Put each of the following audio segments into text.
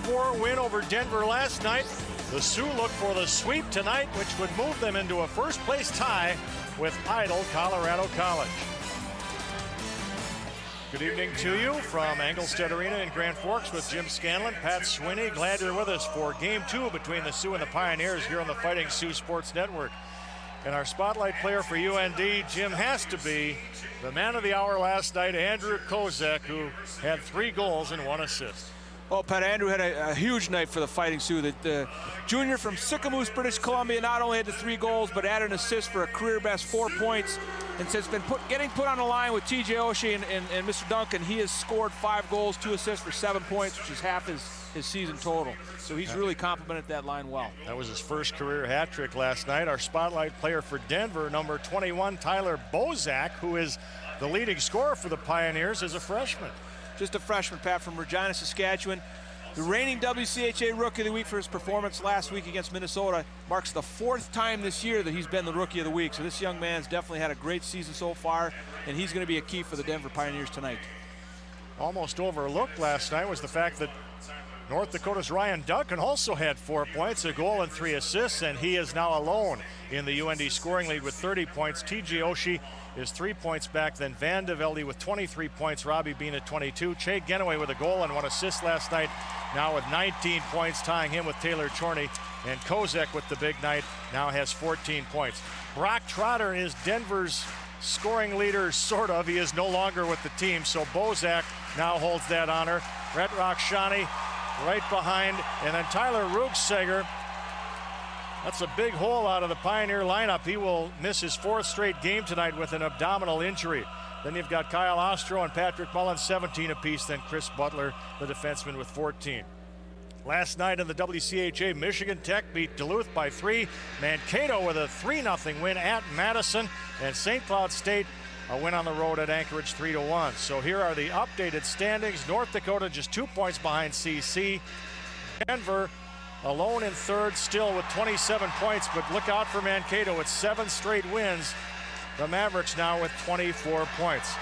5-4 win over Denver last night. The Sioux look for the sweep tonight, which would move them into a first-place tie with idle Colorado College. Good evening to you from Engelstedt Arena in Grand Forks with Jim Scanlon, Pat Swinney. Glad you're with us for Game 2 between the Sioux and the Pioneers here on the Fighting Sioux Sports Network. And our spotlight player for UND, Jim, has to be the man of the hour last night, Andrew Kozek, who had 3 goals and 1 assist. Well, Pat, Andrew had a huge night for the Fighting Sioux. The junior from Sicamous, British Columbia, not only had the 3 goals, but added an assist for a career-best 4 points. And since getting put on the line with TJ Oshie and Mr. Duncan, he has scored 5 goals, 2 assists for 7 points, which is half his season total. So he's really complimented that line well. That was his first career hat trick last night. Our spotlight player for Denver, number 21, Tyler Bozak, who is the leading scorer for the Pioneers, is a freshman. Just a freshman, Pat, from Regina, Saskatchewan. The reigning WCHA Rookie of the Week for his performance last week against Minnesota. Marks the 4th time this year that he's been the Rookie of the Week. So this young man's definitely had a great season so far, and he's going to be a key for the Denver Pioneers tonight. Almost overlooked last night was the fact that North Dakota's Ryan Duncan also had 4 points, a goal and 3 assists, and he is now alone in the UND scoring lead with 30 points. TJ Oshie is 3 points back, then Van de Velde with 23 points, Robbie Bean at 22. Che Genoway with a goal and 1 assist last night, now with 19 points, tying him with Taylor Chorney. And Kozek with the big night now has 14 points. Brock Trotter is Denver's scoring leader, sort of. He is no longer with the team, so Bozak now holds that honor. Brett Rockshani right behind, and then Tyler Rugsager. That's a big hole out of the Pioneer lineup. He will miss his 4th straight game tonight with an abdominal injury. Then you've got Kyle Ostro and Patrick Mullen, 17 apiece, then Chris Butler, the defenseman, with 14. Last night in the WCHA, Michigan Tech beat Duluth by 3. Mankato with a 3-0 win at Madison, and St. Cloud State a win on the road at Anchorage 3-1. So here are the updated standings. North Dakota just 2 points behind CC. Denver alone in 3rd still with 27 points, but look out for Mankato with 7 straight wins. The Mavericks now with 24 points.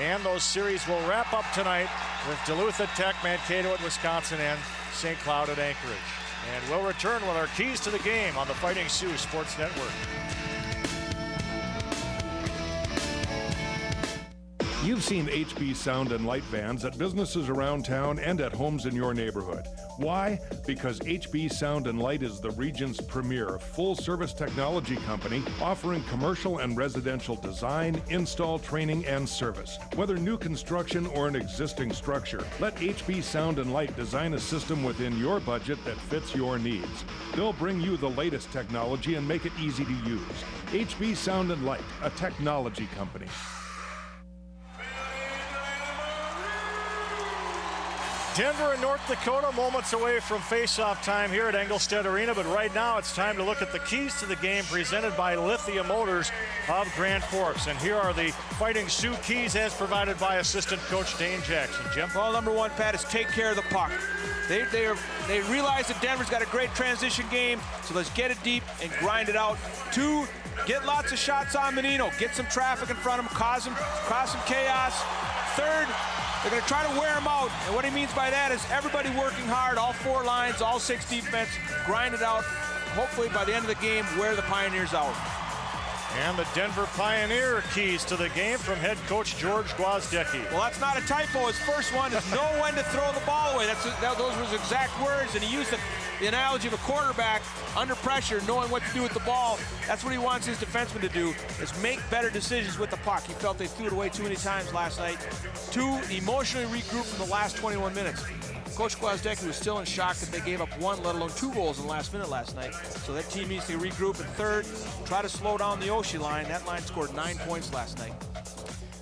And those series will wrap up tonight with Duluth at Tech, Mankato at Wisconsin, and St. Cloud at Anchorage. And we'll return with our keys to the game on the Fighting Sioux Sports Network. You've seen HB Sound and Light vans at businesses around town and at homes in your neighborhood. Why? Because HB Sound and Light is the region's premier full-service technology company offering commercial and residential design, install, training, and service. Whether new construction or an existing structure, let HB Sound and Light design a system within your budget that fits your needs. They'll bring you the latest technology and make it easy to use. HB Sound and Light, a technology company. Denver and North Dakota moments away from face-off time here at Engelstedt Arena, but right now it's time to look at the keys to the game presented by Lithia Motors of Grand Forks. And here are the Fighting Sioux keys as provided by assistant coach Dane Jackson. Jim? Well, number 1, Pat, is take care of the puck. They realize that Denver's got a great transition game, so let's get it deep and grind it out. 2, get lots of shots on Menino. Get some traffic in front of him, cause some chaos. 3rd, they're going to try to wear him out, and what he means by that is everybody working hard, all 4 lines, all 6 defense, grind it out. Hopefully by the end of the game, wear the Pioneers out. And the Denver Pioneer keys to the game from head coach George Gwozdecki. Well, that's not a typo. His first one is know when to throw the ball away. Those were his exact words, and he used the analogy of a quarterback under pressure, knowing what to do with the ball. That's what he wants his defensemen to do, is make better decisions with the puck. He felt they threw it away too many times last night. 2, emotionally regroup from the last 21 minutes. Coach Gwozdecki was still in shock that they gave up 1, let alone 2 goals in the last minute last night. So that team needs to regroup. And 3rd, try to slow down the Oshie line. That line scored 9 points last night.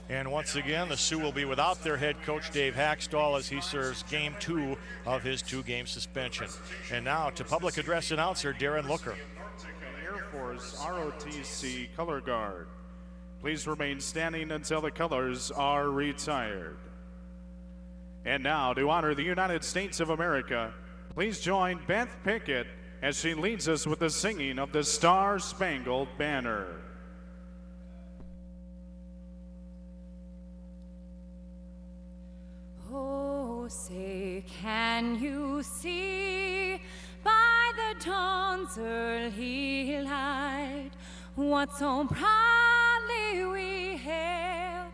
And once again, the Sioux will be without their head coach Dave Hackstall as he serves game 2 of his 2-game suspension. And now to public address announcer Darren Looker. Air Force ROTC color guard. Please remain standing until the colors are retired. And now, to honor the United States of America, please join Beth Pickett as she leads us with the singing of the Star-Spangled Banner. Oh, say day can you see by the dawn's early light what so proudly we hail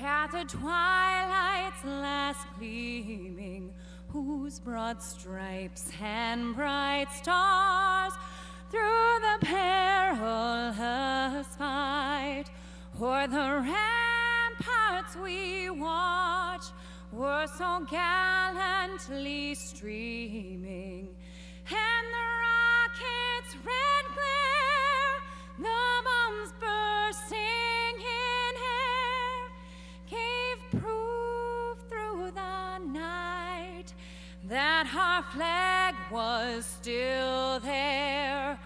at the twilight's last gleaming, whose broad stripes and bright stars through the perilous fight o'er the ramparts we watch were so gallantly streaming, and the rocket's red glare, the bombs bursting in air, gave proof through the night that our flag was still there.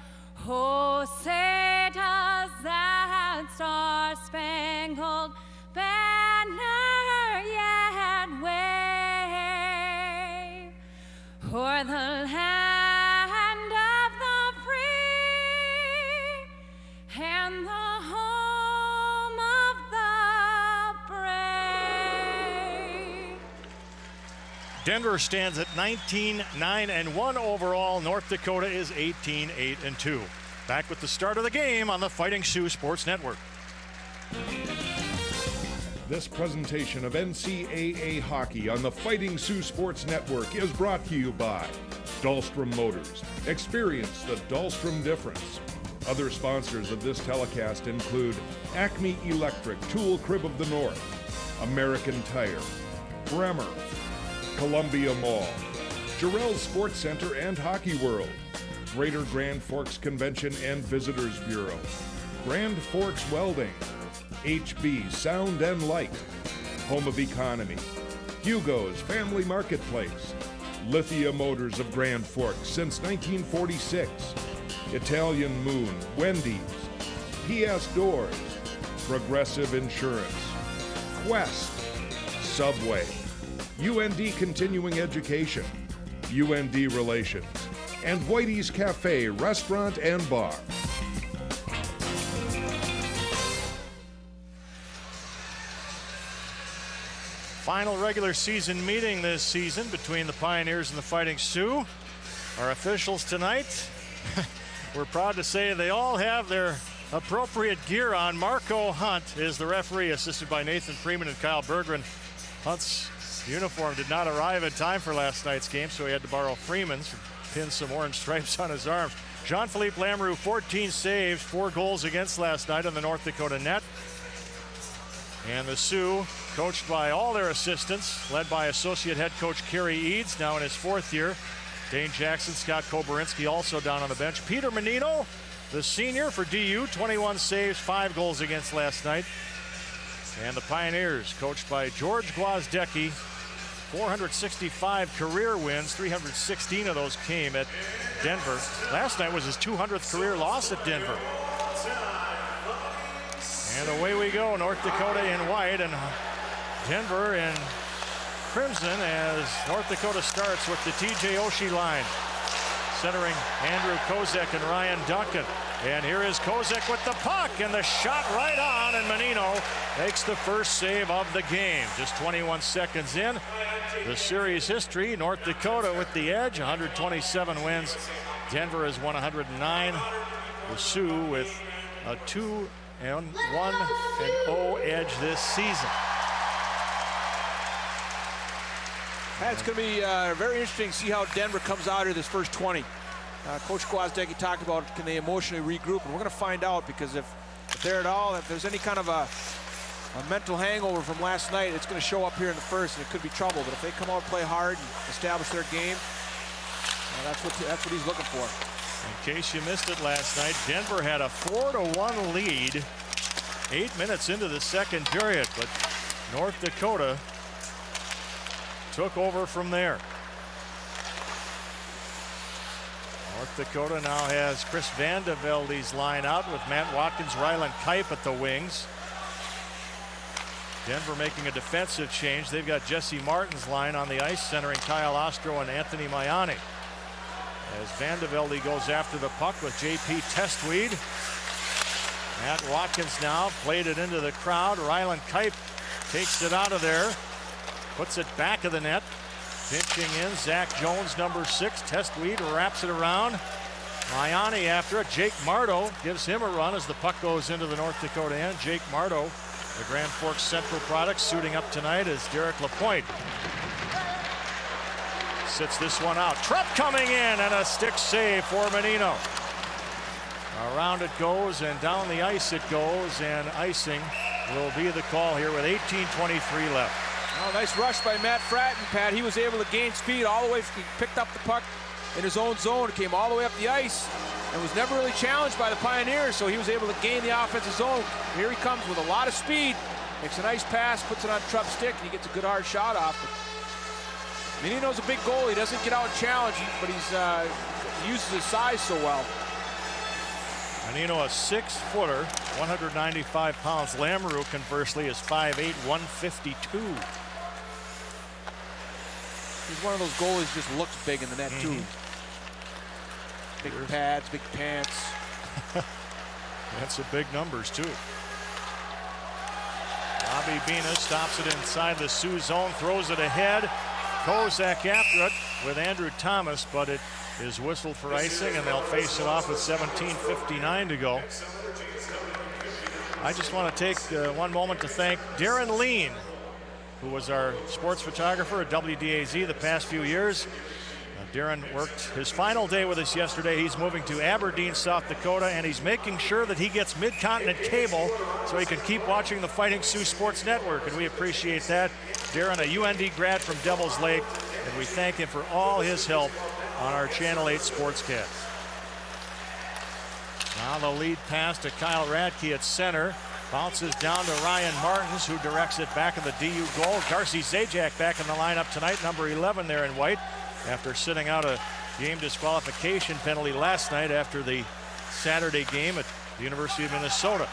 Oh, say does that star-spangled banner yet wave o'er the land of the free and the home of the brave? Denver stands at 19-9-1 overall. North Dakota is 18-8-2. Back with the start of the game on the Fighting Sioux Sports Network. This presentation of NCAA hockey on the Fighting Sioux Sports Network is brought to you by Dahlstrom Motors. Experience the Dahlstrom difference. Other sponsors of this telecast include Acme Electric, Tool Crib of the North, American Tire, Bremer, Columbia Mall, Jarrell Sports Center and Hockey World, Greater Grand Forks Convention and Visitors Bureau, Grand Forks Welding, HB Sound and Light, Home of Economy, Hugo's Family Marketplace, Lithia Motors of Grand Forks since 1946, Italian Moon, Wendy's, PS Doors, Progressive Insurance, Quest, Subway, UND Continuing Education, UND Relations, and Whitey's Cafe, Restaurant and Bar. Final regular season meeting this season between the Pioneers and the Fighting Sioux. Our officials tonight, we're proud to say they all have their appropriate gear on. Marco Hunt is the referee, assisted by Nathan Freeman and Kyle Berggren. Hunt's uniform did not arrive in time for last night's game, so he had to borrow Freeman's and pin some orange stripes on his arms. Jean-Philippe Lamoureux, 14 saves, 4 goals against last night on the North Dakota net. And the Sioux, coached by all their assistants, led by associate head coach Kerry Eads, now in his 4th year. Dane Jackson, Scott Koborinsky also down on the bench. Peter Menino, the senior for DU, 21 saves, 5 goals against last night. And the Pioneers, coached by George Gwozdecki, 465 career wins, 316 of those came at Denver. Last night was his 200th career loss at Denver. And away we go, North Dakota in white and Denver in crimson as North Dakota starts with the TJ Oshie line. Centering Andrew Kozek and Ryan Duncan. And here is Kozek with the puck and the shot right on, and Menino makes the first save of the game. Just 21 seconds in the series history. North Dakota with the edge, 127 wins. Denver has won 109. The Sioux with a 2-1-0 edge this season. It's going to be very interesting to see how Denver comes out of this first 20. Coach Gwozdecki talked about can they emotionally regroup, and we're going to find out, because if they're at all, if there's any kind of a mental hangover from last night, it's going to show up here in the first, and it could be trouble. But if they come out and play hard and establish their game, that's what he's looking for. In case you missed it last night, Denver had a 4-1 lead 8 minutes into the second period, but North Dakota took over from there. North Dakota now has Chris Van de Velde's line out with Matt Watkins, Ryland Kipe at the wings. Denver making a defensive change. They've got Jesse Martin's line on the ice, centering Kyle Ostro and Anthony Maiani. As Van de Velde goes after the puck with J.P. Testweed. Matt Watkins now played it into the crowd. Ryland Kipe takes it out of there, puts it back of the net. Pinching in, Zach Jones, number 6. Test lead, wraps it around. Miami after it. Jake Mardo gives him a run as the puck goes into the North Dakota end. Jake Mardo, the Grand Forks Central product, suiting up tonight as Derek Lapointe sits this one out. Trupp coming in and a stick save for Menino. Around it goes and down the ice it goes, and icing will be the call here with 18:23 left. Oh, nice rush by Matt Fratton, Pat. He was able to gain speed all the way. He picked up the puck in his own zone, came all the way up the ice, and was never really challenged by the Pioneers, so he was able to gain the offensive zone. Here he comes with a lot of speed, makes a nice pass, puts it on Trupp's stick, and he gets a good hard shot off. Menino's a big goalie. He doesn't get out and challenge, but he uses his size so well. Menino, a 6-footer, 195 pounds. Lamoureux, conversely, is 5'8", 152. He's one of those goalies just looks big in the net, too. Big pads, big pants. That's some big numbers, too. Bobby Bina stops it inside the Sioux zone, throws it ahead. Kozek after it with Andrew Thomas, but it is whistled for icing, and they'll face it off with 17:59 to go. I just want to take one moment to thank Darren Lean, who was our sports photographer at WDAZ the past few years. Darren worked his final day with us yesterday. He's moving to Aberdeen, South Dakota, and he's making sure that he gets mid-continent cable so he can keep watching the Fighting Sioux Sports Network, and we appreciate that. Darren, a UND grad from Devil's Lake, and we thank him for all his help on our Channel 8 sportscast. Now the lead pass to Kyle Radke at center. Bounces down to Ryan Martins, who directs it back in the DU goal. Darcy Zajac back in the lineup tonight, number 11 there in white, after sitting out a game disqualification penalty last night after the Saturday game at the University of Minnesota.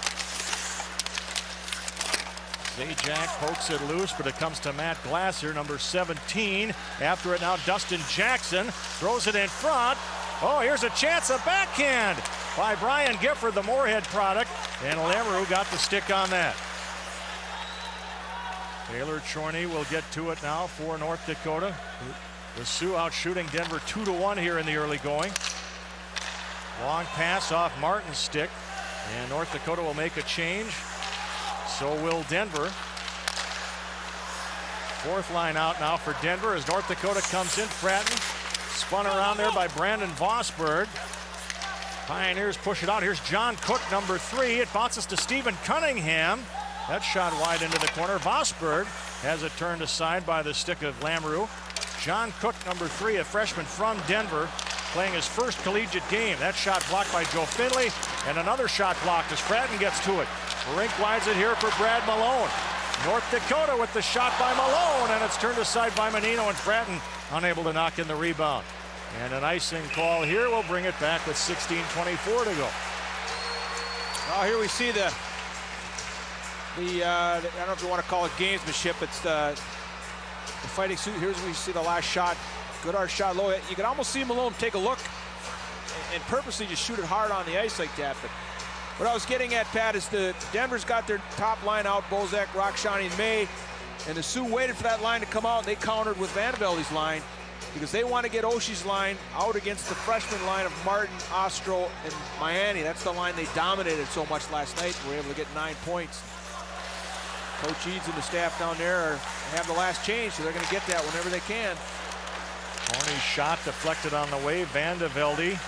Zajac pokes it loose, but it comes to Matt Glasser, number 17. After it now, Dustin Jackson throws it in front. Oh, here's a chance, a backhand by Brian Gifford, the Moorhead product, and Lamoureux got the stick on that. Taylor Chorney will get to it now for North Dakota. The Sioux out shooting Denver 2-1 here in the early going. Long pass off Martin's stick, and North Dakota will make a change. So will Denver. Fourth line out now for Denver as North Dakota comes in. Fratton spun around there by Brandon Vossberg. Pioneers push it out. Here's John Cook, number 3. It bounces to Stephen Cunningham. That shot wide into the corner. Vossberg has it turned aside by the stick of Lamoureux. John Cook, number 3, a freshman from Denver, playing his first collegiate game. That shot blocked by Joe Finley, and another shot blocked as Fratton gets to it. Rink wides it here for Brad Malone. North Dakota with the shot by Malone, and it's turned aside by Menino, and Fratton unable to knock in the rebound. And an icing call here will bring it back with 16:24 to go. Well, here we see the I don't know if you want to call it gamesmanship. It's the Fighting Sioux. Here's where we see the last shot. Good hard shot low. You can almost see Malone take a look and purposely just shoot it hard on the ice like that. But what I was getting at, Pat, is the Denver's got their top line out, Bozak, Rockshani, and May, and the Sioux waited for that line to come out, and they countered with Vandevelde's line because they want to get Oshie's line out against the freshman line of Martin, Ostro, and Miami. That's the line they dominated so much last night. Were able to get 9 points. Coach Eads and the staff down there have the last change, so they're going to get that whenever they can. Horny's shot deflected on the way. Vandevelde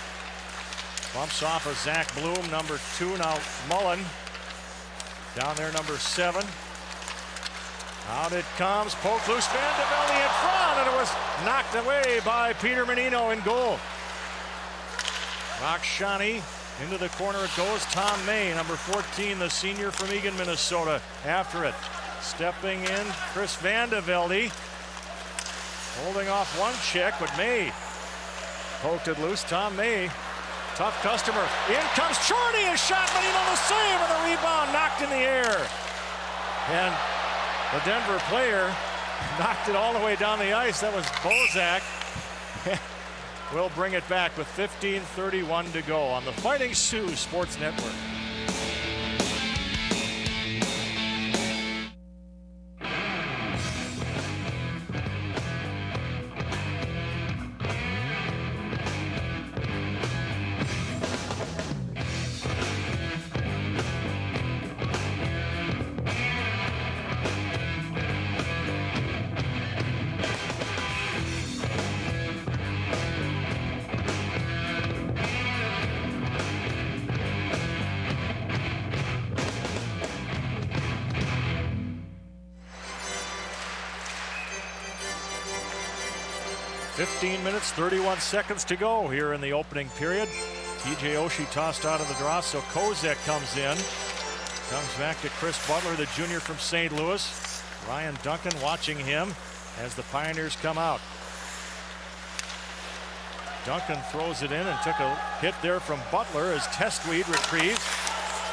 bumps off of Zach Bloom, number 2. Now Mullen down there, number 7. Out it comes, poked loose, Vandevelde in front, and it was knocked away by Peter Menino in goal. Rockshani into the corner it goes. Tom May, number 14, the senior from Eagan, Minnesota, after it. Stepping in, Chris Vandevelde. Holding off one check, but May poked it loose. Tom May, tough customer. In comes Chorney, a shot, Menino the save, and the rebound knocked in the air. And the Denver player knocked it all the way down the ice. That was Bozak. We'll bring it back with 15:31 to go on the Fighting Sioux Sports Network. 15 minutes, 31 seconds to go here in the opening period. TJ Oshie tossed out of the draw, so Kozek comes in. Comes back to Chris Butler, the junior from St. Louis. Ryan Duncan watching him as the Pioneers come out. Duncan throws it in and took a hit there from Butler as Testweed retrieves.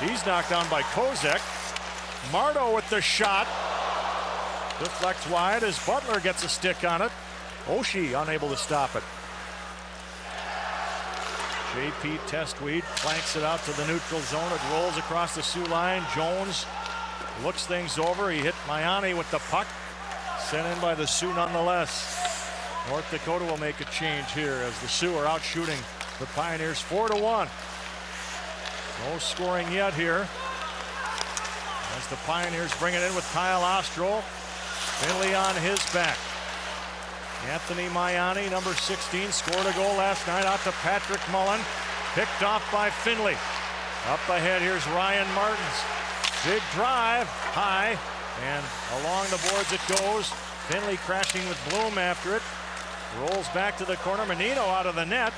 He's knocked down by Kozek. Marto with the shot. Deflects wide as Butler gets a stick on it. Oshie unable to stop it. JP Testweed flanks it out to the neutral zone. It rolls across the Sioux line. Jones looks things over. He hit Mayani with the puck. Sent in by the Sioux nonetheless. North Dakota will make a change here as the Sioux are out shooting the Pioneers 4-1. No scoring yet here as the Pioneers bring it in with Kyle Ostro. Finley on his back. Anthony Mayani, number 16, scored a goal last night out to Patrick Mullen. Picked off by Finley. Up ahead, here's Ryan Martins. Big drive, high, and along the boards it goes. Finley crashing with Bloom after it. Rolls back to the corner. Menino out of the net.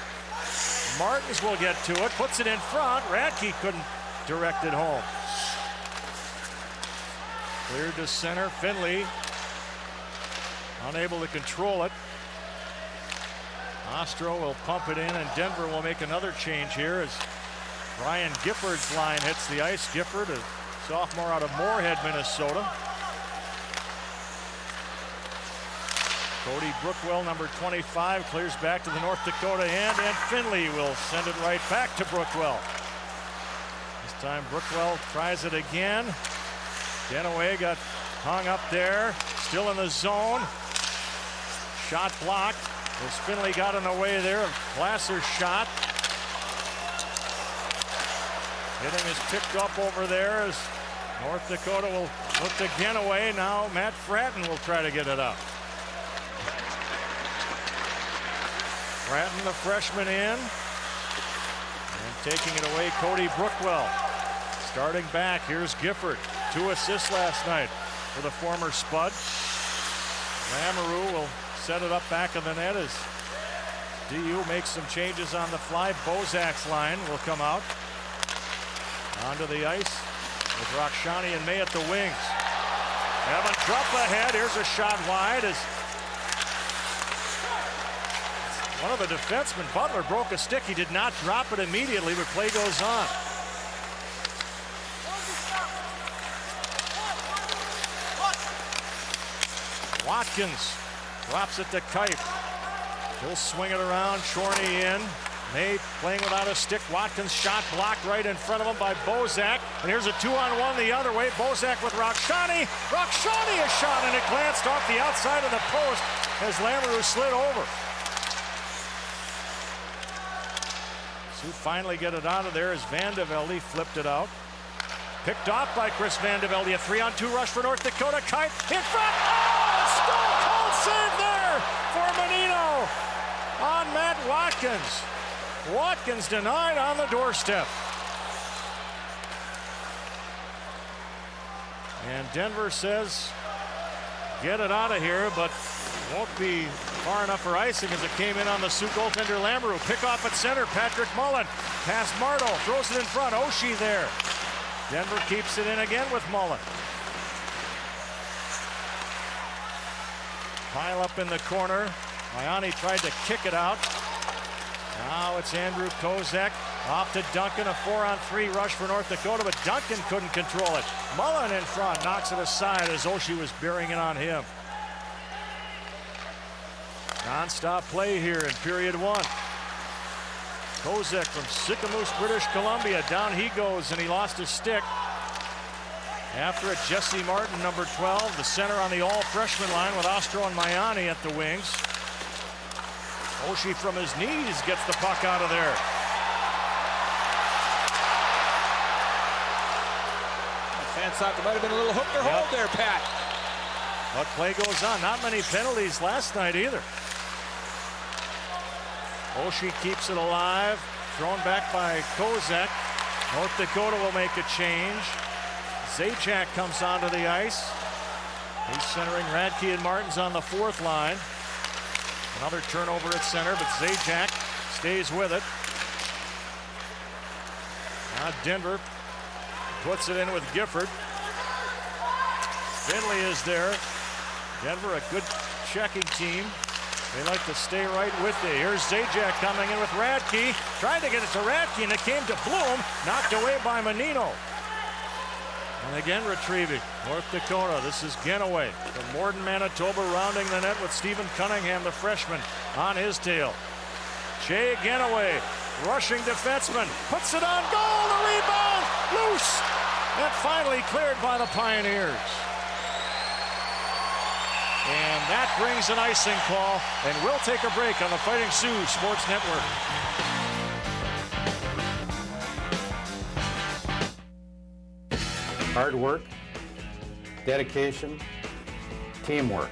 Martins will get to it, puts it in front. Radke couldn't direct it home. Cleared to center. Finley unable to control it. Ostro will pump it in, and Denver will make another change here as Brian Gifford's line hits the ice. Gifford, a sophomore out of Moorhead, Minnesota. Cody Brookwell, number 25, clears back to the North Dakota end, and Finley will send it right back to Brookwell. This time Brookwell tries it again. Denaway got hung up there, still in the zone. Shot blocked as Finley got in the way there of Glasser's shot. Hitting is picked up over there as North Dakota will look to Genaway. Now Matt Fratton will try to get it up. Fratton, the freshman, in. And taking it away, Cody Brookwell. Starting back, here's Gifford. 2 assists last night for the former Spud. Lamoureux will set it up back in the net as DU makes some changes on the fly. Bozak's line will come out onto the ice with Rakshani and May at the wings. Evan Trupp ahead. Here's a shot wide as one of the defensemen, Butler, broke a stick. He did not drop it immediately, but play goes on. Watkins drops it to Kite. He'll swing it around. Chorney in. May playing without a stick. Watkins shot blocked right in front of him by Bozak. And here's a 2-on-1 the other way. Bozak with Rakshani. Rakshani a shot, and it glanced off the outside of the post as Lamoureux slid over. Sioux finally get it out of there as Van de Velde flipped it out. Picked off by Chris Van de Velde. A 3-on-2 rush for North Dakota. Kite in front. Oh, stone cold save there for Menino on Matt Watkins. Watkins denied on the doorstep. And Denver says, get it out of here, but won't be far enough for icing as it came in on the Sioux goaltender Lamoureux. Pick off at center, Patrick Mullen. Past Marto, throws it in front. Oshie there. Denver keeps it in again with Mullen. Pile up in the corner. Mayani tried to kick it out. Now it's Andrew Kozek. Off to Duncan, a 4-on-3 rush for North Dakota, but Duncan couldn't control it. Mullen in front, knocks it aside as Oshie was bearing it on him. Non-stop play here in period 1. Kozek from Sicamous, British Columbia. Down he goes, and he lost his stick. After it, Jesse Martin, number 12, the center on the all-freshman line with Ostro and Mayani at the wings. Oshie from his knees gets the puck out of there. The fans thought there might have been a little hook or hold there, Pat. But play goes on. Not many penalties last night either. Oshie keeps it alive. Thrown back by Kozek. North Dakota will make a change. Zajac comes onto the ice. He's centering Radke and Martins on the 4th line. Another turnover at center, but Zajac stays with it. Now Denver puts it in with Gifford. Finley is there. Denver, a good checking team. They like to stay right with it. Here's Zajac coming in with Radke. Tried to get it to Radke, and it came to Bloom. Knocked away by Menino. And again retrieving. North Dakota, this is Genoway from Morden, Manitoba, rounding the net with Stephen Cunningham, the freshman, on his tail. Jay Genoway, rushing defenseman, puts it on goal, the rebound, loose, and finally cleared by the Pioneers. And that brings an icing call, and we'll take a break on the Fighting Sioux Sports Network. Hard work, dedication, teamwork.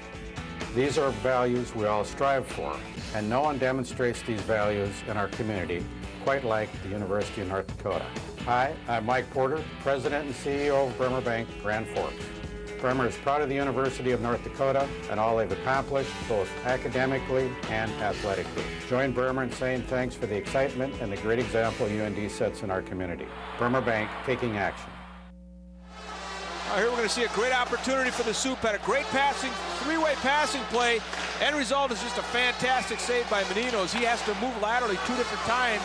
These are values we all strive for, and no one demonstrates these values in our community quite like the University of North Dakota. Hi, I'm Mike Porter, President and CEO of Bremer Bank, Grand Forks. Bremer is proud of the University of North Dakota and all they've accomplished, both academically and athletically. Join Bremer in saying thanks for the excitement and the great example UND sets in our community. Bremer Bank, taking action. Here we're going to see a great opportunity for the Sioux. Had a great passing, three-way passing play. End result is just a fantastic save by Menino. He has to move laterally 2 different times.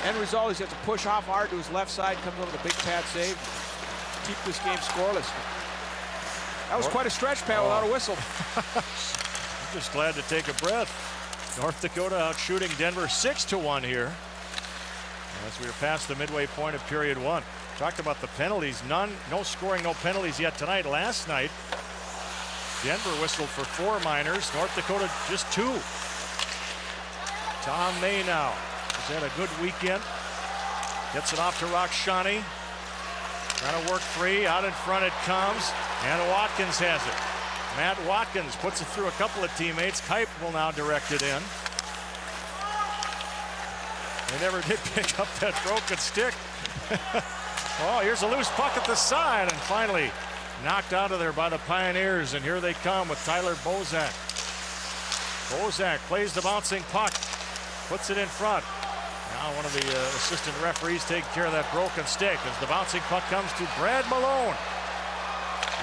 End result is he has to push off hard to his left side, comes over the big pad save, keep this game scoreless. That was quite a stretch, Pat, without a whistle. I'm just glad to take a breath. North Dakota out shooting Denver 6-1 here. As we are past the midway point of period 1. Talked about the penalties. No scoring, no penalties yet tonight. Last night, Denver whistled for 4 minors. North Dakota just 2. Tom May now has had a good weekend. Gets it off to Rakshani. Trying to work free. Out in front it comes. And Watkins has it. Matt Watkins puts it through a couple of teammates. Kipe will now direct it in. They never did pick up that broken stick. Oh, here's a loose puck at the side, and finally knocked out of there by the Pioneers, and here they come with Tyler Bozak. Bozak plays the bouncing puck, puts it in front. Now one of the assistant referees taking care of that broken stick as the bouncing puck comes to Brad Malone.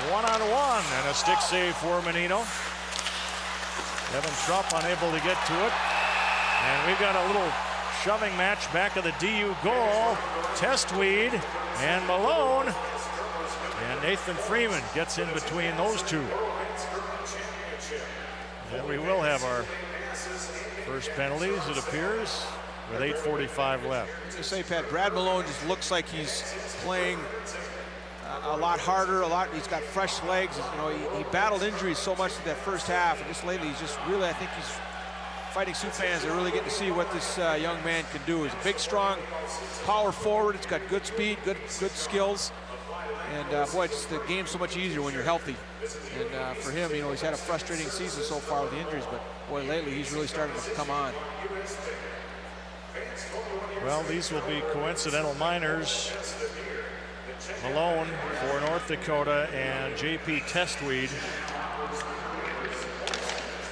1-on-1, and a stick save for Menino. Evan Trupp unable to get to it, and we've got a little shoving match back of the DU goal. Testweed and Malone, and Nathan Freeman gets in between those two. And we will have our first penalties, it appears, with 8:45 left. I was going to say, Pat, Brad Malone just looks like he's playing a lot harder, he's got fresh legs. You know, he battled injuries so much in that first half, and just lately he's just really, I think he's Fighting Sioux fans are really getting to see what this young man can do. He's a big, strong power forward. It's got good speed, good skills. And boy, just the game's so much easier when you're healthy. And for him, you know, he's had a frustrating season so far with the injuries, but boy, lately he's really starting to come on. Well, these will be coincidental minors. Malone for North Dakota and J.P. Testweed.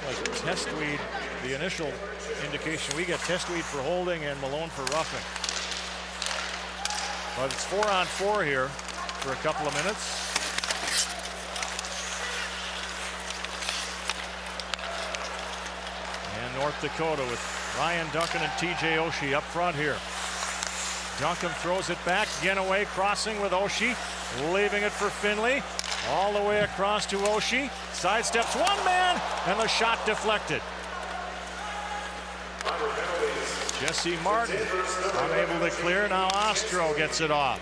Like Testweed, the initial indication we get, Testweed for holding and Malone for roughing. But it's 4-on-4 here for a couple of minutes. And North Dakota with Ryan Duncan and TJ Oshie up front here. Duncan throws it back, Genoway crossing with Oshie, leaving it for Finley. All the way across to Oshie, sidesteps one man, and the shot deflected. Jesse Martin unable to clear. Now Ostro gets it off.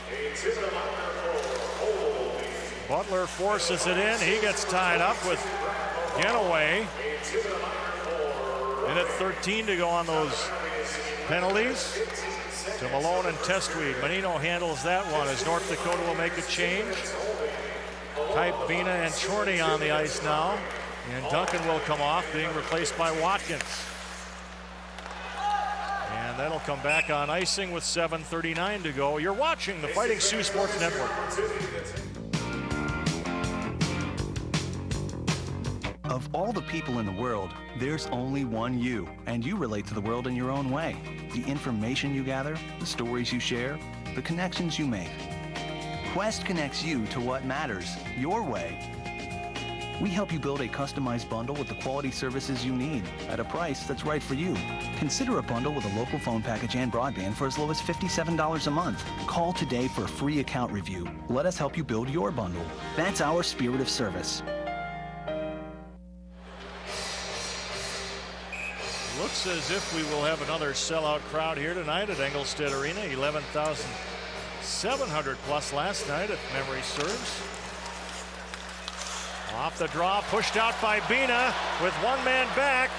Butler forces it in. He gets tied up with Genoway. And at 13 to go on those penalties to Malone and Testweed. Menino handles that one as North Dakota will make a change. Kipe, Bina, and Chorney on the ice now. And Duncan will come off, being replaced by Watkins. And that'll come back on icing with 7:39 to go. You're watching the Fighting Sioux Sports Network. Of all the people in the world, there's only one you, and you relate to the world in your own way. The information you gather, the stories you share, the connections you make. Quest connects you to what matters, your way. We help you build a customized bundle with the quality services you need at a price that's right for you. Consider a bundle with a local phone package and broadband for as low as $57 a month. Call today for a free account review. Let us help you build your bundle. That's our spirit of service. Looks as if we will have another sellout crowd here tonight at Engelstedt Arena. 11,700 plus last night, if memory serves. Off the draw, pushed out by Bina with one man back.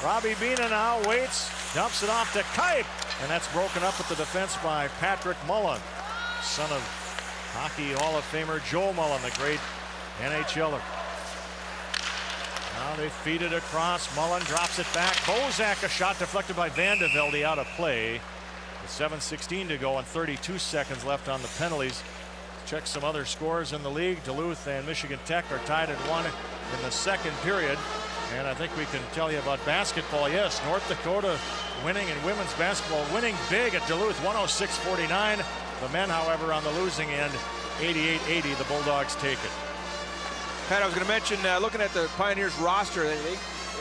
Robbie Bina now waits, dumps it off to Kipe, and that's broken up at the defense by Patrick Mullen, son of Hockey Hall of Famer Joe Mullen, the great NHLer. Now they feed it across. Mullen drops it back. Kozek, a shot deflected by Van de Velde, out of play. With 7:16 to go and 32 seconds left on the penalties. Check some other scores in the league. Duluth and Michigan Tech are tied at 1 in the second period. And I think we can tell you about basketball. Yes, North Dakota winning in women's basketball, winning big at Duluth, 106-49. The men, however, on the losing end, 88-80. The Bulldogs take it. Pat, I was going to mention, looking at the Pioneers roster, they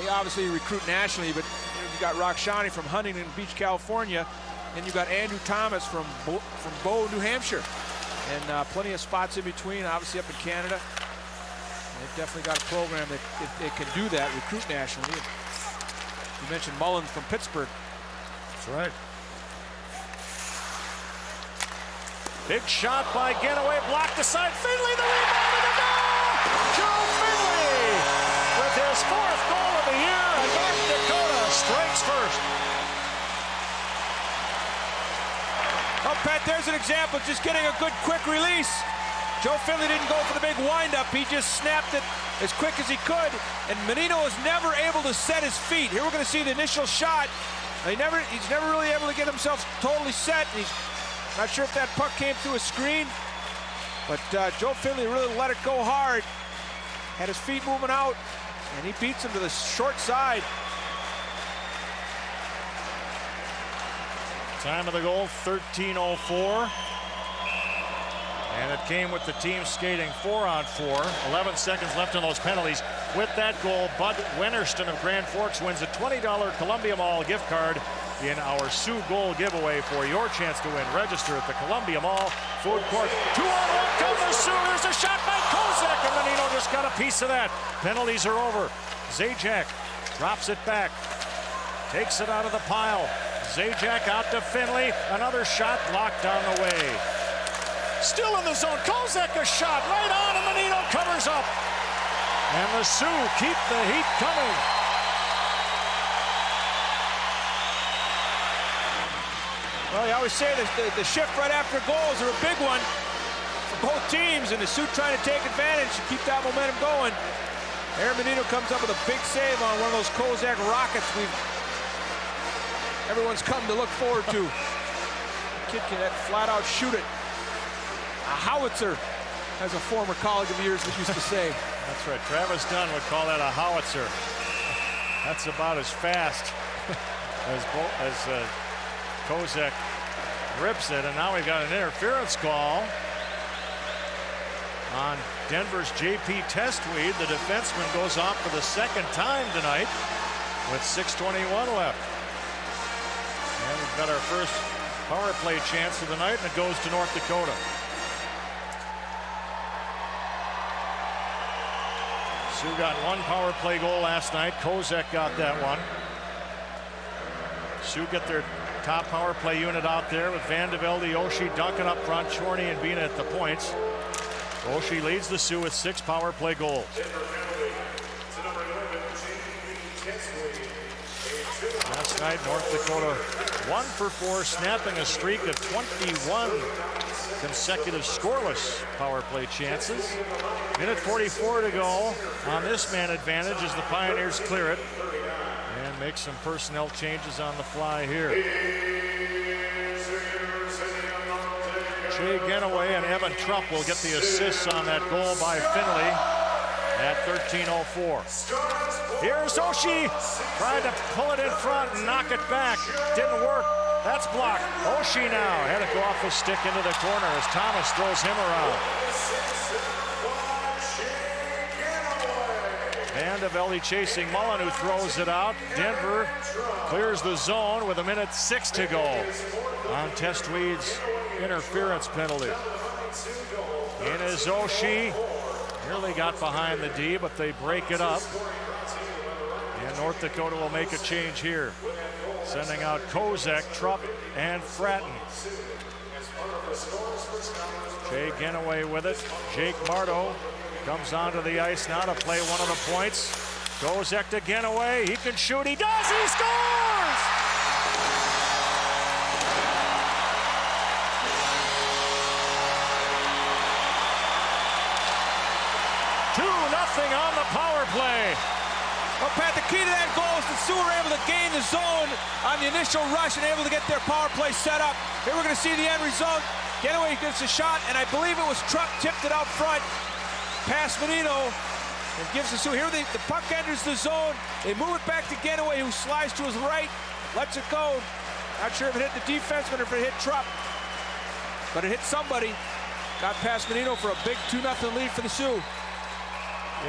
obviously recruit nationally, but you got Rakshani from Huntington Beach, California, and you got Andrew Thomas from Bow, New Hampshire, and plenty of spots in between, obviously up in Canada. They've definitely got a program that it can do that, recruit nationally. You mentioned Mullen from Pittsburgh. That's right. Big shot by Genoway, blocked aside. Finley, the rebound, and the goal! Joe Finley with his 4th goal of the year, and North Dakota strikes first. Oh, Pat, there's an example of just getting a good, quick release. Joe Finley didn't go for the big windup. He just snapped it as quick as he could, and Menino is never able to set his feet. Here we're going to see the initial shot. He's never really able to get himself totally set. He's not sure if that puck came through a screen, but Joe Finley really let it go hard. Had his feet moving out, and he beats him to the short side. Time of the goal, 13:04. And it came with the team skating 4-on-4. 11 seconds left on those penalties. With that goal, Bud Winterston of Grand Forks wins a $20 Columbia Mall gift card in our Sioux Goal giveaway for your chance to win. Register at the Columbia Mall Food Court. 2-on-1 comes the Sioux. There's a shot by Kozek, and Menino just got a piece of that. Penalties are over. Zajac drops it back. Takes it out of the pile. Zajac out to Finley. Another shot blocked down the way. Still in the zone. Kozek a shot right on, and Menino covers up. And the Sioux keep the heat coming. Well, you always say that the shift right after goals are a big one for both teams, and the Sioux trying to take advantage to keep that momentum going. Aaron Menino comes up with a big save on one of those Kozak rockets everyone's come to look forward to. Kid can flat out shoot it. A howitzer, as a former colleague of yours used to say. That's right. Travis Dunn would call that a howitzer. That's about as fast as Kozek rips it. And now we've got an interference call on Denver's J.P. Testweed. The defenseman goes off for the second time tonight with 6:21 left. And we've got our first power play chance of the night, and it goes to North Dakota. Sioux got one power play goal last night. Kozek got that one. Sioux get their top power play unit out there with Van de Velde, Oshie, Duncan up front, Chorney and Bina at the points. Oshie leads the Sioux with 6 power play goals. Last night, North Dakota 1 for 4, snapping a streak of 21 consecutive scoreless power play chances. Minute 44 to go on this man advantage as the Pioneers clear it and make some personnel changes on the fly here. Jay Genoway and Evan Trupp will get the assists on that goal by Finley. at 13:04. Here's Oshie, tried to pull it in front and knock it back. Didn't work. That's blocked. Oshie now had to go off his stick into the corner as Thomas throws him around. Vandevelli chasing Mullen, who throws it out. Denver clears the zone with 1:06 to go on Testweed's interference penalty. In is Oshie. Nearly got behind the D, but they break it up. And North Dakota will make a change here, sending out Kozek, Trupp, and Fratton. Jay Genoway with it. Jake Marto comes onto the ice now to play one of the points. Kozek to Genoway. He can shoot. He does. He scores! 2-0 on the power play. Well, Pat, the key to that goal is the Sioux were able to gain the zone on the initial rush and able to get their power play set up. Here we're going to see the end result. Genoway gets a shot, and I believe it was Trupp tipped it out front. Past Menino, and gives the Sioux. Here the puck enters the zone. They move it back to Genoway, who slides to his right, lets it go. Not sure if it hit the defenseman or if it hit Trupp, but it hit somebody. Got past Menino for a big 2-0 lead for the Sioux.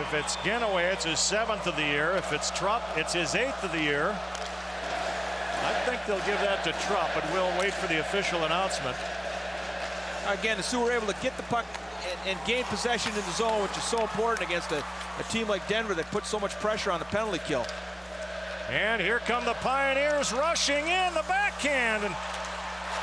If it's Genoway, it's his 7th of the year. If it's Trupp, it's his 8th of the year. I think they'll give that to Trupp, but we'll wait for the official announcement. Again, the Sioux were able to get the puck and gain possession in the zone, which is so important against a team like Denver that puts so much pressure on the penalty kill. And here come the Pioneers rushing in the backhand. And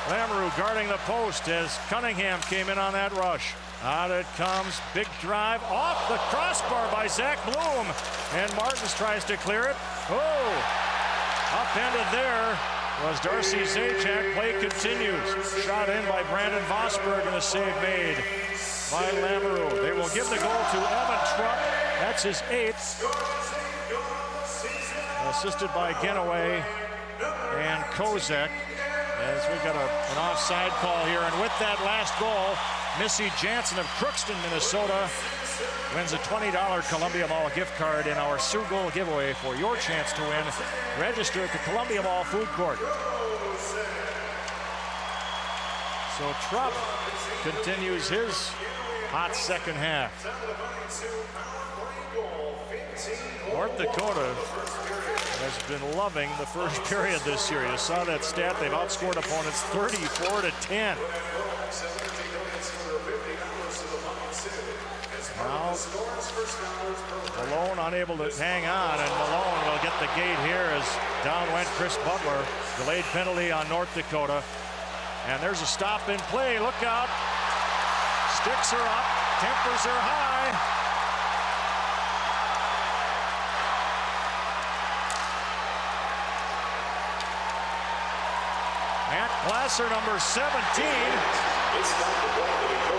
Lamoureux guarding the post as Cunningham came in on that rush. Out it comes, big drive off the crossbar by Zach Bloom. And Martins tries to clear it. Oh, upended there was Darcy Zajac. Play continues. Shot in by Brandon Vossberg and a save made by Lamoureux. They will give the goal to Evan Trupp. That's his 8th. Assisted by Genoway and Kozek. As we got an offside call here. And with that last goal, Missy Jansen of Crookston, Minnesota, wins a $20 Columbia Mall gift card in our Sioux Goal giveaway for your chance to win. Register at the Columbia Mall Food Court. So Trupp continues his hot second half. North Dakota has been loving the first period this year. You saw that stat. They've outscored opponents 34-10. Now, Malone unable to hang on, and Malone will get the gate here as down went Chris Butler. Delayed penalty on North Dakota. And there's a stop in play. Look out. Sticks are up. Tempers are high. Matt Glasser, number 17,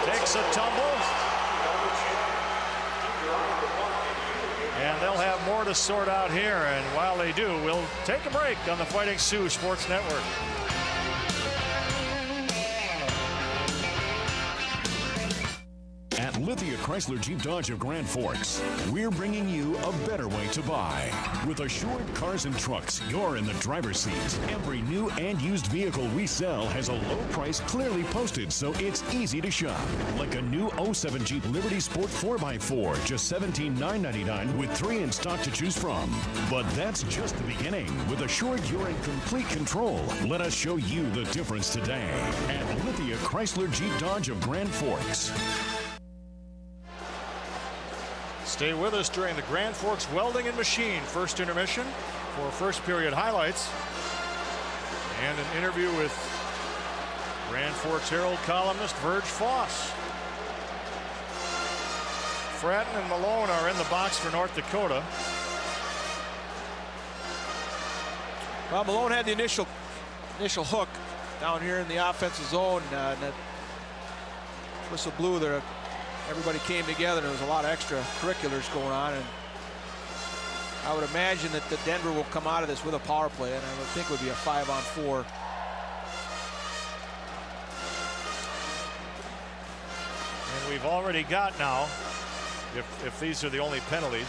takes a tumble. And they'll have more to sort out here. And while they do, we'll take a break on the Fighting Sioux Sports Network. At Lithia Chrysler Jeep Dodge of Grand Forks, we're bringing you a better way to buy. With Assured Cars and Trucks, you're in the driver's seat. Every new and used vehicle we sell has a low price clearly posted, so it's easy to shop. Like a new 07 Jeep Liberty Sport 4x4, just $17,999 with 3 in stock to choose from. But that's just the beginning. With Assured, you're in complete control. Let us show you the difference today at Lithia Chrysler Jeep Dodge of Grand Forks. Stay with us during the Grand Forks Welding and Machine first intermission for first period highlights and an interview with Grand Forks Herald columnist Verge Foss. Fratton and Malone are in the box for North Dakota. Well, Malone had the initial hook down here in the offensive zone. And that whistle blew there. Everybody came together, and there was a lot of extracurriculars going on, and I would imagine that the Denver will come out of this with a power play, and I would think it would be a 5-on-4. And we've already got now if these are the only penalties.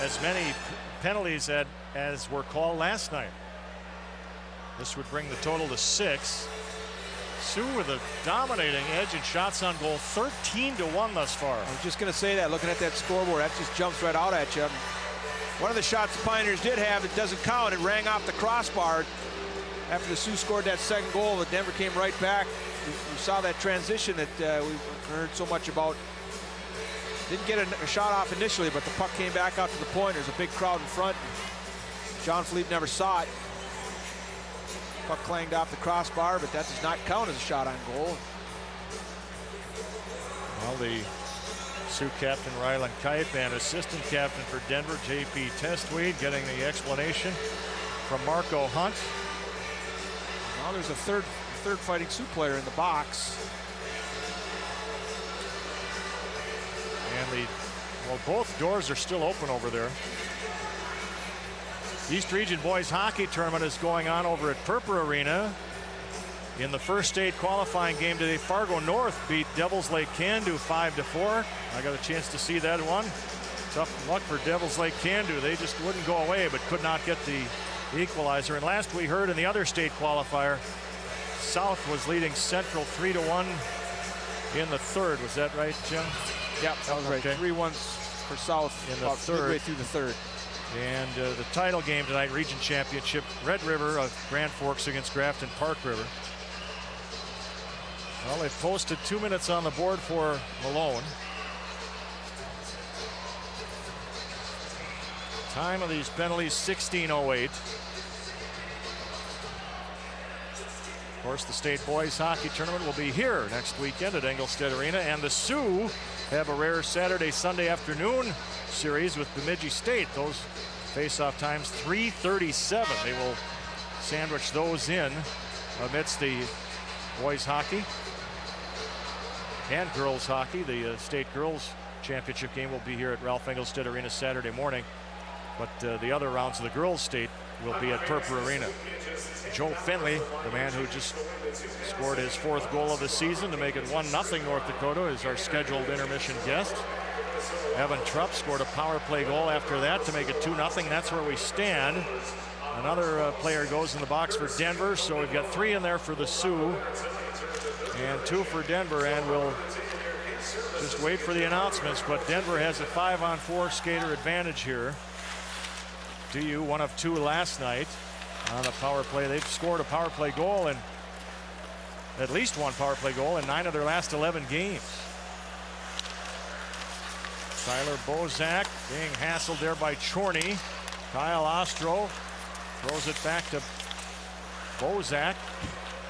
As many penalties as were called last night. This would bring the total to 6. Sioux with a dominating edge in shots on goal, 13-1 thus far. I was just going to say that, looking at that scoreboard, that just jumps right out at you. One of the shots the Pioneers did have, it doesn't count. It rang off the crossbar. After the Sioux scored that second goal, but Denver came right back. We saw that transition that we've heard so much about. Didn't get a shot off initially, but the puck came back out to the point. There's a big crowd in front. John Philippe never saw it. Puck clanged off the crossbar, but that does not count as a shot on goal. Well, the Sioux captain Rylan Kipe and assistant captain for Denver, J.P. Testweed, getting the explanation from Marco Hunt. Now there's a third Fighting Sioux player in the box. And both doors are still open over there. East Region Boys Hockey Tournament is going on over at Purpur Arena. In the first state qualifying game today, Fargo North beat Devils Lake Candu 5-4. I got a chance to see that one. Tough luck for Devils Lake Candu. They just wouldn't go away, but could not get the equalizer. And last we heard in the other state qualifier, South was leading Central 3-1 in the third. Was that right, Jim? Yep, that was right. 3-1 for South in the third. Midway through the third. And the title game tonight, Region Championship, Red River of Grand Forks against Grafton Park River. Well, they've posted 2 minutes on the board for Malone. Time of these penalties, 16:08. Of course, the State Boys Hockey Tournament will be here next weekend at Engelstead Arena, and the Sioux have a rare Saturday-Sunday afternoon series with Bemidji State. Those face-off times 3:37. They will sandwich those in amidst the boys hockey and girls hockey. The state girls championship game will be here at Ralph Engelstead Arena Saturday morning, but the other rounds of the girls state will be at Purpur Arena. Joe Finley, the man who just scored his 4th goal of the season to make it 1-0 North Dakota, is our scheduled intermission guest. Evan Trupp scored a power play goal after that to make it 2-0. That's where we stand. Another player goes in the box for Denver, so we've got 3 in there for the Sioux and 2 for Denver, and we'll just wait for the announcements. But Denver has a 5-on-4 skater advantage here. DU 1 of 2 last night on the power play. They've scored a power play goal and at least 1 power play goal in 9 of their last 11 games. Tyler Bozak being hassled there by Chorney. Kyle Ostro throws it back to Bozak.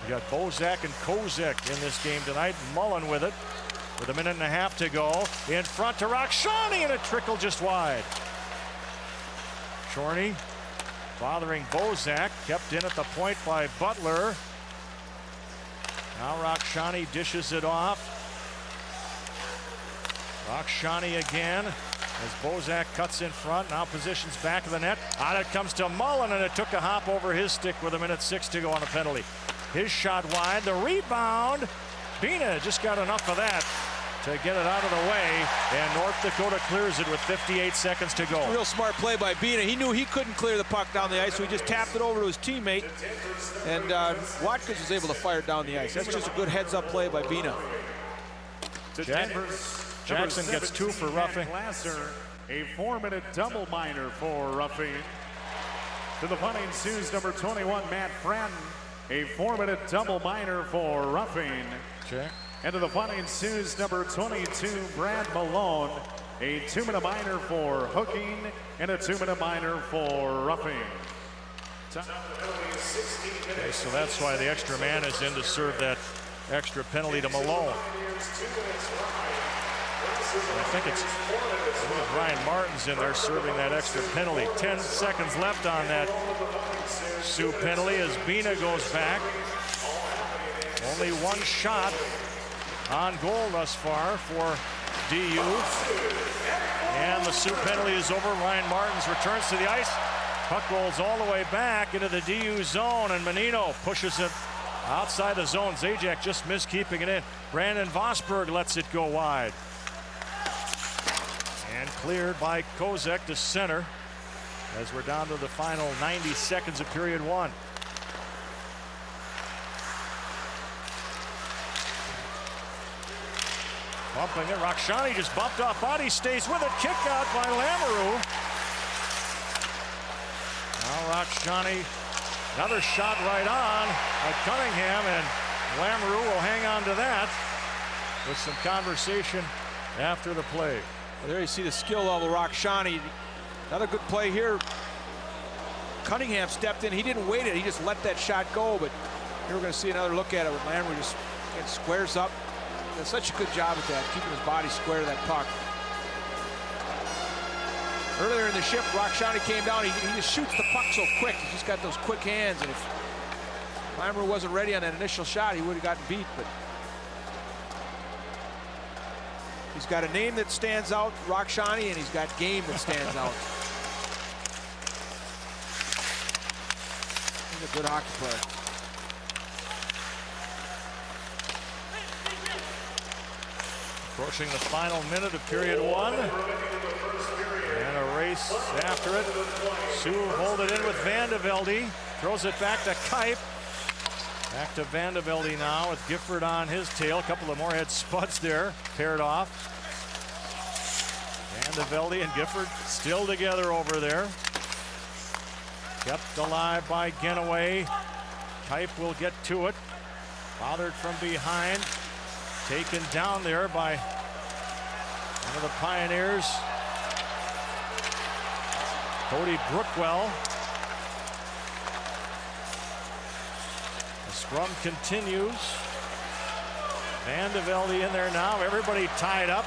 We got Bozak and Kozek in this game tonight. Mullen with it with 1.5 minutes to go. In front to Rakshani, and a trickle just wide. Chorney bothering Bozak, kept in at the point by Butler. Now Rakshani dishes it off. Rakshani again as Bozak cuts in front, now positions back of the net. Out it comes to Mullen, and it took a hop over his stick with 1.6 minutes to go on a penalty. His shot wide, the rebound. Bina just got enough of that to get it out of the way, and North Dakota clears it with 58 seconds to go. Real smart play by Bina. He knew he couldn't clear the puck down the ice, so he just tapped it over to his teammate, and Watkins was able to fire it down the ice. That's just a good heads-up play by Bina. Jackson gets 2 for roughing. Glasser, a 4-minute double minor for roughing. To the Fighting Sioux, number 21, Matt Fratton, a 4-minute double minor for roughing. Check. And to the Fighting Sioux, number 22, Brad Malone, a 2-minute minor for hooking and a 2-minute minor for roughing. Okay, so that's why the extra man is in to serve that extra penalty to Malone. I think it's Brian Martin's in there serving that extra penalty. 10 seconds left on that Sioux penalty as Bina goes back. Only 1 shot on goal thus far for DU. And the Sioux penalty is over. Ryan Martins returns to the ice. Puck rolls all the way back into the DU zone, and Menino pushes it Outside the zone, Zajac just missed keeping it in. Brandon Vossberg lets it go wide. And cleared by Kozek to center as we're down to the final 90 seconds of period one. Bumping it, Rakshani just bumped off body, stays with it, kick out by Lamoureux. Now Rakshani, another shot right on by Cunningham, and Lamoureux will hang on to that with some conversation after the play. Well, there you see the skill level, Rakshani. Another good play here. Cunningham stepped in, he didn't wait it, he just let that shot go, but here we're going to see another look at it with Lamoureux just squares up. Does such a good job at that, keeping his body square to that puck. Earlier in the shift, Rakshani came down. He just shoots the puck so quick. He's just got those quick hands. And if Lamoureux wasn't ready on that initial shot, he would have gotten beat. But he's got a name that stands out, Rakshani, and he's got game that stands out. He's a good hockey player. Approaching the final minute of period one. And a race after it. Sioux hold it in with Vandevelde. Throws it back to Kipe. Back to Vandevelde now with Gifford on his tail. A couple of Moorhead spuds there. Paired off. Vandevelde and Gifford still together over there. Kept alive by Genoway. Kipe will get to it. Bothered from behind. Taken down there by one of the Pioneers, Cody Brookwell. The scrum continues. Vandevelde in there now. Everybody tied up.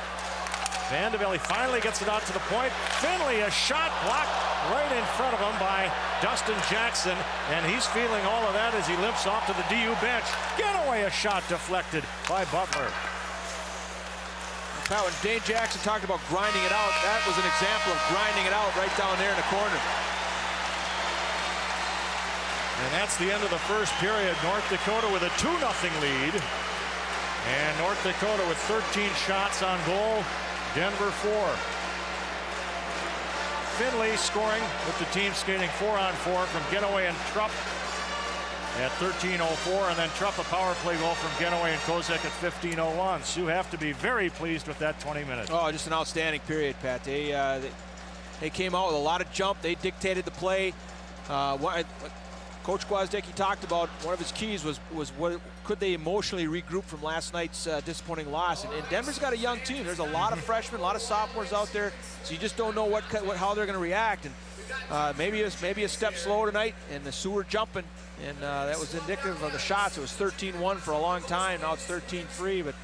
Vandevelde finally gets it out to the point. Finley, a shot blocked right in front of him by Dustin Jackson, and he's feeling all of that as he limps off to the DU bench. Genoway, a shot deflected by Butler. Now, when Dane Jackson talked about grinding it out, that was an example of grinding it out right down there in the corner. And that's the end of the first period. North Dakota with a 2-0 lead. And North Dakota with 13 shots on goal. Denver 4. Finley scoring with the team skating 4-on-4 from Genoway and Trupp at 13:04, and then Trupp a power play goal from Genoway and Kozek at 15:01. Sioux have to be very pleased with that 20 minutes. Oh, just an outstanding period, Pat. They came out with a lot of jump. They dictated the play. What Coach Gwozdecky talked about, one of his keys was what could they emotionally regroup from last night's disappointing loss. And Denver's got a young team. There's a lot of freshmen, a lot of sophomores out there, so you just don't know how they're going to react. And maybe a step slow tonight, and the Sioux were jumping, and that was indicative of the shots. It was 13-1 for a long time. Now it's 13-3, but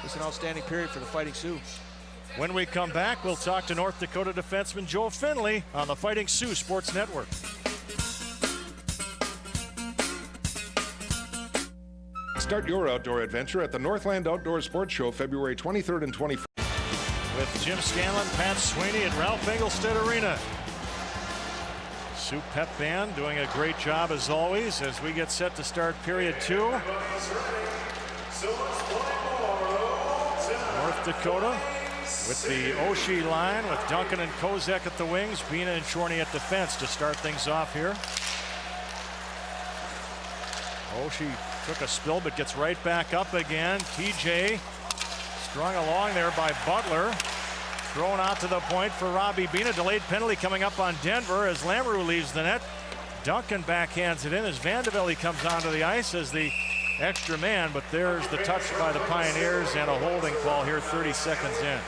it's an outstanding period for the Fighting Sioux. When we come back, we'll talk to North Dakota defenseman Joe Finley on the Fighting Sioux Sports Network. Start your outdoor adventure at the Northland Outdoor Sports Show February 23rd and 24th. With Jim Scanlon, Pat Sweeney at Ralph Engelstad Arena. Sioux Pep Band doing a great job as always as we get set to start period 2. North Dakota with the Oshie line with Duncan and Kozek at the wings, Bina and Chorney at defense to start things off here. Oshie took a spill but gets right back up again. TJ strung along there by Butler. Thrown out to the point for Robbie Bina. Delayed penalty coming up on Denver as Lamoureux leaves the net. Duncan backhands it in as Vandevelde comes onto the ice as the extra man, but there's the touch by the Pioneers and a holding call here 30 seconds in.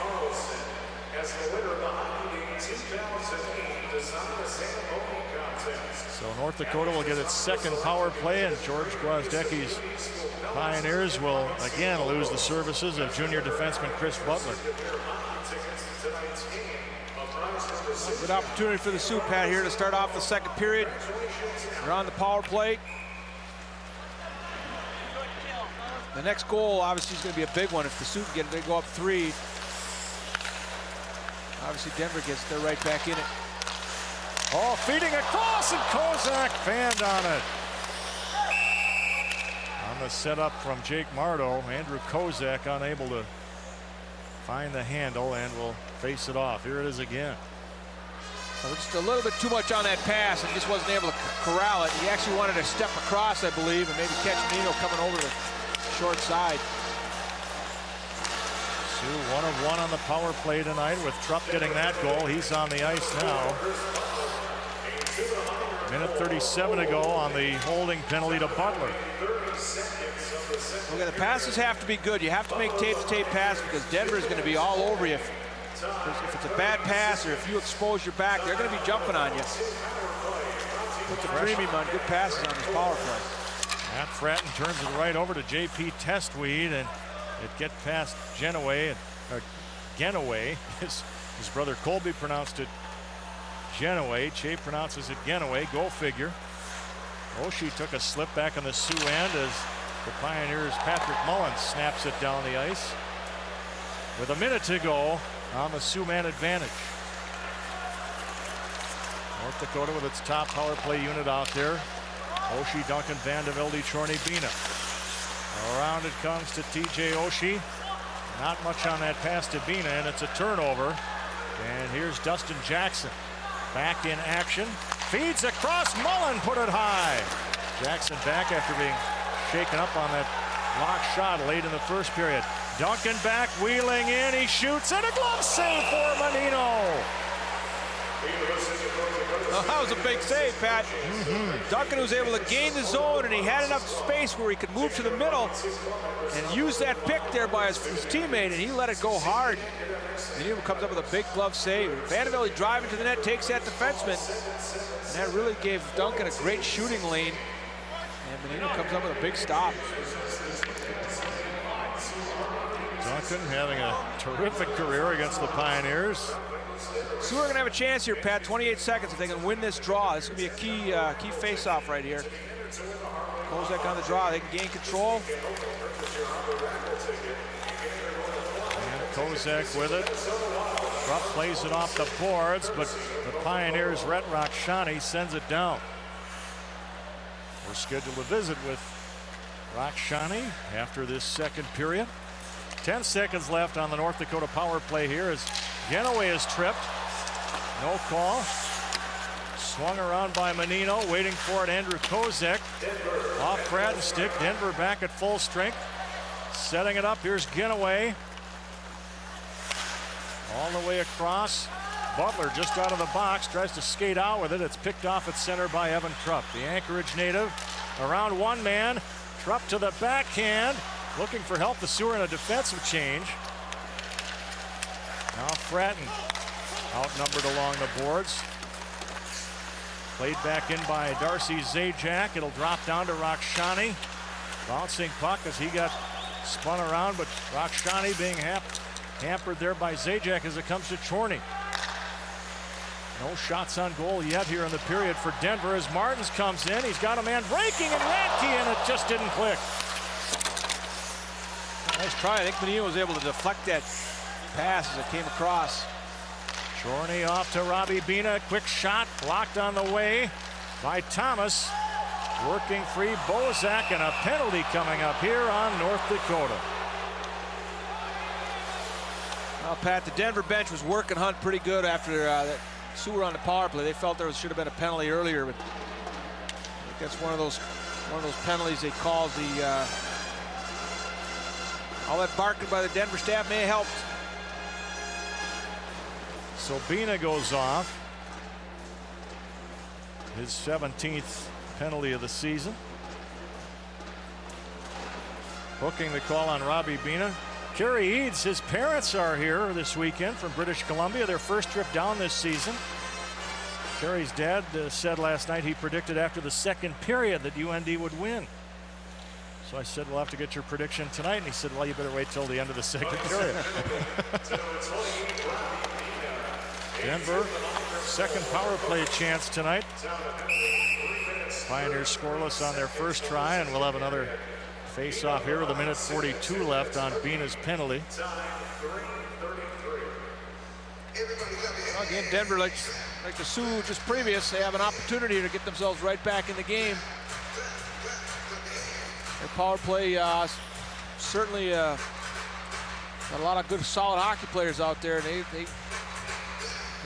So North Dakota will get its second power play, and George Gwozdecki's Pioneers will again lose the services of junior defenseman Chris Butler. Good opportunity for the Sioux, Pat, here to start off the second period. They're on the power play. The next goal obviously is going to be a big one. If the Sioux they go up 3, obviously Denver they're right back in it. Oh, feeding across, and Kozak fanned on it. On the setup from Jake Mardo, Andrew Kozek unable to find the handle and will face it off. Here it is again. Just a little bit too much on that pass and just wasn't able to corral it. He actually wanted to step across, I believe, and maybe catch Nino coming over the short side. Sioux 1 of 1 on the power play tonight with Trupp getting that goal. He's on the ice now. Minute 37 to go on the holding penalty to Butler. Okay, the passes have to be good. You have to make tape-to-tape passes because Denver is going to be all over you. If it's a bad pass or if you expose your back, they're going to be jumping on you. Puts a premium on good passes on this power play. Matt Fratton turns it right over to J.P. Testweed, and it gets past Genoway. His brother Colby pronounced it Genoway. Che pronounces it Genoway. Go figure. Oshie took a slip back on the Sioux end as the Pioneers' Patrick Mullins snaps it down the ice. With a minute to go on the Sioux man advantage. North Dakota with its top power play unit out there. Oshie, Duncan, Vandevelde, Chorney, Bina. Around it comes to TJ Oshie. Not much on that pass to Bina, and it's a turnover. And here's Dustin Jackson back in action. Feeds across, Mullen put it high. Jackson back after being shaken up on that block shot late in the first period. Duncan back, wheeling in, he shoots, and a glove save for Menino. Well, that was a big save, Pat. Duncan was able to gain the zone, and he had enough space where he could move to the middle and use that pick there by his teammate, and he let it go hard. Menino comes up with a big glove save. Vandevelde driving to the net, takes that defenseman, and that really gave Duncan a great shooting lane. And Menino comes up with a big stop. Duncan having a terrific career against the Pioneers. Sioux are going to have a chance here, Pat. 28 seconds if they can win this draw. This is going to be a key face-off right here. Kozek on the draw. They can gain control. And Kozek with it. Trupp plays it off the boards, but the Pioneers' Rhett Rakshani sends it down. We're scheduled to visit with Rakshani after this second period. 10 seconds left on the North Dakota power play here as Genoway is tripped. No call. Swung around by Menino, waiting for it. Andrew Kozek off Fratton's stick. Denver back at full strength. Setting it up. Here's Genoway. All the way across. Butler just out of the box, tries to skate out with it. It's picked off at center by Evan Trupp. The Anchorage native around one man. Trupp to the backhand. Looking for help. The Sioux in a defensive change. Now Fratton outnumbered along the boards. Played back in by Darcy Zajac. It'll drop down to Rakshani. Bouncing puck as he got spun around, but Rakshani being hampered there by Zajac as it comes to Chorney. No shots on goal yet here in the period for Denver as Martins comes in. He's got a man breaking and Radke, and it just didn't click. Nice try. I think Menino was able to deflect that pass as it came across. Chorney off to Robbie Bina. Quick shot blocked on the way by Thomas. Working free Bozak, and a penalty coming up here on North Dakota. Well, Pat, the Denver bench was working Hunt pretty good after that Sioux were on the power play. They felt there should have been a penalty earlier, but I think that's one of those penalties they call the all that barking by the Denver staff may have helped. So Bina goes off. His 17th penalty of the season. Booking the call on Robbie Bina. Kerry Eads, his parents are here this weekend from British Columbia, their first trip down this season. Kerry's dad said last night he predicted after the second period that UND would win. So I said, we'll have to get your prediction tonight. And he said, well, you better wait till the end of the second period. Denver, second power play chance tonight. Pioneers scoreless on their first try, and we'll have another face-off here with a minute 42 left on Bina's penalty. Well, again, Denver, like the Sioux just previous, they have an opportunity to get themselves right back in the game. Their power play certainly got a lot of good, solid hockey players out there, and they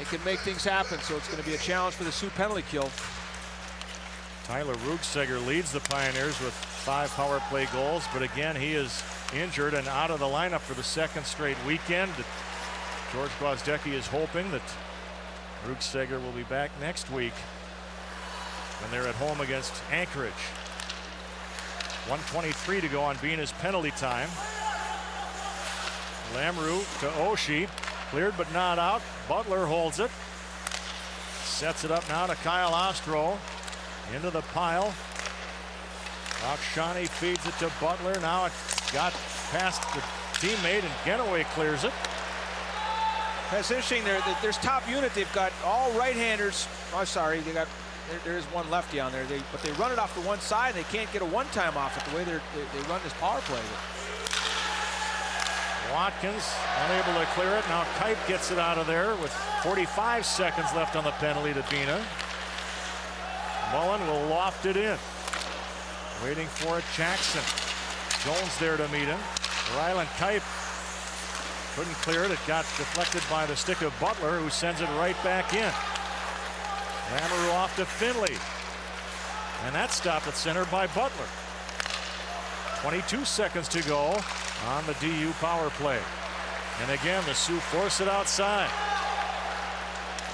can make things happen. So it's going to be a challenge for the Sioux penalty kill. Tyler Rugseger leads the Pioneers with 5 power play goals, but again, he is injured and out of the lineup for the 2nd straight weekend. George Gwozdecki is hoping that Rugseger will be back next week when they're at home against Anchorage. 1:23 to go on Bena's penalty time. Lamrou to Oshie, cleared but not out. Butler holds it. Sets it up now to Kyle Ostro. Into the pile. Rakshani feeds it to Butler. Now it got past the teammate and Genoway clears it. That's interesting. There's top unit. They've got all right-handers. Oh, sorry, there is one lefty on there. But they run it off to one side. And they can't get a one-time off it the way they run this power play. Watkins unable to clear it. Now Kipe gets it out of there with 45 seconds left on the penalty to Bena. Mullen will loft it in. Waiting for it, Jackson. Jones there to meet him. Ryland Kipe couldn't clear it. It got deflected by the stick of Butler, who sends it right back in. Lamoureux off to Finley. And that's stopped at center by Butler. 22 seconds to go on the DU power play. And again, the Sioux force it outside.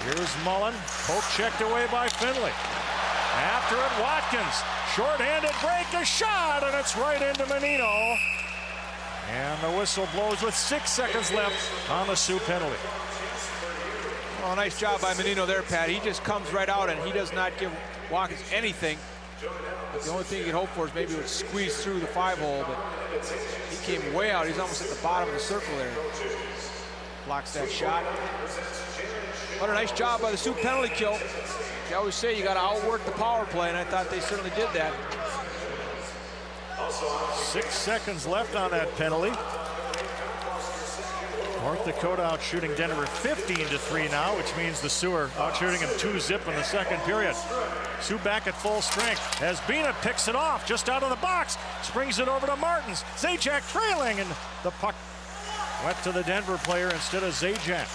Here's Mullen. Poke checked away by Finley. After it, Watkins. Short-handed break, a shot, and it's right into Menino. And the whistle blows with 6 seconds left on the Sioux penalty. Oh, nice job by Menino there, Pat. He just comes right out, and he does not give Watkins anything. But the only thing you can hope for is maybe it would squeeze through the 5-hole, but he came way out. He's almost at the bottom of the circle there. Blocks that shot. What a nice job by the Sioux penalty kill. You always say you got to outwork the power play, and I thought they certainly did that. 6 seconds left on that penalty. North Dakota out shooting Denver 15-3 now, which means the Sioux are out shooting them 2-zip in the 2nd period. Sioux back at full strength as Bena picks it off just out of the box, springs it over to Martins. Zajac trailing, and the puck went to the Denver player instead of Zajac.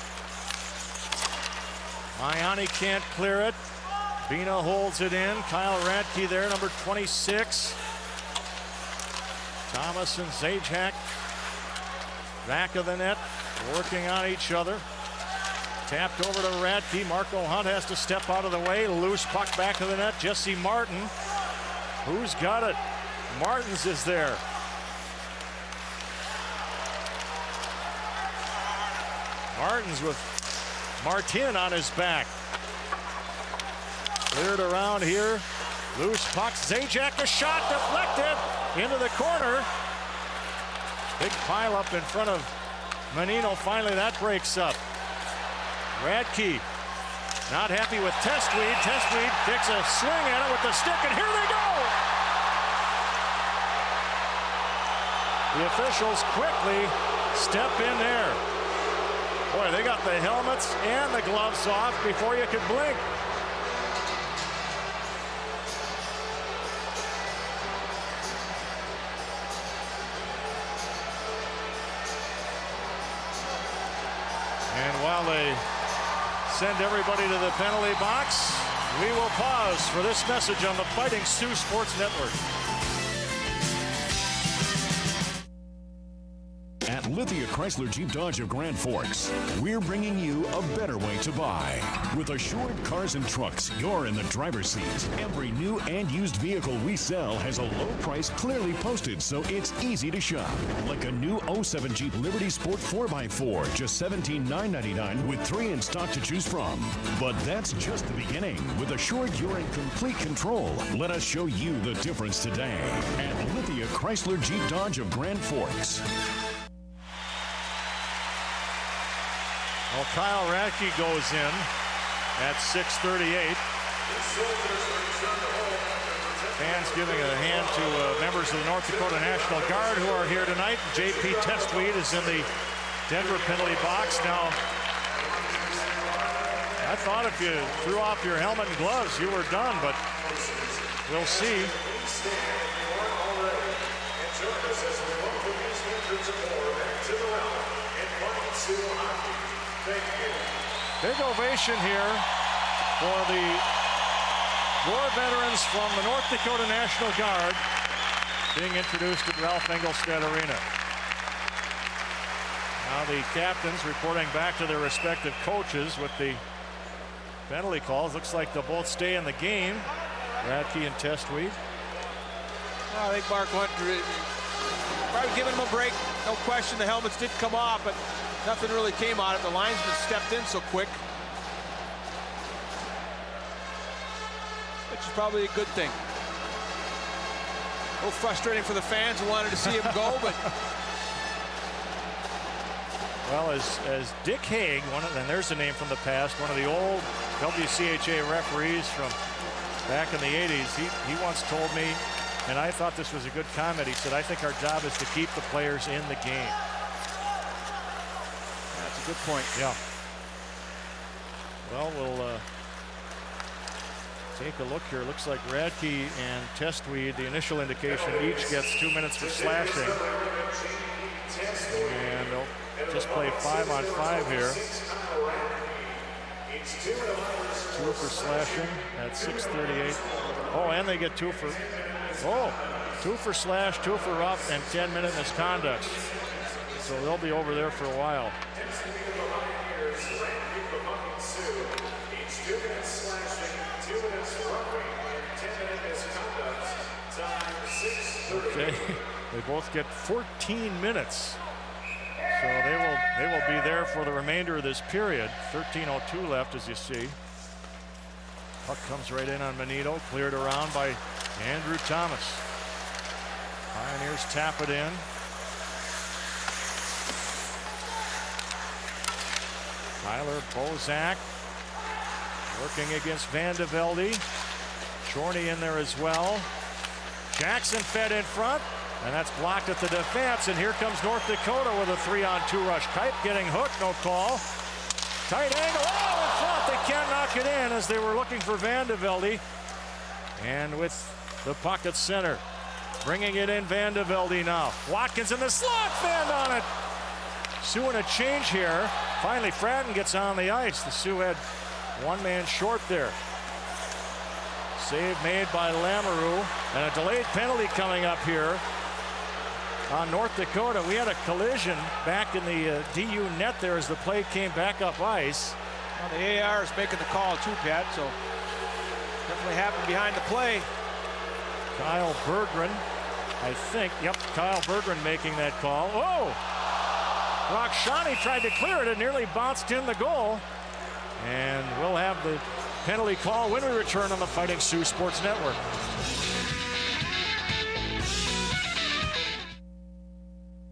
Maiani can't clear it. Bena holds it in. Kyle Radke there, number 26. Thomas and Zajac back of the net, working on each other. Tapped over to Radke. Marco Hunt has to step out of the way. Loose puck back of the net. Jesse Martin. Who's got it? Martins is there. Martins with Martin on his back. Cleared around here. Loose puck. Zajac, a shot deflected into the corner. Big pile up in front of Menino. Finally, that breaks up. Radke not happy with Testweed. Testweed takes a swing at it with the stick, and here they go. The officials quickly step in there. Boy, they got the helmets and the gloves off before you could blink. And while they send everybody to the penalty box, we will pause for this message on the Fighting Sioux Sports Network. At Lithia Chrysler Jeep Dodge of Grand Forks, we're bringing you a better way to buy. With Assured Cars and Trucks, you're in the driver's seat. Every new and used vehicle we sell has a low price clearly posted, so it's easy to shop. Like a new 07 Jeep Liberty Sport 4x4, just $17,999 with 3 in stock to choose from. But that's just the beginning. With Assured, you're in complete control. Let us show you the difference today at Lithia Chrysler Jeep Dodge of Grand Forks. Well, Kyle Radke goes in at 6:38. Fans giving a hand to members of the North Dakota National Guard who are here tonight. J.P. Testweed is in the Denver penalty box. Now, I thought if you threw off your helmet and gloves, you were done, but we'll see. Big ovation here for the war veterans from the North Dakota National Guard being introduced at Ralph Engelstad Arena. Now the captains reporting back to their respective coaches with the penalty calls. Looks like they'll both stay in the game, Radke and Testweed. Well, I think Mark went probably giving him a break. No question, the helmets did come off, but nothing really came on it. The linesman stepped in so quick, which is probably a good thing. A little frustrating for the fans who wanted to see him go, but well, as Dick Haig, and there's a name from the past, one of the old WCHA referees from back in the 80s, he once told me, and I thought this was a good comment, he said, I think our job is to keep the players in the game. That's a good point. Yeah. Well, we'll take a look here. Looks like Radke and Testweed, the initial indication, each gets 2 minutes for slashing. And they'll just play 5-on-5 here. 2 for slashing at 6:38. Oh, and they get 2 for, 2 for slash, 2 for rough, and 10-minute misconducts. So they'll be over there for a while. Okay, they both get 14 minutes. So they will be there for the remainder of this period. 13:02 left, as you see. Puck comes right in on Manito, cleared around by Andrew Thomas. Pioneers tap it in. Tyler Bozak working against Van de Velde. Chorney in there as well. Jackson fed in front, and that's blocked at the defense, and here comes North Dakota with a 3-on-2 rush. Kite getting hooked, no call. Tight angle, in front, they can't knock it in as they were looking for Van de Velde. And with the puck at center, bringing it in, Van de Velde now. Watkins in the slot, Van on it. Sioux in a change here. Finally, Fratton gets on the ice. The Sioux had one man short there. Save made by Lamoureux, and a delayed penalty coming up here on North Dakota. We had a collision back in the DU net there as the play came back up ice. Well, the AR is making the call too, Pat, so definitely happened behind the play. Kyle Berggren, I think, yep, Kyle Berggren making that call. Oh! Rakshani tried to clear it and nearly bounced in the goal. And we'll have the penalty call when we return on the Fighting Sioux Sports Network.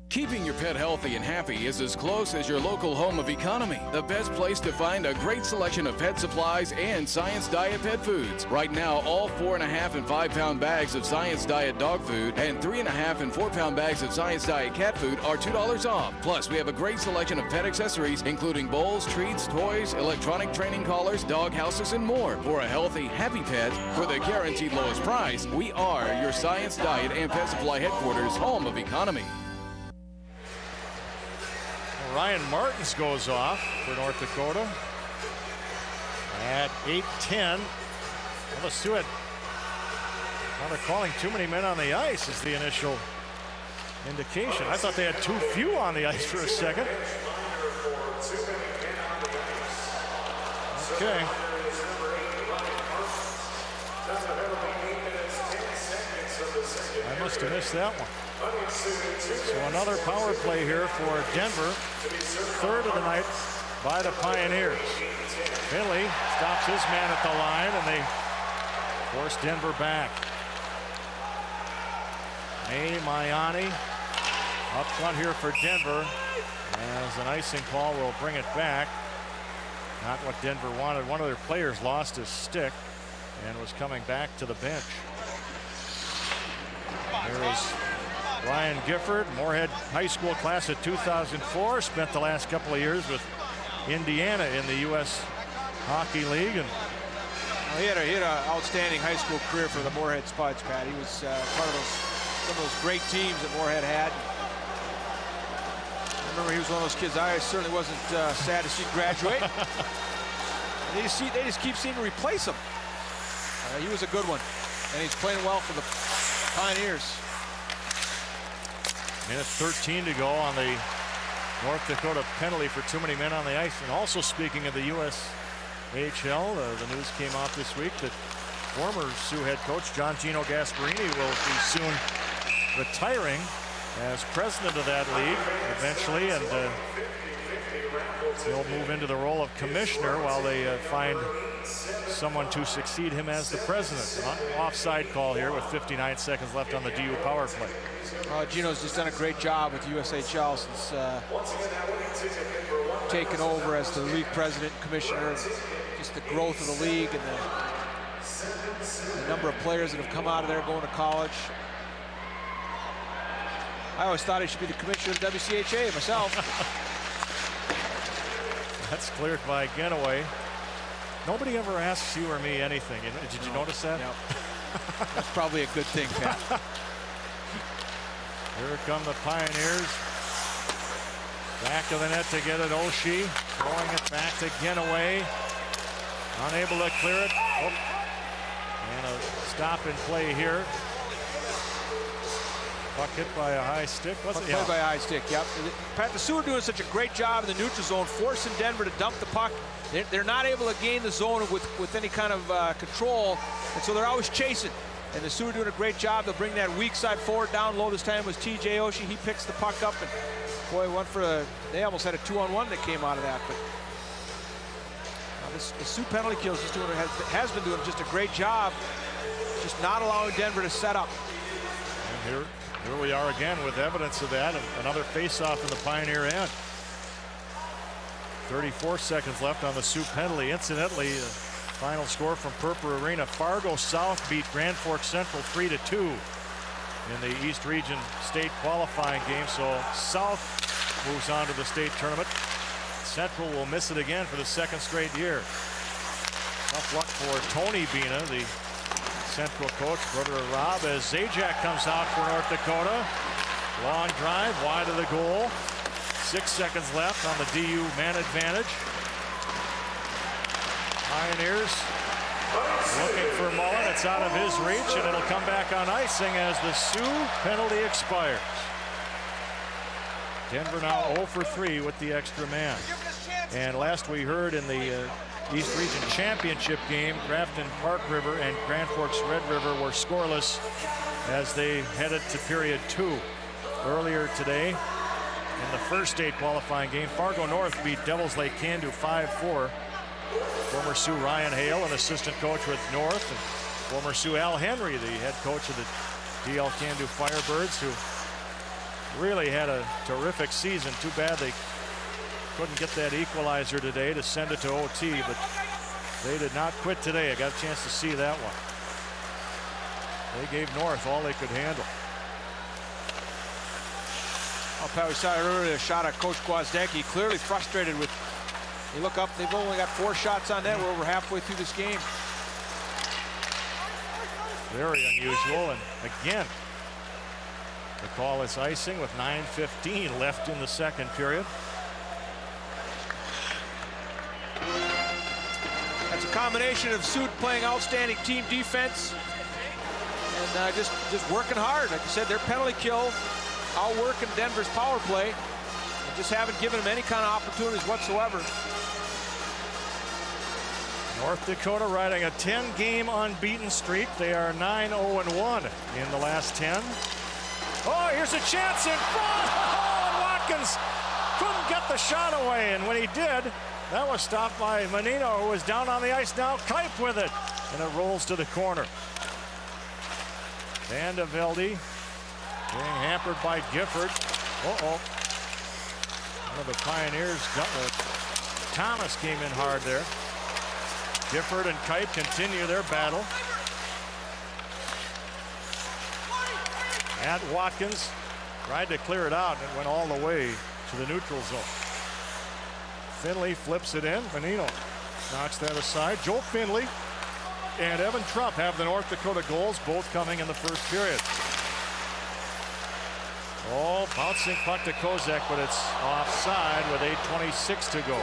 Keeping your pet healthy and happy is as close as your local home of economy. The best place to find a great selection of pet supplies and Science Diet pet foods. Right now, all 4.5 and 5 pound bags of Science Diet dog food and 3.5 and 4 pound bags of Science Diet cat food are $2 off. Plus, we have a great selection of pet accessories, including bowls, treats, toys, electronic training collars, dog houses, and more. For a healthy, happy pet, for the guaranteed lowest price, we are your Science Diet and Pet Supply headquarters, home of economy. Ryan Martins goes off for North Dakota at 8:10. Well, the Sioux had, well, they're calling too many men on the ice is the initial indication. I thought they had too few on the ice for a second. Okay. I must have missed that one. So another power play here for Denver. Third of the night by the Pioneers. Finley stops his man at the line, and they force Denver back. Mayani up front here for Denver. As an icing call will bring it back. Not what Denver wanted. One of their players lost his stick and was coming back to the bench. Here is Ryan Gifford, Moorhead High School class of 2004, spent the last couple of years with Indiana in the U.S. Hockey League. And well, he had an outstanding high school career for the Moorhead Spuds, Pat. He was part of those Some of those great teams that Moorhead had. I remember he was one of those kids I certainly wasn't sad to see graduate. They just keep seeming to replace him. He was a good one, and he's playing well for the Pioneers. Minute 13 to go on the North Dakota penalty for too many men on the ice. And also, speaking of the USHL, the news came out this week that former Sioux head coach John Gino Gasparini will be soon retiring as president of that league eventually, and he'll move into the role of commissioner while they find someone to succeed him as the president. An offside call here with 59 seconds left on the DU power play. Gino's just done a great job with the USHL since taking over as the league president and commissioner. Just the growth of the league and the number of players that have come out of there going to college. I always thought he should be the commissioner of WCHA myself. That's cleared by Genoway. Nobody ever asks you or me anything. Did you notice that? Yep. That's probably a good thing, Pat. Here come the Pioneers. Back of the net to get it, Oshie. Throwing it back to Genoway. Unable to clear it. Oh. And a stop and play here. Puck hit by a high stick. Puck played by a high stick, yep. Pat, the Sioux are doing such a great job in the neutral zone, forcing Denver to dump the puck. They're not able to gain the zone with any kind of control, and so they're always chasing. And the Sioux are doing a great job. They'll bring that weak side forward down low. This time was TJ Oshie. He picks the puck up, and boy, they almost had a 2-on-1 that came out of that. But the Sioux penalty kills has been doing just a great job, just not allowing Denver to set up. And here we are again with evidence of that. Another face-off in the Pioneer end. 34 seconds left on the Sioux penalty. Incidentally, the final score from Purple Arena: Fargo South beat Grand Forks Central 3-2 in the East Region state qualifying game. So South moves on to the state tournament. Central will miss it again for the second straight year. Tough luck for Tony Bina, the Central coach, brother of Rob, as Zajac comes out for North Dakota. Long drive wide of the goal. 6 seconds left on the DU man advantage. Pioneers looking for Mullen. It's out of his reach, and it'll come back on icing as the Sioux penalty expires. Denver now 0 for 3 with the extra man. And last we heard in the East Region Championship game, Grafton Park River and Grand Forks Red River were scoreless as they headed to period 2. Earlier today, in the first state qualifying game, Fargo North beat Devils Lake Candu 5-4. Former Sioux Ryan Hale, an assistant coach with North, and former Sioux Al Henry, the head coach of the DL Candu Firebirds, who really had a terrific season. Too bad they couldn't get that equalizer today to send it to OT, but they did not quit today. I got a chance to see that one. They gave North all they could handle. Oh, Pat, we saw earlier a shot at Coach Gwozdecki, clearly frustrated with. You look up, they've only got 4 shots on net. We're over halfway through this game. Very unusual, and again, the call is icing with 9:15 left in the second period. That's a combination of Sioux playing outstanding team defense and just working hard. Like I said, their penalty kill outworking Denver's power play. They just haven't given them any kind of opportunities whatsoever. North Dakota riding a 10-game unbeaten streak. They are 9-0-1 in the last 10. Oh, here's a chance in front. Oh, and Watkins couldn't get the shot away, and when he did, that was stopped by Menino, who was down on the ice now. Kipe with it, and it rolls to the corner. Vandevelde being hampered by Gifford. One of the Pioneers, Thomas came in hard there. Gifford and Kipe continue their battle. And Watkins tried to clear it out, and it went all the way to the neutral zone. Finley flips it in. Menino knocks that aside. Joe Finley and Evan Trupp have the North Dakota goals, both coming in the first period. Oh, bouncing puck to Kozek, but it's offside with 8:26 to go.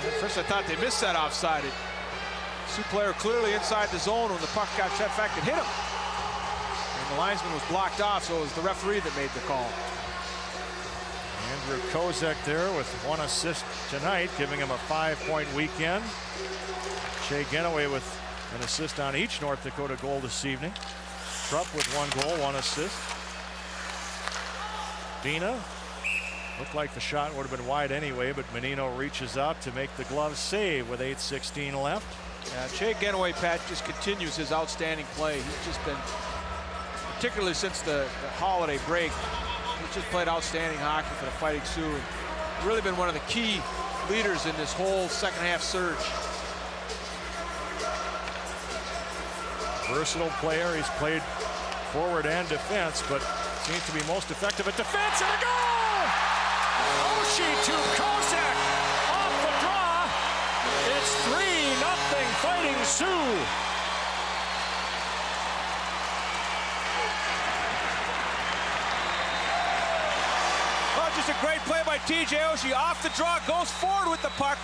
At first I thought they missed that offside. Sioux player clearly inside the zone when the puck got set back and hit him. And the linesman was blocked off, so it was the referee that made the call. Andrew Kozek there with 1 assist tonight, giving him a 5-point weekend. Shea Genoway with an assist on each North Dakota goal this evening. Trupp with 1 goal, 1 assist. Vina looked like the shot would have been wide anyway, but Menino reaches out to make the glove save with 8:16 left. Yeah, Shea Genoway, Pat, just continues his outstanding play. He's just been, particularly since the holiday break, he's just played outstanding hockey for the Fighting Sioux. And really been one of the key leaders in this whole second half surge. Versatile player. He's played forward and defense, but seems to be most effective at defense, and a goal! Oshie to Kozek off the draw. It's 3-0 Fighting Sioux. Oh, just a great play by TJ Oshie. Off the draw, goes forward with the puck.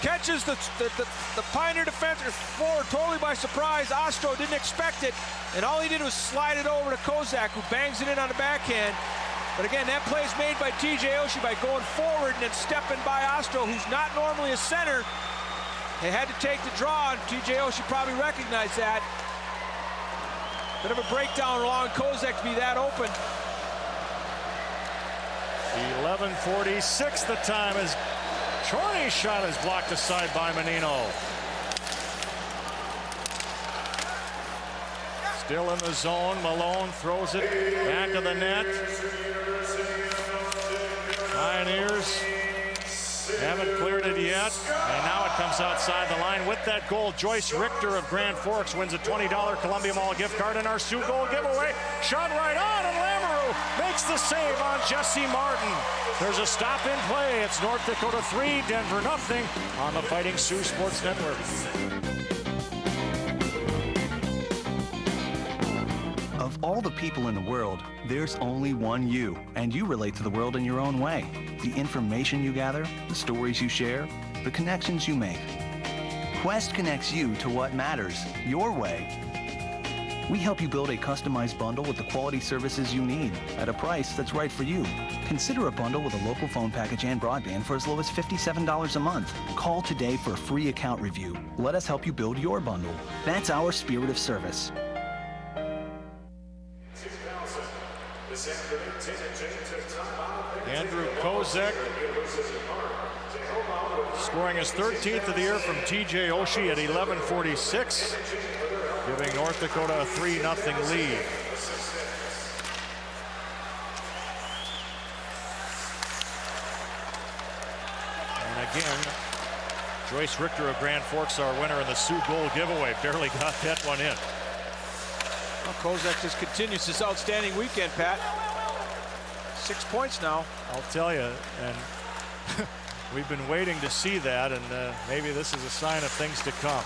Catches the Pioneer defender forward totally by surprise. Ostro didn't expect it, and all he did was slide it over to Kozak, who bangs it in on the backhand. But again, that play is made by TJ Oshie by going forward and then stepping by Ostro, who's not normally a center. They had to take the draw, and TJ Oshie probably recognized that. Bit of a breakdown along Kozak to be that open. 11:46 the time as Chorny's shot is blocked aside by Menino. Still in the zone. Malone throws it back of the net. Pioneers haven't cleared it yet. And now it comes outside the line. With that goal, Joyce Richter of Grand Forks wins a $20 Columbia Mall gift card in our Sioux goal giveaway. Shot right on, and Lamoureux makes the save on Jesse Martin. There's a stop in play. It's North Dakota 3, Denver 0 on the Fighting Sioux Sports Network. Of all the people in the world, there's only one you, and you relate to the world in your own way. The information you gather, the stories you share, the connections you make. Quest connects you to what matters, your way. We help you build a customized bundle with the quality services you need at a price that's right for you. Consider a bundle with a local phone package and broadband for as low as $57 a month. Call today for a free account review. Let us help you build your bundle. That's our spirit of service. Andrew Kozek scoring his 13th of the year from TJ Oshie at 11:46, giving North Dakota a 3-0 lead. And again, Joyce Richter of Grand Forks, our winner in the Sioux goal giveaway, barely got that one in. Well, Kozak just continues his outstanding weekend, Pat. 6 points now. I'll tell you, and we've been waiting to see that, and maybe this is a sign of things to come.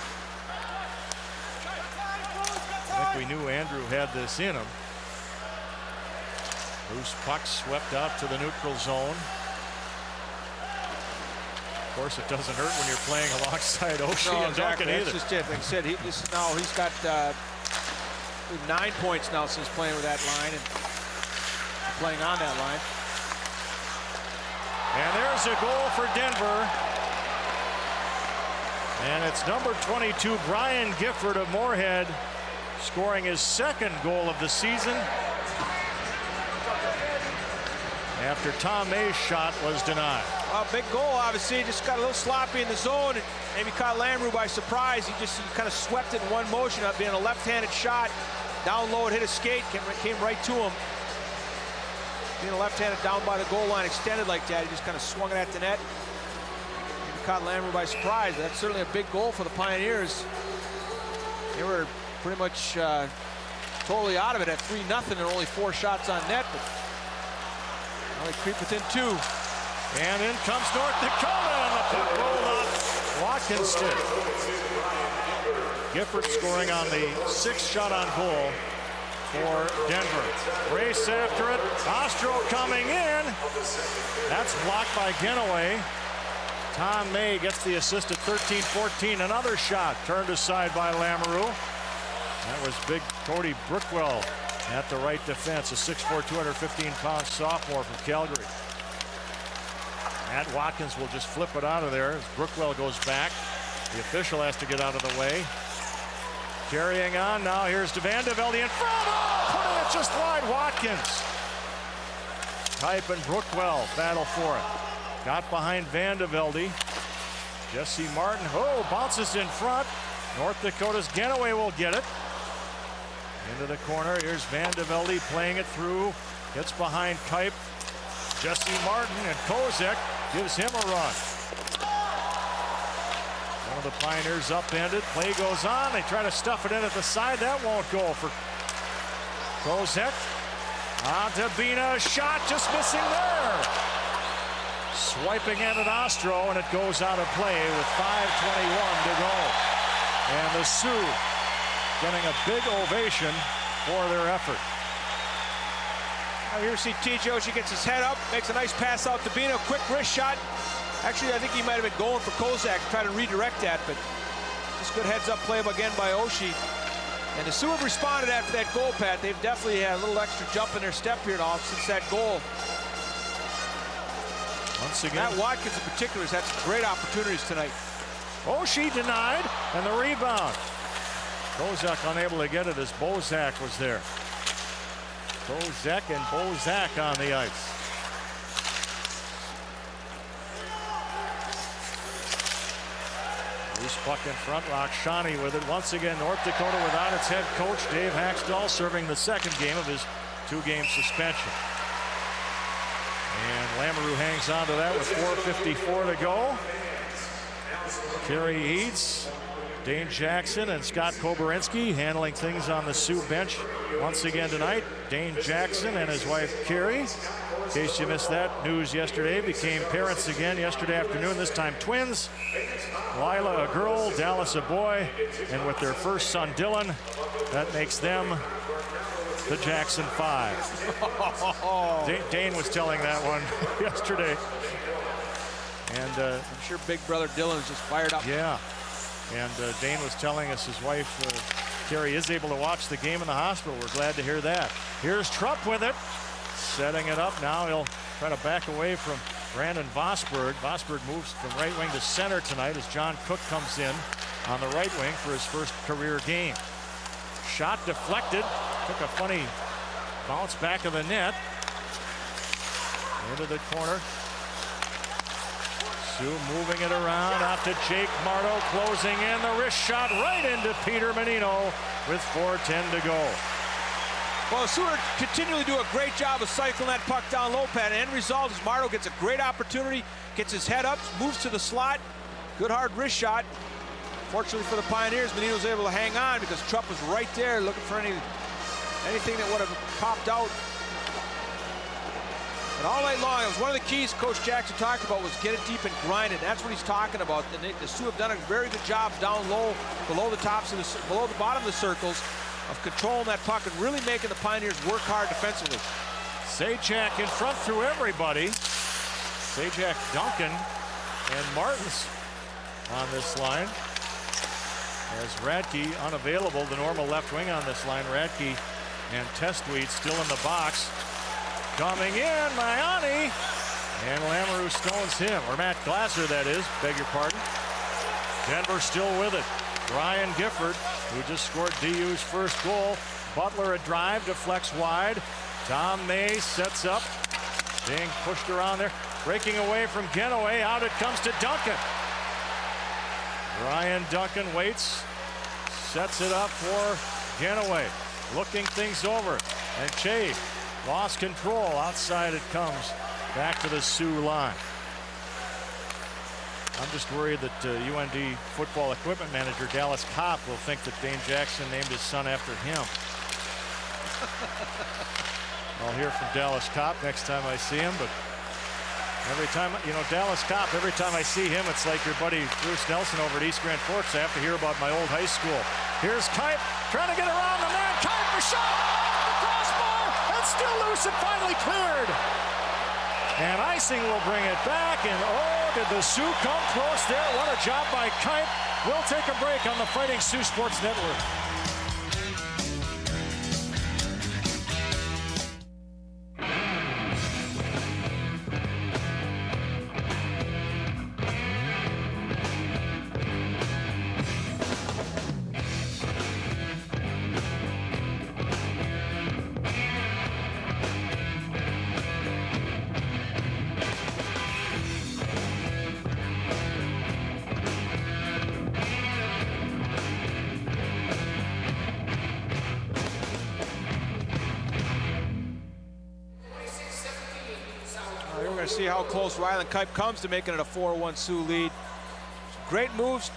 I think we knew Andrew had this in him. Loose puck swept out to the neutral zone. Of course, it doesn't hurt when you're playing alongside Oshie and exactly. Duncan either. That's just it. Like I said, he's got 9 points now since playing with that line and playing on that line. And there's a goal for Denver. And it's number 22, Brian Gifford of Moorhead, scoring his second goal of the season after Tom May's shot was denied. Well, big goal, obviously. Just got a little sloppy in the zone and maybe caught Lamoureux by surprise. He kind of swept it in one motion up, being a left-handed shot. Down low, it hit a skate, came right to him. Being a left-handed down by the goal line, extended like that, he just kind of swung it at the net. Maybe caught Lamoureux by surprise. That's certainly a big goal for the Pioneers. They were pretty much totally out of it at 3-0 and only 4 shots on net. But now they creep within 2. And in comes North Dakota, and the puck rolled off Watkins' stick. Gifford scoring on the 6th shot on goal for Denver. Race after it. Ostro coming in. That's blocked by Genoway. Tom May gets the assist at 13-14. Another shot turned aside by Lamoureux. That was big Cody Brookwell at the right defense, a 6'4", 215-pound sophomore from Calgary. Matt Watkins will just flip it out of there as Brookwell goes back. The official has to get out of the way. Carrying on now, here's Van de Velde in front. Oh, putting it just wide, Watkins. Type and Brookwell battle for it. Got behind Van de Velde. Jesse Martin, bounces in front. North Dakota's Genoway will get it. Into the corner, here's Van de Velde playing it through. Gets behind Kipe. Jesse Martin and Kozek gives him a run. One of the Pioneers upended. Play goes on. They try to stuff it in at the side. That won't go for Kozek. On to Bina. Shot just missing there. Swiping at Ostro, and it goes out of play with 5:21 to go. And the Sioux getting a big ovation for their effort. Now here we see TJ Oshie gets his head up, makes a nice pass out to Bina. Quick wrist shot. Actually, I think he might have been going for Kozak, trying to redirect that, but just good heads-up play again by Oshie. And the Sioux have responded after that goal, Pat. They've definitely had a little extra jump in their step here now since that goal. Once again, Matt Watkins in particular has had some great opportunities tonight. Oshie denied, and the rebound. Kozak unable to get it as Bozak was there. Kozek and Bozak on the ice. Loose puck in front. Rakshani with it. Once again, North Dakota without its head coach, Dave Haxtell, serving the second game of his two-game suspension. And Lamoureux hangs on to that with 4:54 to go. Kerry Eads, Dane Jackson, and Scott Kobarinski handling things on the Sioux bench once again tonight. Dane Jackson and his wife Kerry, in case you missed that news yesterday, became parents again yesterday afternoon, this time twins. Lila a girl, Dallas a boy, and with their first son Dylan, that makes them the Jackson 5. Dane was telling that one yesterday. And I'm sure big brother Dylan is just fired up. Yeah. And Dane was telling us his wife, Kerry, is able to watch the game in the hospital. We're glad to hear that. Here's Trupp with it. Setting it up. Now he'll try to back away from Brandon Vossberg. Vossberg moves from right wing to center tonight as John Cook comes in on the right wing for his first career game. Shot deflected. Took a funny bounce back of the net. Into the corner. Sioux moving it around out to Jake Marto, closing in. The wrist shot right into Peter Menino with 4:10 to go. Well, Sioux continually do a great job of cycling that puck down low, Pat. End result is Marto gets a great opportunity, gets his head up, moves to the slot. Good hard wrist shot. Fortunately for the Pioneers, Menino was able to hang on because Trupp was right there looking for anything that would have popped out. And all night long, it was one of the keys Coach Jackson talked about was get it deep and grind it. That's what he's talking about. The Sioux have done a very good job down low, below the bottom of the circles, of controlling that puck and really making the Pioneers work hard defensively. Sajak in front through everybody. Sajak, Duncan, and Martins on this line. As Radke unavailable, the normal left wing on this line. Radke and Testweed still in the box. Coming in, Mayani, and Lamoureux stones him, or Matt Glasser, that is, beg your pardon. Denver still with it. Ryan Gifford, who just scored DU's first goal. Butler a drive, deflects wide. Tom May sets up, being pushed around there. Breaking away from Genoway, out it comes to Duncan. Ryan Duncan waits, sets it up for Genoway. Looking things over, and Che lost control. Outside it comes, back to the Sioux line. I'm just worried that UND football equipment manager Dallas Kopp will think that Dane Jackson named his son after him. I'll hear from Dallas Kopp next time I see him, but every time, you know, Dallas Kopp, every time I see him, it's like your buddy Bruce Nelson over at East Grand Forks. I have to hear about my old high school. Here's Kipe trying to get around the man. Kipe, a shot! It's still loose and finally cleared. And icing will bring it back. And oh, did the Sioux come close there? What a job by Kite. We'll take a break on the Fighting Sioux Sports Network. We're going to see how close Ryland Kipe comes to making it a 4-1 Sioux lead. Great moves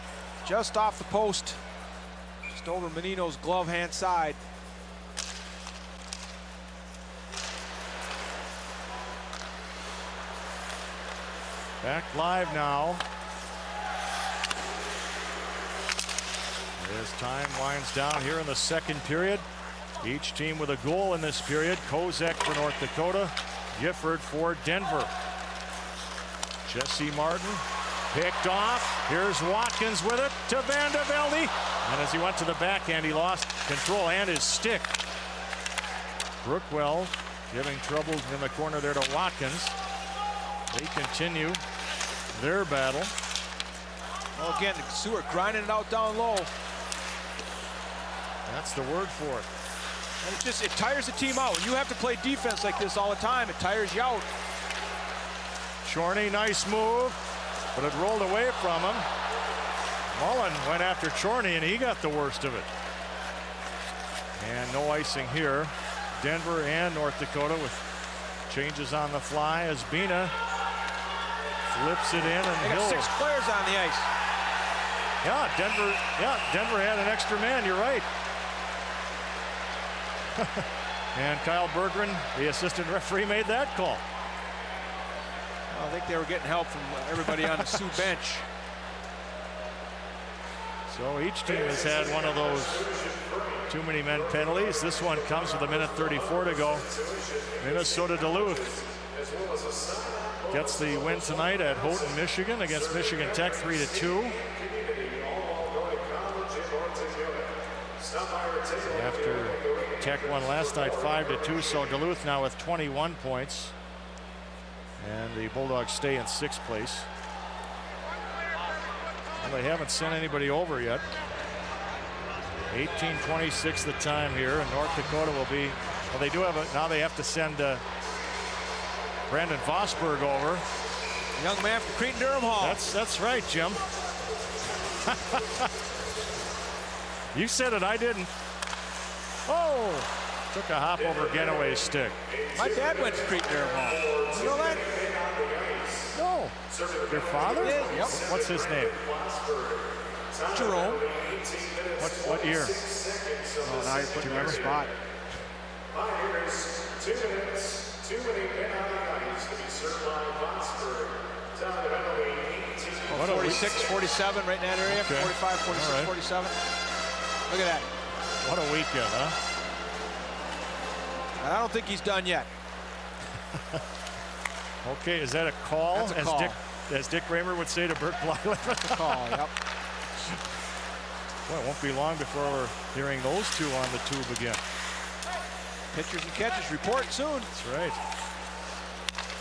just off the post, just over Menino's glove hand side. Back live now. As time winds down here in the second period. Each team with a goal in this period. Kozek for North Dakota. Gifford for Denver. Jesse Martin picked off. Here's Watkins with it to Van de Velde. And as he went to the backhand, he lost control and his stick. Brookwell giving trouble in the corner there to Watkins. They continue their battle. Well, again, Sioux grinding it out down low. That's the word for it. And it tires the team out. When you have to play defense like this all the time, it tires you out. Chorney, nice move, but it rolled away from him. Mullen went after Chorney, and he got the worst of it. And no icing here. Denver and North Dakota with changes on the fly as Bina flips it in, and they got 6 players on the ice. Denver had an extra man. You're right. And Kyle Berggren, the assistant referee, made that call. Well, I think they were getting help from everybody on the Sioux bench. So each team has had one of those too many men penalties. This one comes with 1:34 to go. Minnesota Duluth gets the win tonight at Houghton, Michigan against Michigan Tech 3-2. After Tech won last night 5-2, so Duluth now with 21 points. And the Bulldogs stay in 6th place. Well, they haven't sent anybody over yet. 18:26 the time here, and North Dakota will be, well, they do have a, now they have to send Brandon Vossberg over. Young man from Cretin-Durham Hall. That's right, Jim. You said it, I didn't. Oh, took a hop over Genoway's stick. My dad went to Cretin-Durham Hall. You know that? No. Your father? Yeah, yep. What's his name? Jerome. What year? Oh, now you're putting me on the spot. 2 minutes, 2 minute penalty ice to be served by Vossberg. 46, 47 right in that area. Okay. 45, 46, right. 47. Look at that. What a weekend, huh? I don't think he's done yet. Okay, is that a call? That's a call. As Dick Raymer would say to Bert Blyleven. That's a call, yep. Well, it won't be long before we're hearing those two on the tube again. Pitchers and catchers report soon. That's right.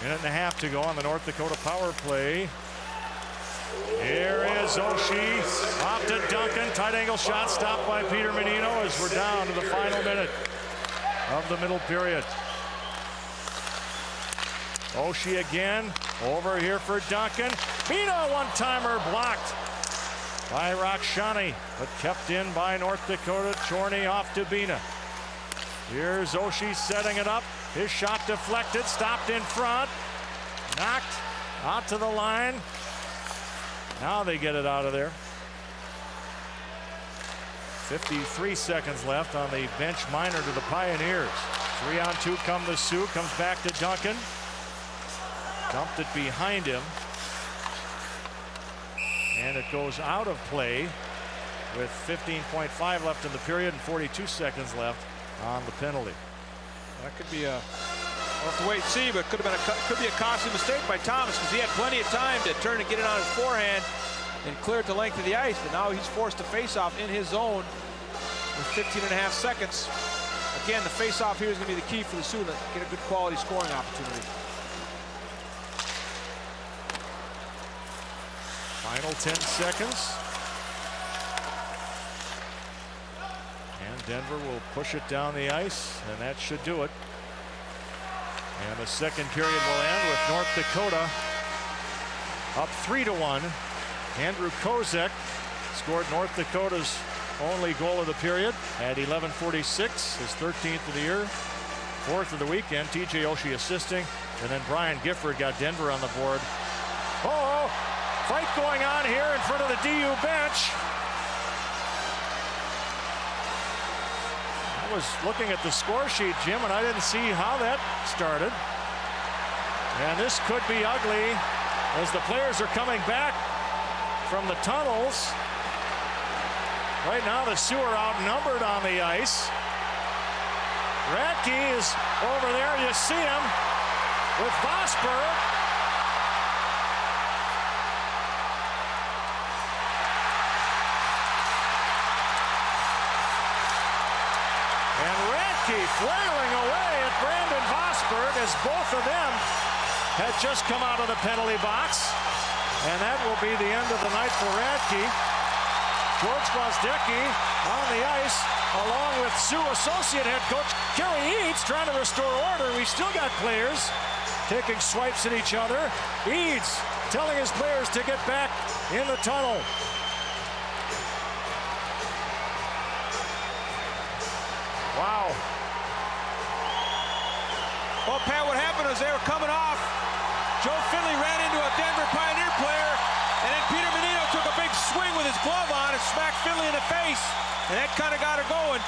1.5 to go on the North Dakota power play. Here is Oshie off to Duncan. Tight angle shot stopped by Peter Menino as we're down to the final minute of the middle period. Oshie again over here for Duncan. Bina one-timer blocked by Rakshani, but kept in by North Dakota. Chorney off to Bina. Here's Oshie setting it up. His shot deflected, stopped in front, knocked out to the line. Now they get it out of there. 53 seconds left on the bench minor to the Pioneers. 3-on-2 come the Sioux, comes back to Duncan. Dumped it behind him. And it goes out of play with 15.5 left in the period and 42 seconds left on the penalty. That could be a, we'll have to wait and see, but could be a costly mistake by Thomas because he had plenty of time to turn and get it on his forehand and clear it the length of the ice. But now he's forced to face off in his zone with 15.5 seconds. Again, the face-off here is going to be the key for the Sioux to get a good quality scoring opportunity. Final 10 seconds. And Denver will push it down the ice, and that should do it. And the second period will end with North Dakota up 3-1. Andrew Kozek scored North Dakota's only goal of the period at 11:46, his 13th of the year, 4th of the weekend. TJ Oshie assisting, and then Brian Gifford got Denver on the board. Oh, fight going on here in front of the DU bench. I was looking at the score sheet, Jim, and I didn't see how that started. And this could be ugly as the players are coming back from the tunnels. Right now, the Sioux are outnumbered on the ice. Radke is over there. You see him with Vossberg. And Radke flailing away at Brandon Vossberg as both of them had just come out of the penalty box. And that will be the end of the night for Radke. George Vossberg on the ice, along with Sioux associate head coach Kerry Eads, trying to restore order. We still got players taking swipes at each other. Eads telling his players to get back in the tunnel. Wow. Well, Pat, what happened is they were coming off. Joe Finley ran into a Denver Pioneer player, and then Peter Menino took a big swing with his glove on and smacked Finley in the face, and that kind of got her going.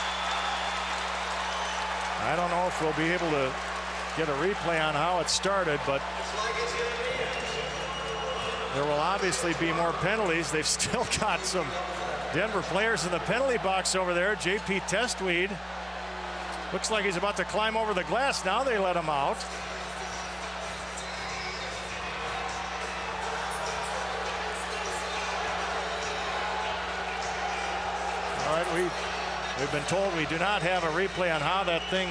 I don't know if we'll be able to get a replay on how it started, but there will obviously be more penalties. They've still got some Denver players in the penalty box over there. JP Testweed looks like he's about to climb over the glass. Now they let him out. All right, we've been told we do not have a replay on how that thing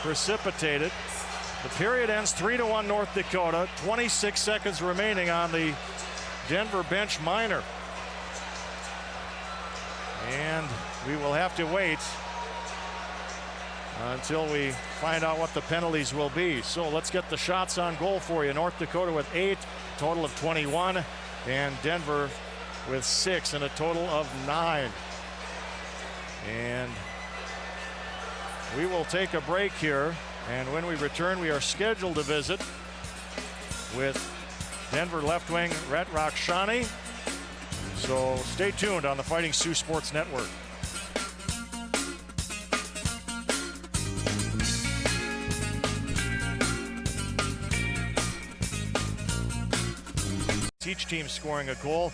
precipitated. The period ends 3-1 North Dakota. 26 seconds remaining on the Denver bench minor. And we will have to wait until we find out what the penalties will be. So let's get the shots on goal for you. North Dakota with 8, total of 21, and Denver with 6, and a total of 9. And we will take a break here, and when we return, we are scheduled to visit with Denver left wing Rhett Rakshani. So stay tuned on the Fighting Sioux Sports Network. Each team scoring a goal,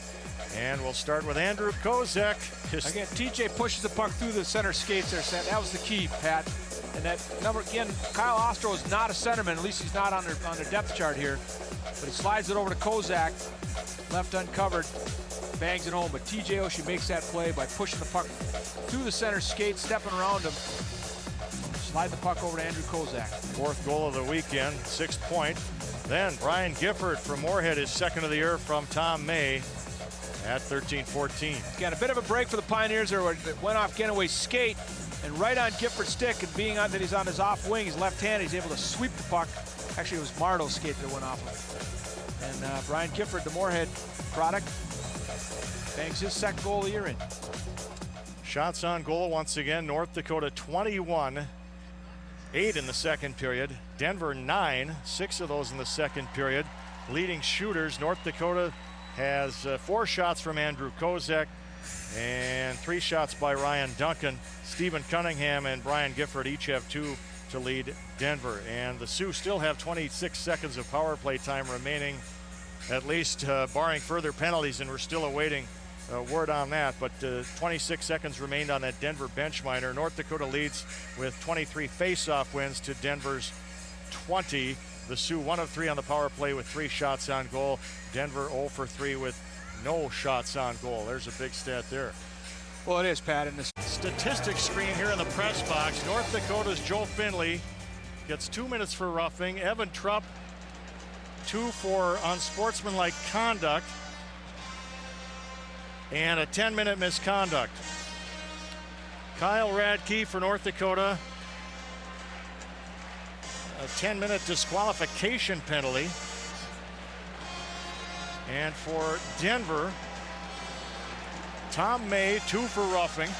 and we'll start with Andrew Kozek. Again, TJ pushes the puck through the center skates there. That was the key, Pat. And that number, again, Kyle Ostro is not a centerman. At least he's not on their depth chart here. But he slides it over to Kozak, left uncovered, bangs it home. But TJ Oshie makes that play by pushing the puck through the center skates, stepping around him. Slide the puck over to Andrew Kozak. 4th goal of the weekend, 6th point. Then Brian Gifford from Moorhead, his 2nd of the year from Tom May at 13-14. Again, a bit of a break for the Pioneers there. It went off Genoway's skate, and right on Gifford's stick, and being on that he's on his off wing, his left hand, he's able to sweep the puck. Actually, it was Mardo's skate that went off of. And Brian Gifford, the Moorhead product, bangs his 2nd goal of the year in. Shots on goal once again. North Dakota 21, 8 in the 2nd period. Denver 9, 6 of those in the 2nd period. Leading shooters, North Dakota has 4 shots from Andrew Kozek and 3 shots by Ryan Duncan. Stephen Cunningham and Brian Gifford each have 2 to lead Denver. And the Sioux still have 26 seconds of power play time remaining, at least barring further penalties, and we're still awaiting word on that, but 26 seconds remained on that Denver bench minor. North Dakota leads with 23 face-off wins to Denver's 20. The Sioux 1 of 3 on the power play with 3 shots on goal. Denver 0 for 3 with no shots on goal. There's a big stat there. Well, it is, Pat. In the statistics screen here in the press box, North Dakota's Joe Finley gets 2 minutes for roughing. Evan Trupp, 2 for unsportsmanlike conduct, and a 10-minute misconduct. Kyle Radke for North Dakota, a 10-minute disqualification penalty. And for Denver, Tom May, 2 for roughing.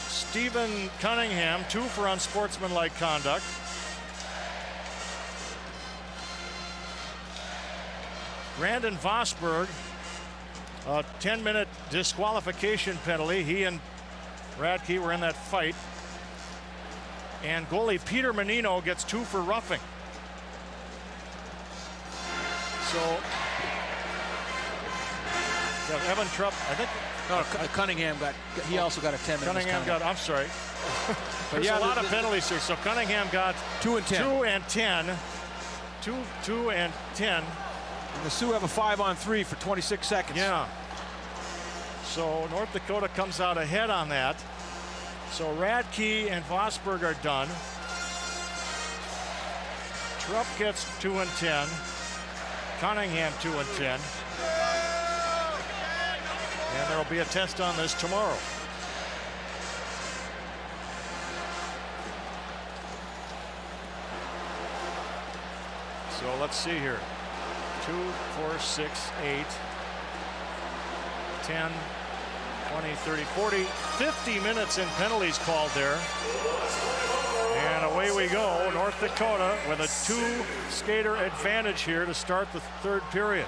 Stephen Cunningham, 2 for unsportsmanlike conduct. Brandon Vossberg, a 10-minute disqualification penalty. He and Radke were in that fight. And goalie Peter Menino gets 2 for roughing. So, yeah, Evan Trupp, I think. No, Cunningham he also got a 10-minute. Cunningham got, I'm sorry. But yeah, a lot of penalties here. So Cunningham got 2 and 10. 2 and 10. 2 and 10. And the Sioux have a 5-on-3 for 26 seconds. Yeah. So North Dakota comes out ahead on that. So Radke and Vossberg are done. Trupp gets 2 and 10. Cunningham 2 and 10. And there will be a test on this tomorrow. So let's see here. 2, 4, 6, 8, 10, 20, 30, 40, 50 minutes in penalties called there. And away we go. North Dakota with a 2-skater advantage here to start the 3rd period.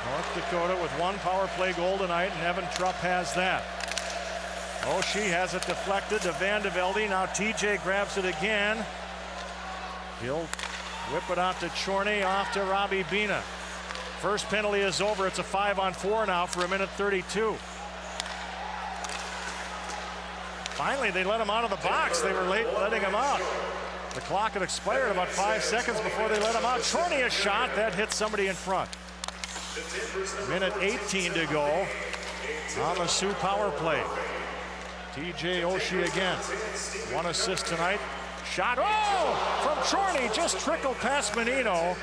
North Dakota with 1 power play goal tonight, and Evan Trupp has that. Oshie has it deflected to Van de Velde. Now TJ grabs it again. He'll whip it out to Chorney, off to Robbie Bina. First penalty is over. It's a 5-on-4 now for 1:32. Finally, they let him out of the box. They were late letting him out. The clock had expired about 5 seconds before they let him out. Chorney a shot that hit somebody in front. 1:18 to go on the Sioux power play. TJ Oshie again. 1 assist tonight. Shot, from Chorney, just trickled past Menino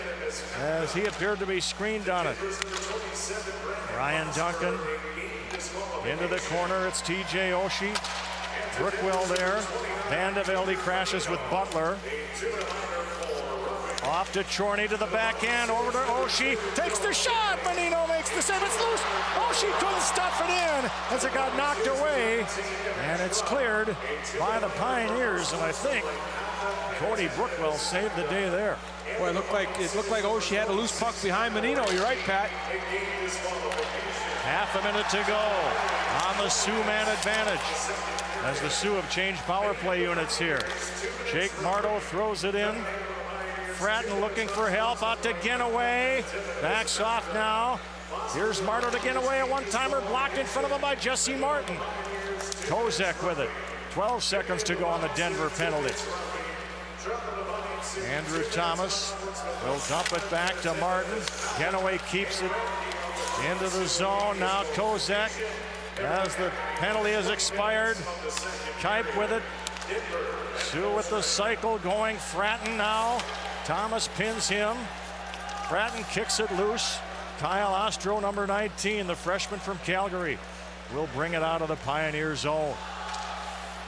as he appeared to be screened on it. Ryan Duncan into the corner. It's TJ Oshie. Brookwell there. Van de Velde crashes with Butler. Off to Chorney to the backhand, over to Oshie, takes the shot, Menino makes the save, it's loose, Oshie couldn't stuff it in as it got knocked away, and it's cleared by the Pioneers, and I think Cody Brookwell saved the day there. Boy, it looked like Oshie had a loose puck behind Menino. You're right, Pat. Half a minute to go on the Sioux man advantage as the Sioux have changed power play units here. Jake Marto throws it in. Fratton looking for help, out to Ginaway. Backs off now. Here's Marto to Ginaway, a one-timer blocked in front of him by Jesse Martin. Kozek with it. 12 seconds to go on the Denver penalty. Andrew Thomas will dump it back to Martin. Ginaway keeps it into the zone. Now Kozek, as the penalty has expired. Kipe with it. Sioux with the cycle going. Fratton now. Thomas pins him. Fratton kicks it loose. Kyle Ostro, number 19, the freshman from Calgary, will bring it out of the Pioneer zone.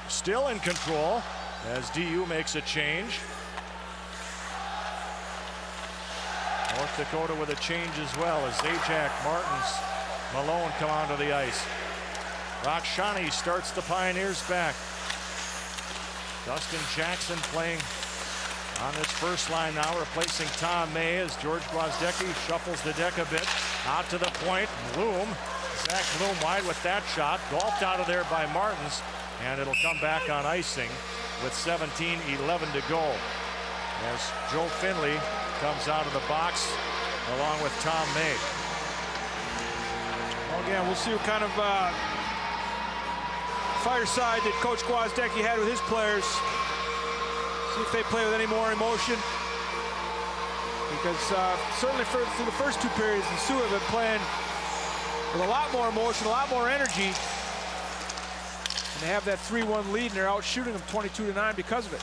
Still in control as DU makes a change. North Dakota with a change as well as Zajac, Martins, Malone come onto the ice. Rakshani starts the Pioneers back. Dustin Jackson playing on this first line now, replacing Tom May as George Gwozdecki shuffles the deck a bit. Out to the point, Bloom. Zach Bloom wide with that shot. Golfed out of there by Martins, and it'll come back on icing with 17:11 to go. As Joe Finley comes out of the box along with Tom May. Well, again, we'll see what kind of fireside that Coach Gwozdecki had with his players. See if they play with any more emotion. Because certainly through the first two periods, the Sioux have been playing with a lot more emotion, a lot more energy. And they have that 3-1 lead, and they're out shooting them 22-9 because of it.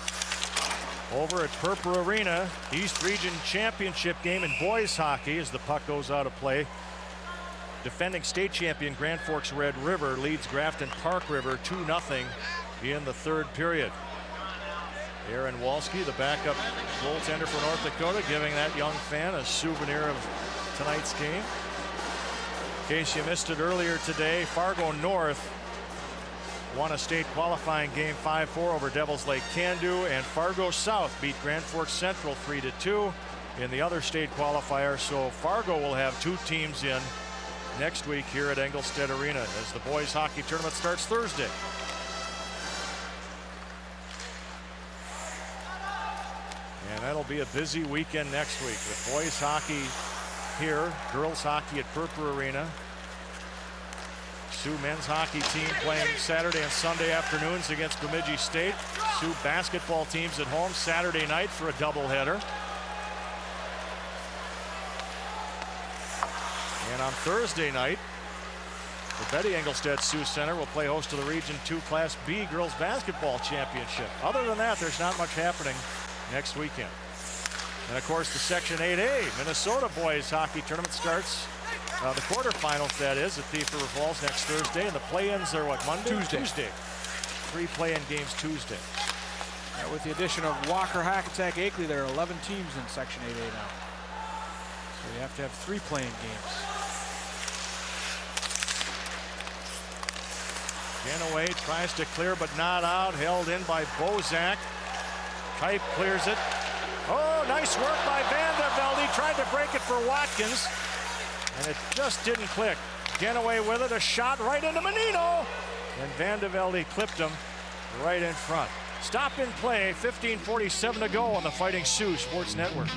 Over at Purpur Arena, East Region Championship game in boys hockey as the puck goes out of play. Defending state champion Grand Forks Red River leads Grafton Park River 2-0 in the third period. Aaron Walski, the backup goaltender for North Dakota, giving that young fan a souvenir of tonight's game. In case you missed it earlier today, Fargo North won a state qualifying game 5-4 over Devils Lake Candu, and Fargo South beat Grand Forks Central 3-2 in the other state qualifier. So Fargo will have two teams in next week here at Engelstedt Arena as the boys hockey tournament starts Thursday. And that'll be a busy weekend next week with boys hockey here, girls hockey at Purpur Arena. Sioux men's hockey team playing Saturday and Sunday afternoons against Bemidji State. Sioux basketball teams at home Saturday night for a doubleheader. And on Thursday night, the Betty Engelstedt Sioux Center will play host to the Region 2 Class B Girls Basketball Championship. Other than that, there's not much happening next weekend. And of course, the Section 8A Minnesota boys hockey tournament starts. The quarterfinals, that is, at Thief River Falls next Thursday. And the play-ins are what, Monday? Tuesday. 3 play-in games Tuesday. With the addition of Walker, Hackensack, Akeley, there are 11 teams in Section 8A now. So you have to have 3 playing games. Ganaway tries to clear but not out. Held in by Bozak. Kipe clears it. Oh, nice work by Vandevelde. He tried to break it for Watkins, and it just didn't click. Ganaway with it. A shot right into Menino. And Vandevelde clipped him right in front. Stop in play. 15:47 to go on the Fighting Sioux Sports Network.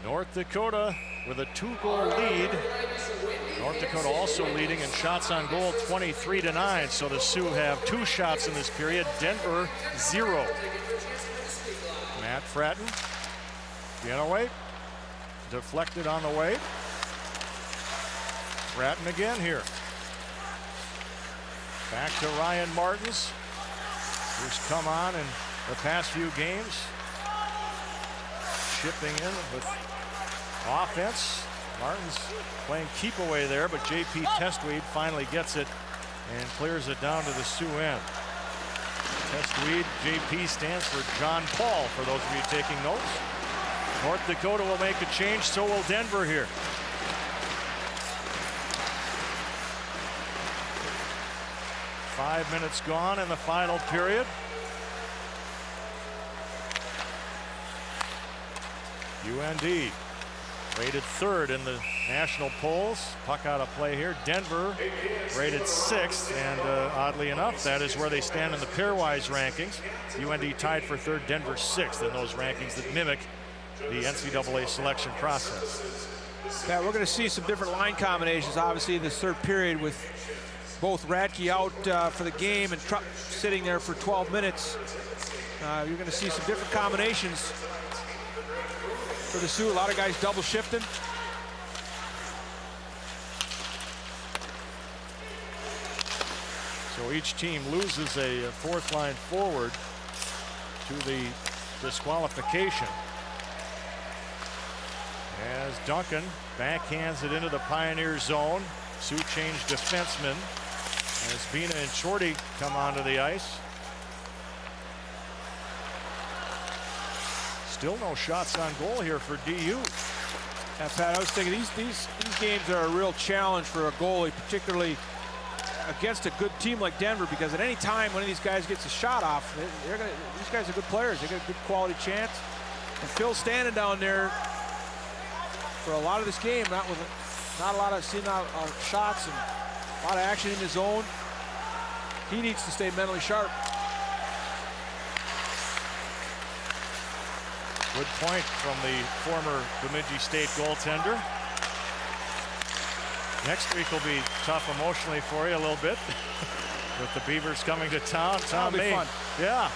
North Dakota with a 2-goal lead. North Dakota also leading in shots on goal 23-9. So the Sioux have 2 shots in this period. Denver 0. Matt Fratton. Ganaway. Deflected on the way. Fratton again here. Back to Ryan Martins, who's come on in the past few games. Chipping in with offense. Martin's playing keep away there, but JP Testweed finally gets it and clears it down to the Sioux end. Testweed, JP stands for John Paul, for those of you taking notes. North Dakota will make a change, so will Denver here. Five minutes gone in the final period. UND rated 3rd in the national polls. Puck out of play here. Denver rated 6th, and oddly enough, that is where they stand in the pairwise rankings. UND tied for 3rd, Denver 6th in those rankings that mimic the NCAA selection process. Pat, we're going to see some different line combinations, obviously, in this third period, with both Radke out for the game and Truck sitting there for 12 minutes. You're going to see some different combinations for the Sioux. A lot of guys double shifting. So each team loses a 4th line forward to the disqualification. As Duncan backhands it into the Pioneer zone. Sioux changed defensemen as Bina and Shorty come onto the ice. Still no shots on goal here for DU. Yeah, Pat, I was thinking these games are a real challenge for a goalie, particularly against a good team like Denver, because at any time one of these guys gets a shot off, these guys are good players. They got a good quality chance. And Phil's standing down there for a lot of this game, not a lot of shots and a lot of action in his zone. He needs to stay mentally sharp. Good point from the former Bemidji State goaltender. Next week will be tough emotionally for you a little bit with the Beavers coming to town. That'll be fun. Yeah.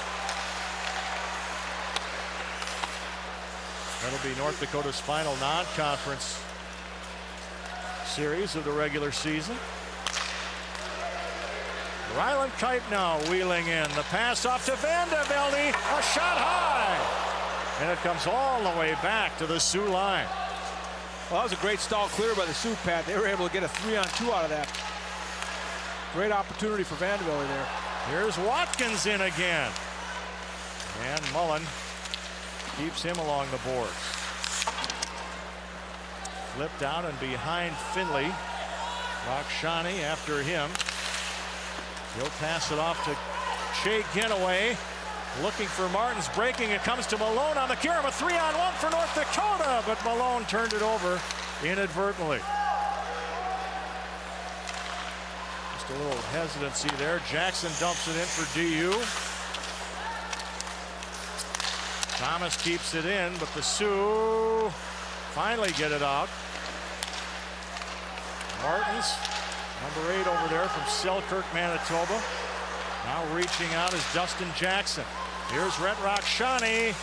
That'll be North Dakota's final non-conference series of the regular season. Ryland Kite now wheeling in. The pass off to Van de Velde. A shot high. And it comes all the way back to the Sioux line. Well, that was a great stall clear by the Sioux, Pat. They were able to get a 3-on-2 out of that. Great opportunity for Van de Velde there. Here's Watkins in again. And Mullen keeps him along the boards. Flipped out and behind Finley. Rakshani after him. He'll pass it off to Shea Genoway. Looking for Martins, breaking. It comes to Malone on the carry. A 3-on-1 for North Dakota, but Malone turned it over inadvertently. Just a little hesitancy there. Jackson dumps it in for DU. Thomas keeps it in, but the Sioux finally get it out. Martins, number 8 over there from Selkirk, Manitoba. Now reaching out is Dustin Jackson. Here's Rhett Rakshani,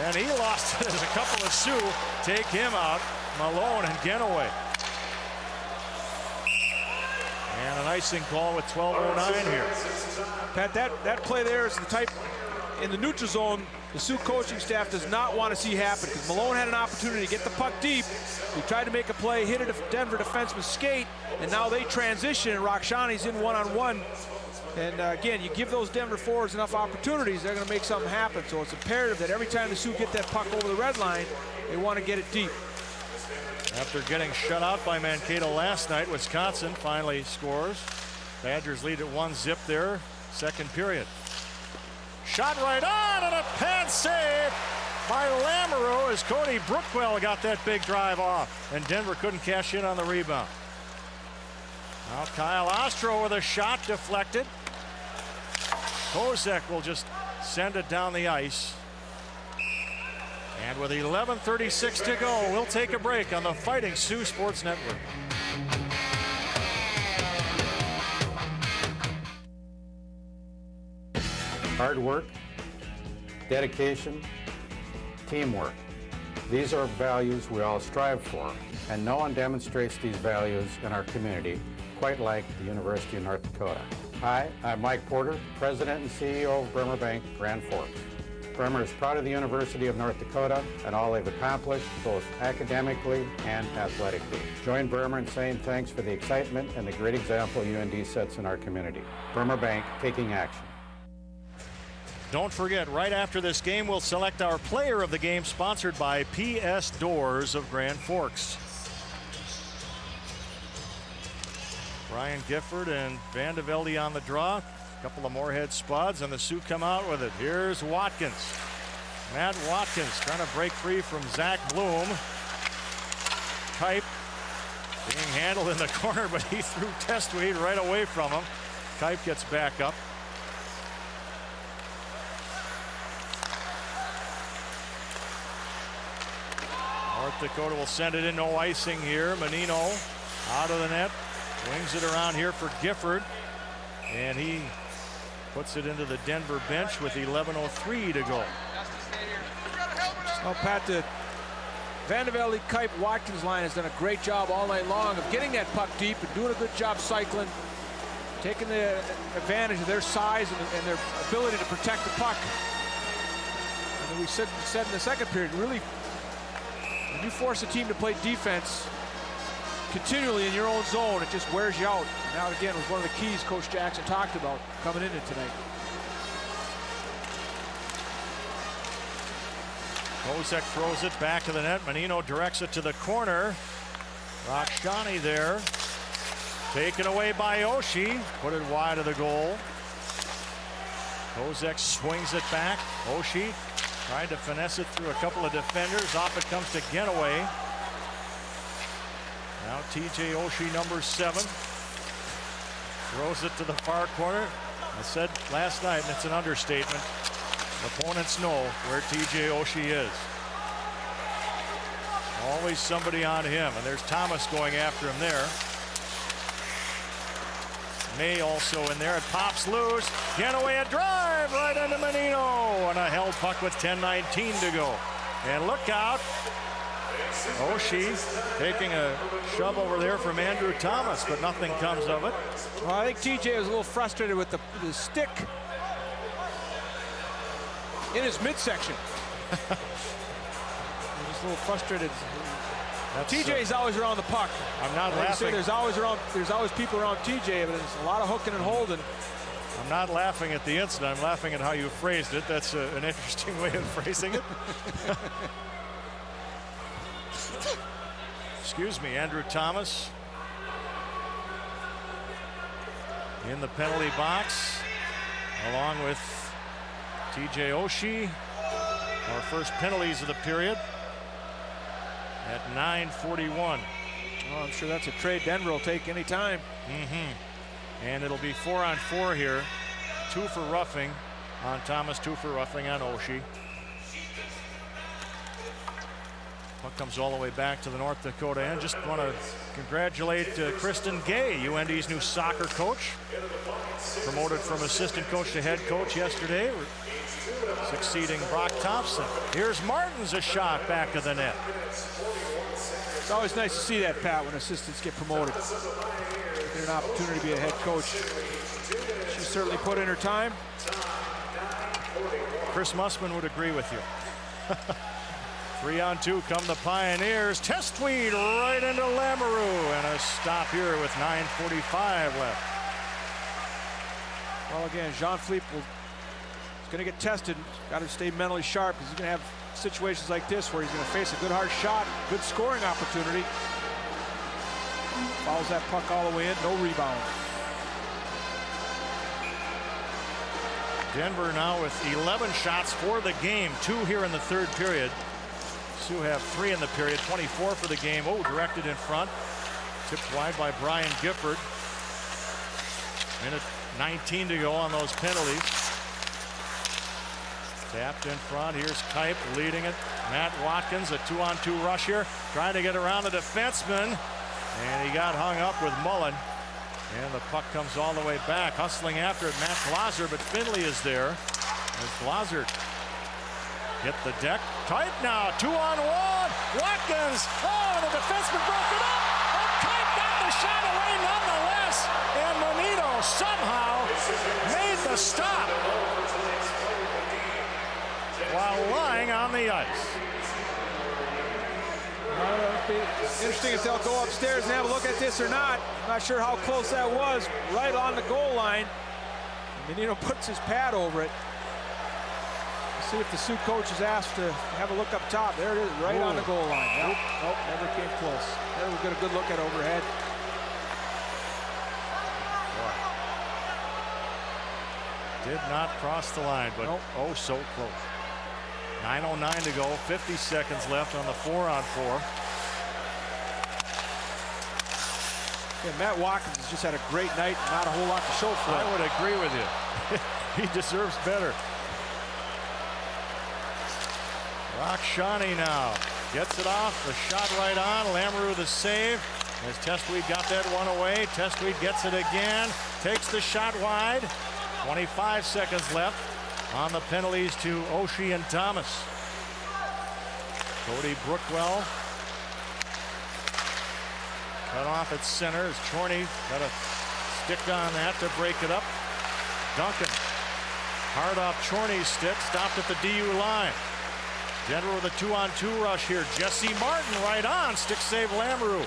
and he lost it as a couple of Sioux take him out. Malone and Genoway. And an icing call with 12:09 here. Pat, that play there is the type, in the neutral zone, the Sioux coaching staff does not want to see happen, because Malone had an opportunity to get the puck deep. He tried to make a play, hit a Denver defenseman's skate, and now they transition, and Rakshani's in one-on-one. And again, you give those Denver forwards enough opportunities, they're going to make something happen. So it's imperative that every time the Sioux get that puck over the red line, they want to get it deep. After getting shut out by Mankato last night, Wisconsin finally scores. Badgers lead at 1-0 there, second period. Shot right on, and a pad save by Lamoureux as Cody Brookwell got that big drive off, and Denver couldn't cash in on the rebound. Now Kyle Ostro with a shot deflected. Kozek will just send it down the ice. And with 11:36 to go, we'll take a break on the Fighting Sioux Sports Network. Hard work, dedication, teamwork. These are values we all strive for, and no one demonstrates these values in our community quite like the University of North Dakota. Hi, I'm Mike Porter, President and CEO of Bremer Bank, Grand Forks. Bremer is proud of the University of North Dakota and all they've accomplished, both academically and athletically. Join Bremer in saying thanks for the excitement and the great example UND sets in our community. Bremer Bank, taking action. Don't forget, right after this game, we'll select our player of the game, sponsored by PS Doors of Grand Forks. Brian Gifford and Van de Velde on the draw. A couple of Moorhead spuds, and the Sioux come out with it. Here's Watkins. Matt Watkins trying to break free from Zach Bloom. Kipe being handled in the corner, but he threw Testweed right away from him. Kipe gets back up. North Dakota will send it in, no icing here. Menino out of the net. Wings it around here for Gifford, and he puts it into the Denver bench with 11:03 to go. Well, Pat, the Van de Velde, Kipe, Watkins line has done a great job all night long of getting that puck deep and doing a good job cycling, taking the advantage of their size and their ability to protect the puck. And we said in the second period, really, when you force a team to play defense continually in your own zone, it just wears you out. And that again was one of the keys Coach Jackson talked about coming into tonight. Kozek throws it back to the net. Menino directs it to the corner. Rakshani there. Taken away by Oshie. Put it wide of the goal. Kozek swings it back. Oshie tried to finesse it through a couple of defenders. Off it comes to Genoway. Now TJ Oshie, number 7. Throws it to the far corner. I said last night, and it's an understatement, opponents know where TJ Oshie is. Always somebody on him, and there's Thomas going after him there. May also in there. It pops loose. Genoway a drive right into Menino, and a held puck with 10:19 to go. And look out. Oshie taking a shove over there from Andrew Thomas, but nothing comes of it. Well, I think TJ was a little frustrated with the stick in his midsection. He was a little frustrated. TJ's always around the puck. I'm not laughing. There's always people around TJ, but there's a lot of hooking and holding. I'm not laughing at the incident. I'm laughing at how you phrased it. That's an interesting way of phrasing it. Excuse me, Andrew Thomas in the penalty box along with TJ Oshie. Our first penalties of the period at 9:41. Oh, I'm sure that's a trade Denver will take any time. And it'll be 4-on-4 here. 2 for roughing on Thomas, 2 for roughing on Oshie. Puck comes all the way back to the North Dakota end. Just want to congratulate Kristen Gay, UND's new soccer coach. Promoted from assistant coach to head coach yesterday, succeeding Brock Thompson. Here's Martin's a shot back of the net. It's always nice to see that, Pat, when assistants get promoted. Get an opportunity to be a head coach. She certainly put in her time. Chris Mussman would agree with you. 3-on-2 come the Pioneers. Testweed right into Lamoureux, and a stop here with 9:45 left. Well, again, Jean-Philippe is going to get tested. Got to stay mentally sharp because he's going to have situations like this where he's going to face a good hard shot, good scoring opportunity. Follows that puck all the way in, no rebound. Denver now with 11 shots for the game, 2 here in the third period. Sioux have 3 in the period, 24 for the game. Oh, directed in front. Tipped wide by Brian Gifford. Minute 19 to go on those penalties. Tapped in front. Here's Kipe leading it. Matt Watkins, a 2-on-2 rush here. Trying to get around the defenseman. And he got hung up with Mullen. And the puck comes all the way back. Hustling after it, Matt Glazer, but Finley is there. As Glazer hit the deck. Kipe now, 2-on-1. Watkins. Oh, the defenseman broke it up. And Kipe got the shot away nonetheless. And Menino somehow made the stop while lying on the ice. It'll be interesting if they'll go upstairs and have a look at this or not. I'm not sure how close that was. Right on the goal line. Menino puts his pad over it. Let's see if the Sioux coach is asked to have a look up top. There it is, right on the goal line. Nope, never came close. There we get a good look at overhead. Did not cross the line, but oh, so close. 9:09 to go, 50 seconds left on the 4-on-4. Yeah, Matt Watkins has just had a great night, not a whole lot to show for it. I would agree with you. He deserves better. Rakshani now gets it off, the shot right on. Lamoureux the save. As Testweed got that one away. Testweed gets it again, takes the shot wide. 25 seconds left on the penalties to Oshie and Thomas. Cody Brookwell cut off at center as Chorney got a stick on that to break it up. Duncan hard off Chorney's stick, stopped at the DU line. Denver with a 2-on-2 rush here. Jesse Martin right on, stick save Lamoureux.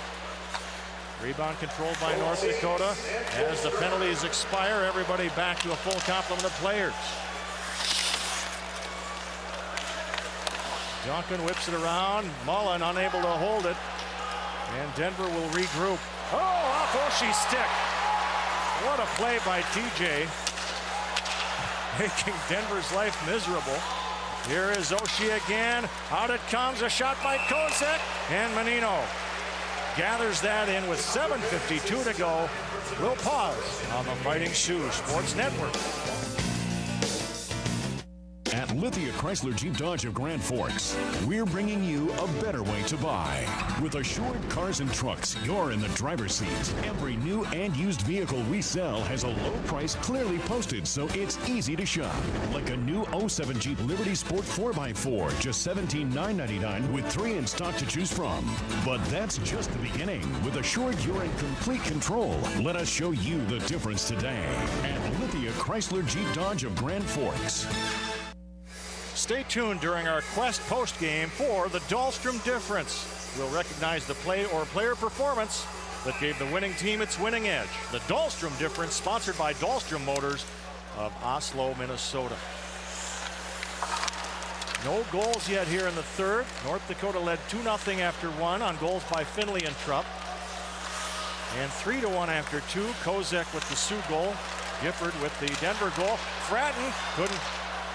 Rebound controlled by North Dakota. As the penalties expire, everybody back to a full complement of players. Duncan whips it around. Mullen unable to hold it. And Denver will regroup. Oh, off Oshie's stick. What a play by TJ. Making Denver's life miserable. Here is Oshie again. Out it comes. A shot by Kozek. And Menino gathers that in with 7:52 to go. We'll pause on the Fighting Sioux Sports Network. At Lithia Chrysler Jeep Dodge of Grand Forks, we're bringing you a better way to buy. With Assured Cars and Trucks, you're in the driver's seat. Every new and used vehicle we sell has a low price clearly posted, so it's easy to shop. Like a new 07 Jeep Liberty Sport 4x4, just $17,999 with 3 in stock to choose from. But that's just the beginning. With Assured, you're in complete control. Let us show you the difference today at Lithia Chrysler Jeep Dodge of Grand Forks. Stay tuned during our Quest postgame for the Dahlstrom difference. We'll recognize the play or player performance that gave the winning team its winning edge. The Dahlstrom difference, sponsored by Dahlstrom Motors of Oslo, Minnesota. No goals yet here in the third. North Dakota led 2-0 after 1 on goals by Finley and Trupp. And 3-1 after 2. Kozek with the Sioux goal. Gifford with the Denver goal. Fratton couldn't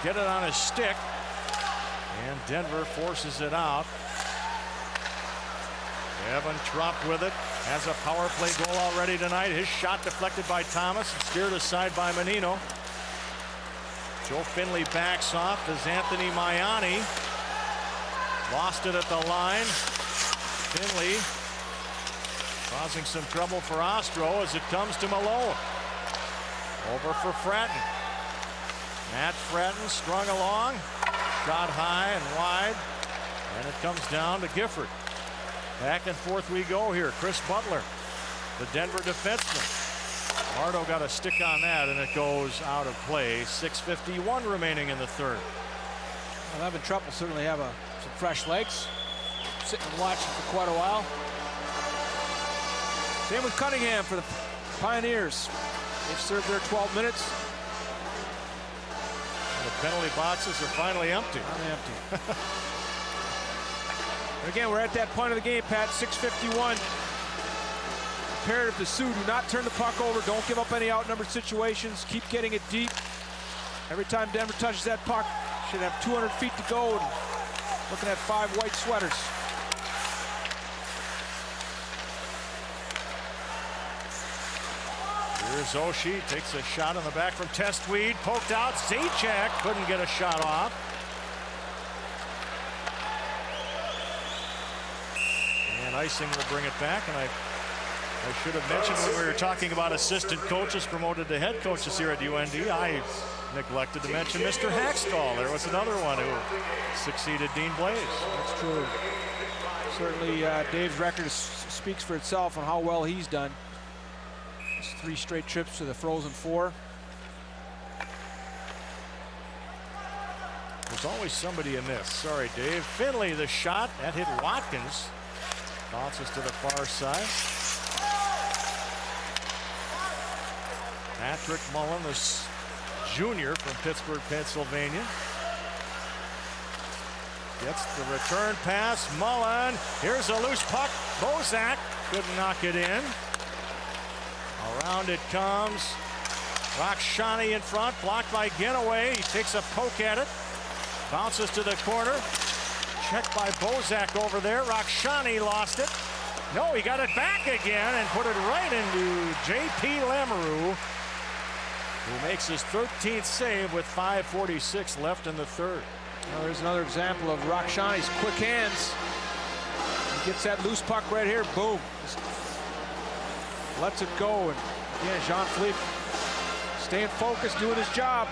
get it on his stick. And Denver forces it out. Evan Trupp with it. Has a power play goal already tonight. His shot deflected by Thomas. Steered aside by Menino. Joe Finley backs off as Anthony Maiani lost it at the line. Finley causing some trouble for Ostro as it comes to Malone. Over for Fratton. Matt Fratton strung along. Shot high and wide. And it comes down to Gifford. Back and forth we go here. Chris Butler, the Denver defenseman. Mardo got a stick on that and it goes out of play. 6:51 remaining in the third. Well, Evan Trupp will certainly have some fresh legs. Sitting and watching for quite a while. Same with Cunningham for the Pioneers. They've served their 12 minutes. The penalty boxes are finally empty. Again, we're at that point of the game, Pat. 6:51. Imperative to Sioux, do not turn the puck over. Don't give up any outnumbered situations. Keep getting it deep. Every time Denver touches that puck, should have 200 feet to go. And looking at 5 white sweaters. Here's Oshie, takes a shot on the back from Testweed, poked out. Zajac couldn't get a shot off. And icing will bring it back. And I should have mentioned when we were talking about assistant coaches promoted to head coaches here at UND, I neglected to mention Mr. Hackstall. There was another one who succeeded Dean Blaze. That's true. Certainly Dave's record speaks for itself on how well he's done. 3 straight trips to the Frozen Four. There's always somebody amiss. Sorry, Dave. Finley, the shot. That hit Watkins. Bounces to the far side. Patrick Mullen, this junior from Pittsburgh, Pennsylvania. Gets the return pass. Mullen. Here's a loose puck. Kozek couldn't knock it in. Around it comes. Rakshani in front, blocked by Genoway. He takes a poke at it. Bounces to the corner. Checked by Bozak over there. Rakshani lost it. No, he got it back again and put it right into J.P. Lamoureux, who makes his 13th save with 5:46 left in the third. Well, there's another example of Rakshani's quick hands. He gets that loose puck right here. Boom. Just lets it go. And again, Jean-Philippe staying focused, doing his job.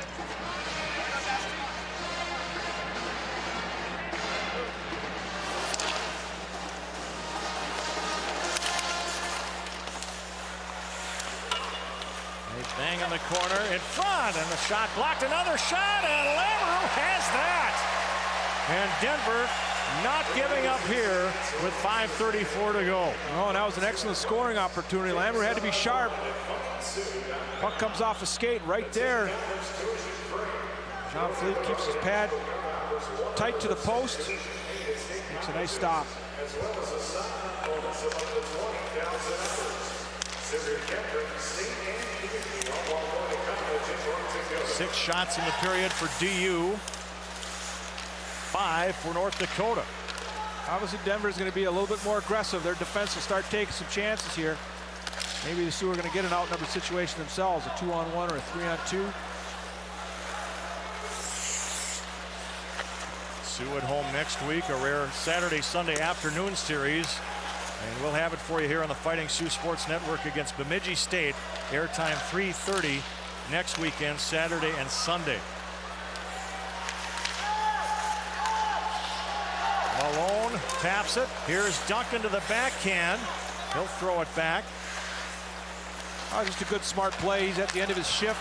They bang in the corner in front, and the shot blocked. Another shot, and Lamoureux has that. And Denver not giving up here with 5:34 to go. Oh, and that was an excellent scoring opportunity. Lamoureux had to be sharp. Puck comes off a skate right there. Jean-Philippe keeps his pad tight to the post. Makes a nice stop. As well as a sign-up bonus of up to $20,000. Senior Catholic State and Community on Walmart College in North Dakota. 6 shots in the period for DU. 5 for North Dakota. Obviously, Denver's going to be a little bit more aggressive. Their defense will start taking some chances here. Maybe the Sioux are going to get an outnumbered situation themselves, a 2-on-1 or a 3-on-2. Sioux at home next week, a rare Saturday, Sunday afternoon series. And we'll have it for you here on the Fighting Sioux Sports Network against Bemidji State. Airtime 3:30 next weekend, Saturday and Sunday. Malone taps it. Here's Duncan to the backhand. He'll throw it back. Oh, just a good, smart play. He's at the end of his shift.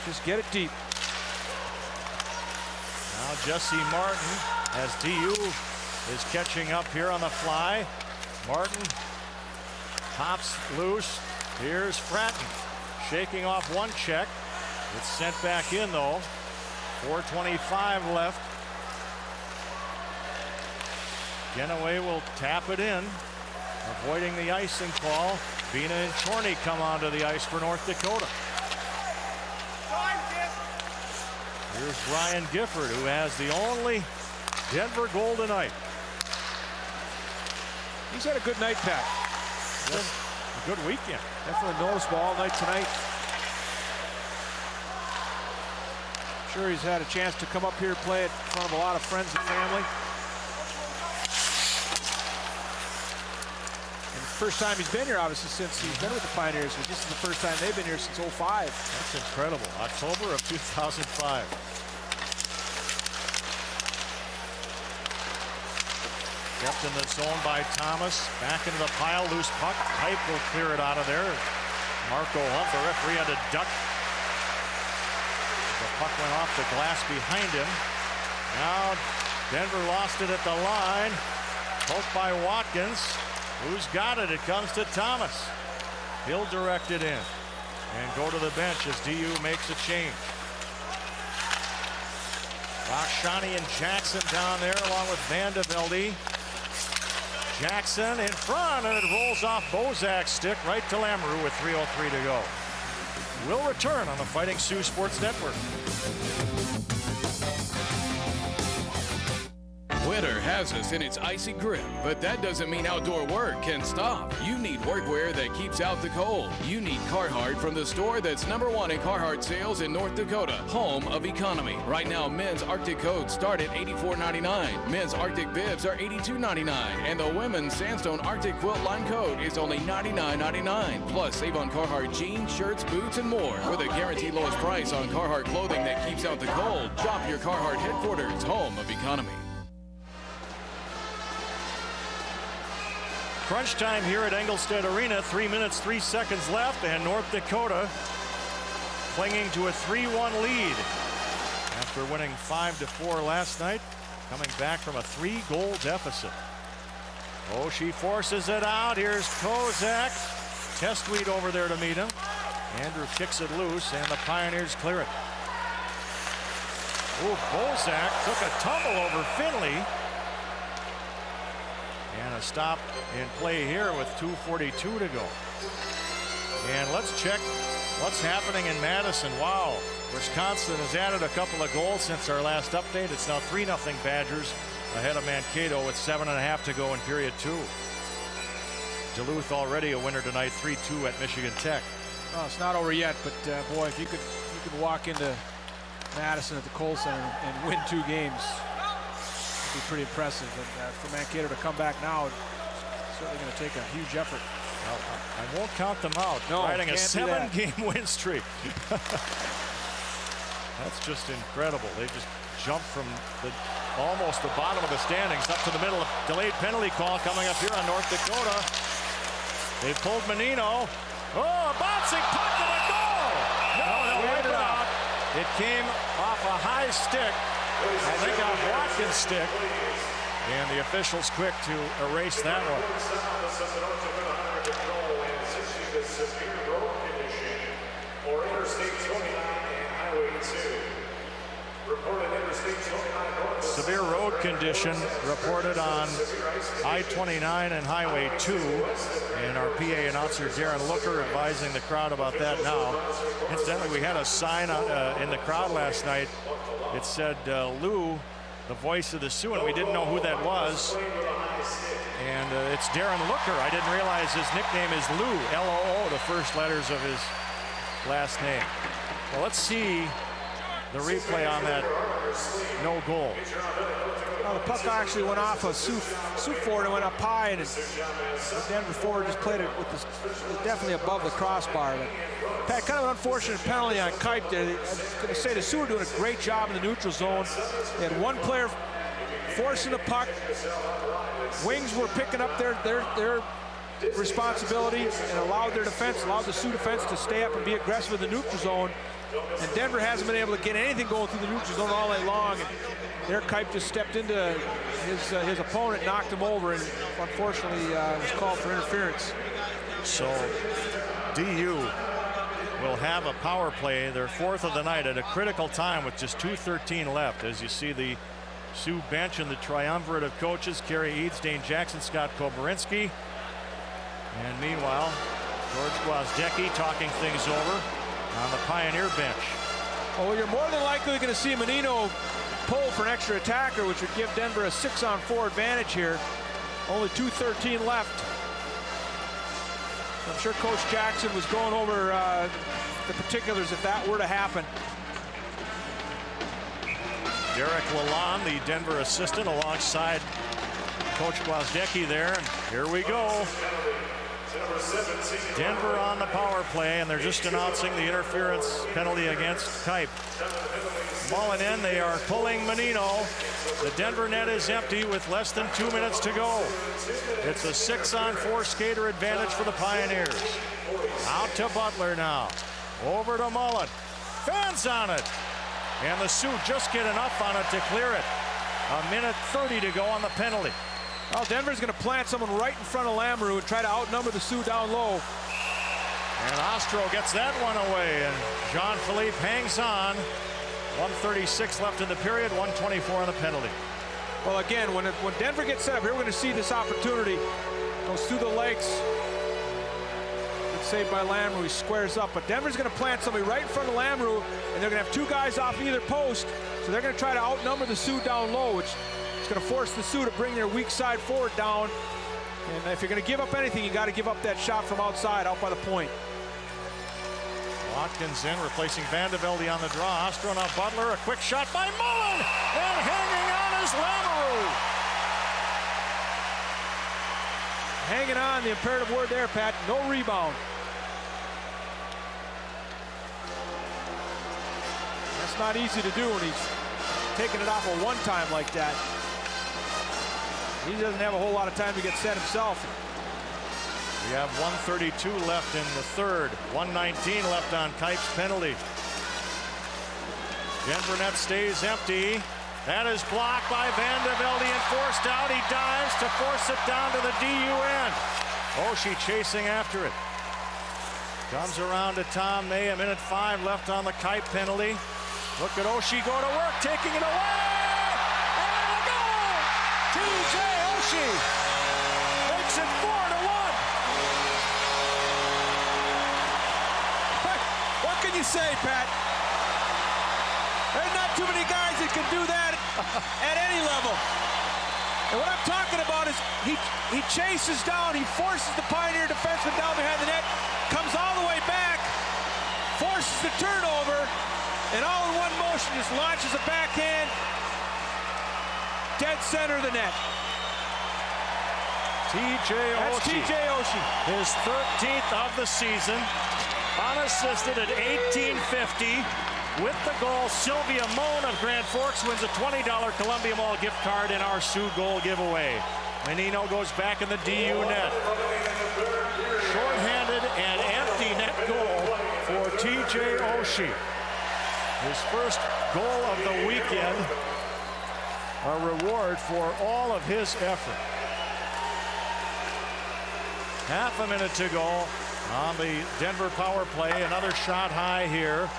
Just get it deep. Now Jesse Martin, as DU is catching up here on the fly. Martin pops loose. Here's Fratton shaking off one check. It's sent back in though. 4:25 left. Genoway will tap it in, avoiding the icing call. Bina and Chorney come onto the ice for North Dakota. Here's Ryan Gifford, who has the only Denver goal tonight. He's had a good night, Pat. A good weekend. Definitely noticeable all night tonight. Sure, he's had a chance to come up here, play it in front of a lot of friends and family. First time he's been here, obviously, since he's been with the Pioneers. But this is the first time they've been here since '05. That's incredible. October of 2005. Kept in the zone by Thomas. Back into the pile. Loose puck. Pipe will clear it out of there. Marco Hunt, the referee, had to duck. The puck went off the glass behind him. Now Denver lost it at the line. Poked by Watkins. Who's got it? It comes to Thomas. He'll direct it in and go to the bench as DU makes a change. Rakshani and Jackson down there along with Van de Velde. Jackson in front, and it rolls off Bozak's stick right to Lamoureux with 3:03 to go. We'll return on the Fighting Sioux Sports Network. Winter has us in its icy grip, but that doesn't mean outdoor work can stop. You need workwear that keeps out the cold. You need Carhartt from the store that's #1 in Carhartt sales in North Dakota, home of economy. Right now, men's Arctic coats start at $84.99. Men's Arctic bibs are $82.99. And the women's Sandstone Arctic quilt line coat is only $99.99. Plus, save on Carhartt jeans, shirts, boots, and more. With a guaranteed lowest price on Carhartt clothing that keeps out the cold. Shop your Carhartt headquarters, home of economy. Crunch time here at Engelstad Arena. 3 minutes, 3 seconds left, and North Dakota clinging to a 3-1 lead after winning 5-4 last night, coming back from a 3-goal deficit. Oh, she forces it out. Here's Kozak. Testweed over there to meet him. Andrew kicks it loose, and the Pioneers clear it. Oh, Bozak took a tumble over Finley. And a stop in play here with 2:42 to go. And let's check what's happening in Madison. Wow, Wisconsin has added a couple of goals since our last update. It's now 3-0 Badgers ahead of Mankato with 7.5 to go in period 2. Duluth already a winner tonight, 3-2 at Michigan Tech. Well, it's not over yet, but boy, if you could walk into Madison at the Kohl Center and win 2 games. Be pretty impressive, and for Mankato to come back now, it's certainly going to take a huge effort. Well, I won't count them out. No, riding a can't do that. 7-game win streak. That's just incredible. They just jumped from almost the bottom of the standings up to the middle. Delayed penalty call coming up here on North Dakota. They pulled Menino. Oh, a bouncing puck to the goal! No, they'll wipe it out. It came off a high stick. I think on Watkins' stick, and the officials quick to erase that one. Severe road condition reported on I-29 and Highway 2. And our PA announcer, Darren Looker, advising the crowd about that now. Incidentally, we had a sign in the crowd last night. It said Lou, the voice of the Sioux, and we didn't know who that was. And it's Darren Looker. I didn't realize his nickname is Lou, L-O-O, the first letters of his last name. Well, let's see the replay on that no goal. Well, the puck actually went off a Sioux forward and went up high, and the Denver forward just played it with this, definitely above the crossbar. But Pat, kind of an unfortunate penalty on Kipe there. I was going to say the Sioux were doing a great job in the neutral zone. They had one player forcing the puck. Wings were picking up their responsibility and allowed the Sioux defense to stay up and be aggressive in the neutral zone. And Denver hasn't been able to get anything going through the neutral zone all day long. And there, Kipe just stepped into his opponent, knocked him over, and unfortunately was called for interference. So DU will have a power play, their fourth of the night, at a critical time with just 2:13 left. As you see the Sioux bench and the triumvirate of coaches, Kerry Eads, Dane Jackson, Scott Koborinsky. And meanwhile, George Gwozdecki talking things over on the Pioneer bench. Well, you're more than likely going to see Menino pull for an extra attacker, which would give Denver a 6-on-4 advantage here. Only 2:13 left. I'm sure Coach Jackson was going over the particulars if that were to happen. Derek Lalonde, the Denver assistant, alongside Coach Gwozdecki there. And here we go. Denver on the power play, and they're just announcing the interference penalty against Kipe. Mullen in, they are pulling Menino. The Denver net is empty with less than 2 minutes to go. It's a 6-on-4 skater advantage for the Pioneers. Out to Butler now. Over to Mullen. Fans on it. And the Sioux just get enough on it to clear it. 1:30 to go on the penalty. Well, Denver's going to plant someone right in front of Lamoureux and try to outnumber the Sioux down low. And Ostro gets that one away, and Jean-Philippe hangs on. 1:36 left in the period, 1:24 on the penalty. Well, again, when Denver gets set up, here we're going to see this opportunity. Goes through the legs. It's saved by Lamoureux. He squares up, but Denver's going to plant somebody right in front of Lamoureux, and they're going to have two guys off either post, so they're going to try to outnumber the Sioux down low, which is going to force the Sioux to bring their weak side forward down. And if you're going to give up anything, you got to give up that shot from outside, out by the point. Watkins in, replacing Van de Velde on the draw. Ostro now Butler, a quick shot by Mullen, and hanging on is Lamoureux. Hanging on, the imperative word there, Pat. No rebound. That's not easy to do when he's taking it off a one-time like that. He doesn't have a whole lot of time to get set himself. We have 1:32 left in the third. 1:19 left on Kipe's penalty. Denver net stays empty. That is blocked by Van de Velde and forced out. He dives to force it down to the DU end. Oshie chasing after it. Comes around to Tom May. 1:05 left on the Kipe penalty. Look at Oshie go to work, taking it away. And a goal! TJ Oshie makes it 4-1. What can you say, Pat? There's not too many guys that can do that at any level. And what I'm talking about is he chases down, he forces the Pioneer defenseman down behind the net, comes all the way back, forces the turnover, and all in one motion just launches a backhand dead center of the net. TJ Oshie. That's TJ Oshie. His 13th of the season. Unassisted at 18:50. With the goal, Sylvia Moan of Grand Forks wins a $20 Columbia Mall gift card in our Sioux goal giveaway. Menino goes back in the DU net. Short-handed and empty net goal for TJ Oshie. His first goal of the weekend. A reward for all of his effort. Half a minute to go on the Denver power play. Another shot high here.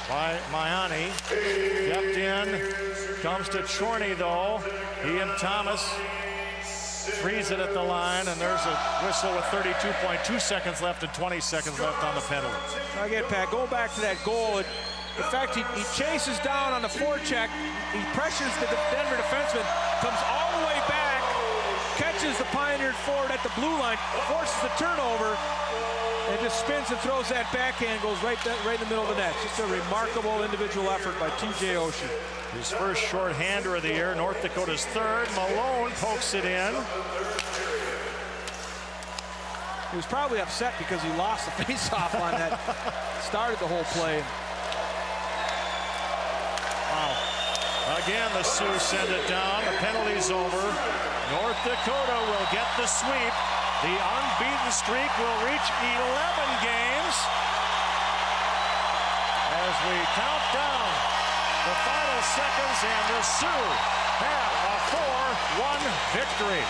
by Mayani. Kept in. Comes to Chorney, though. He and Thomas freeze it at the line, and there's a whistle with 32.2 seconds left and 20 seconds left on the penalty. Again, Pat, going back to that goal, in fact, he chases down on the forecheck. He pressures the Denver defenseman, comes all the way back, catches the Pioneer forward at the blue line, forces the turnover, and just spins and throws that backhand, goes right in the middle of the net. Just a remarkable individual effort by T.J. Oshie. His first shorthander of the year, North Dakota's third. Malone pokes it in. He was probably upset because he lost the faceoff on that. Started the whole play. Wow. Again, the Sioux send it down. The penalty's over. North Dakota will get the sweep. The unbeaten streak will reach 11 games as we count down the final seconds, and the Sioux have a 4-1 victory.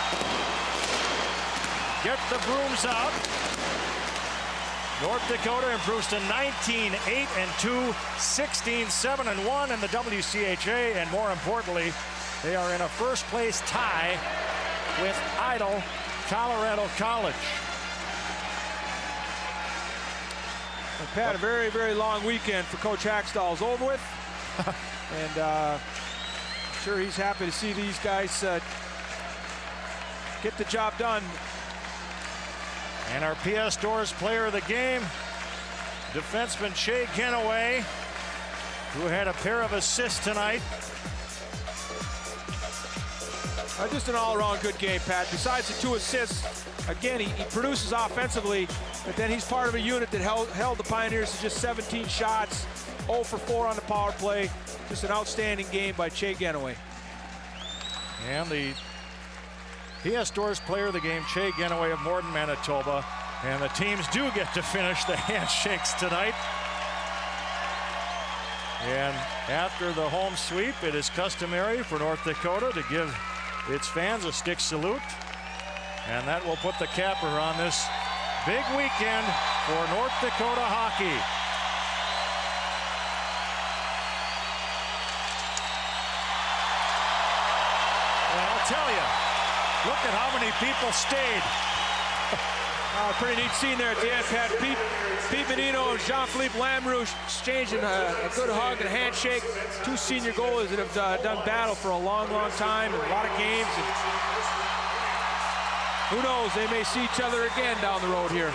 Get the brooms out. North Dakota improves to 19-8-2, 16-7-1 in the WCHA, and more importantly, they are in a first-place tie with idle Colorado College. And Pat, a very, very long weekend for Coach Hackstall's over with. And I'm sure he's happy to see these guys get the job done. And our PS Stores player of the game, defenseman Shea Genoway, who had a pair of assists tonight. Just an all-around good game, Pat. Besides the 2 assists, again, he produces offensively, but then he's part of a unit that held the Pioneers to just 17 shots, 0 for 4 on the power play. Just an outstanding game by Shea Genoway. And the PS Stores player of the game, Shea Genoway of Morden, Manitoba. And the teams do get to finish the handshakes tonight. And after the home sweep, it is customary for North Dakota to give its fans a stick salute. And that will put the capper on this big weekend for North Dakota hockey. And I'll tell you, look at how many people stayed. Pretty neat scene there at the end, Pat. Pete Menino and Jean-Philippe Lamoureux exchanging a good hug and a handshake. 2 senior goalies that have done battle for a long, long time and a lot of games. And who knows, they may see each other again down the road here.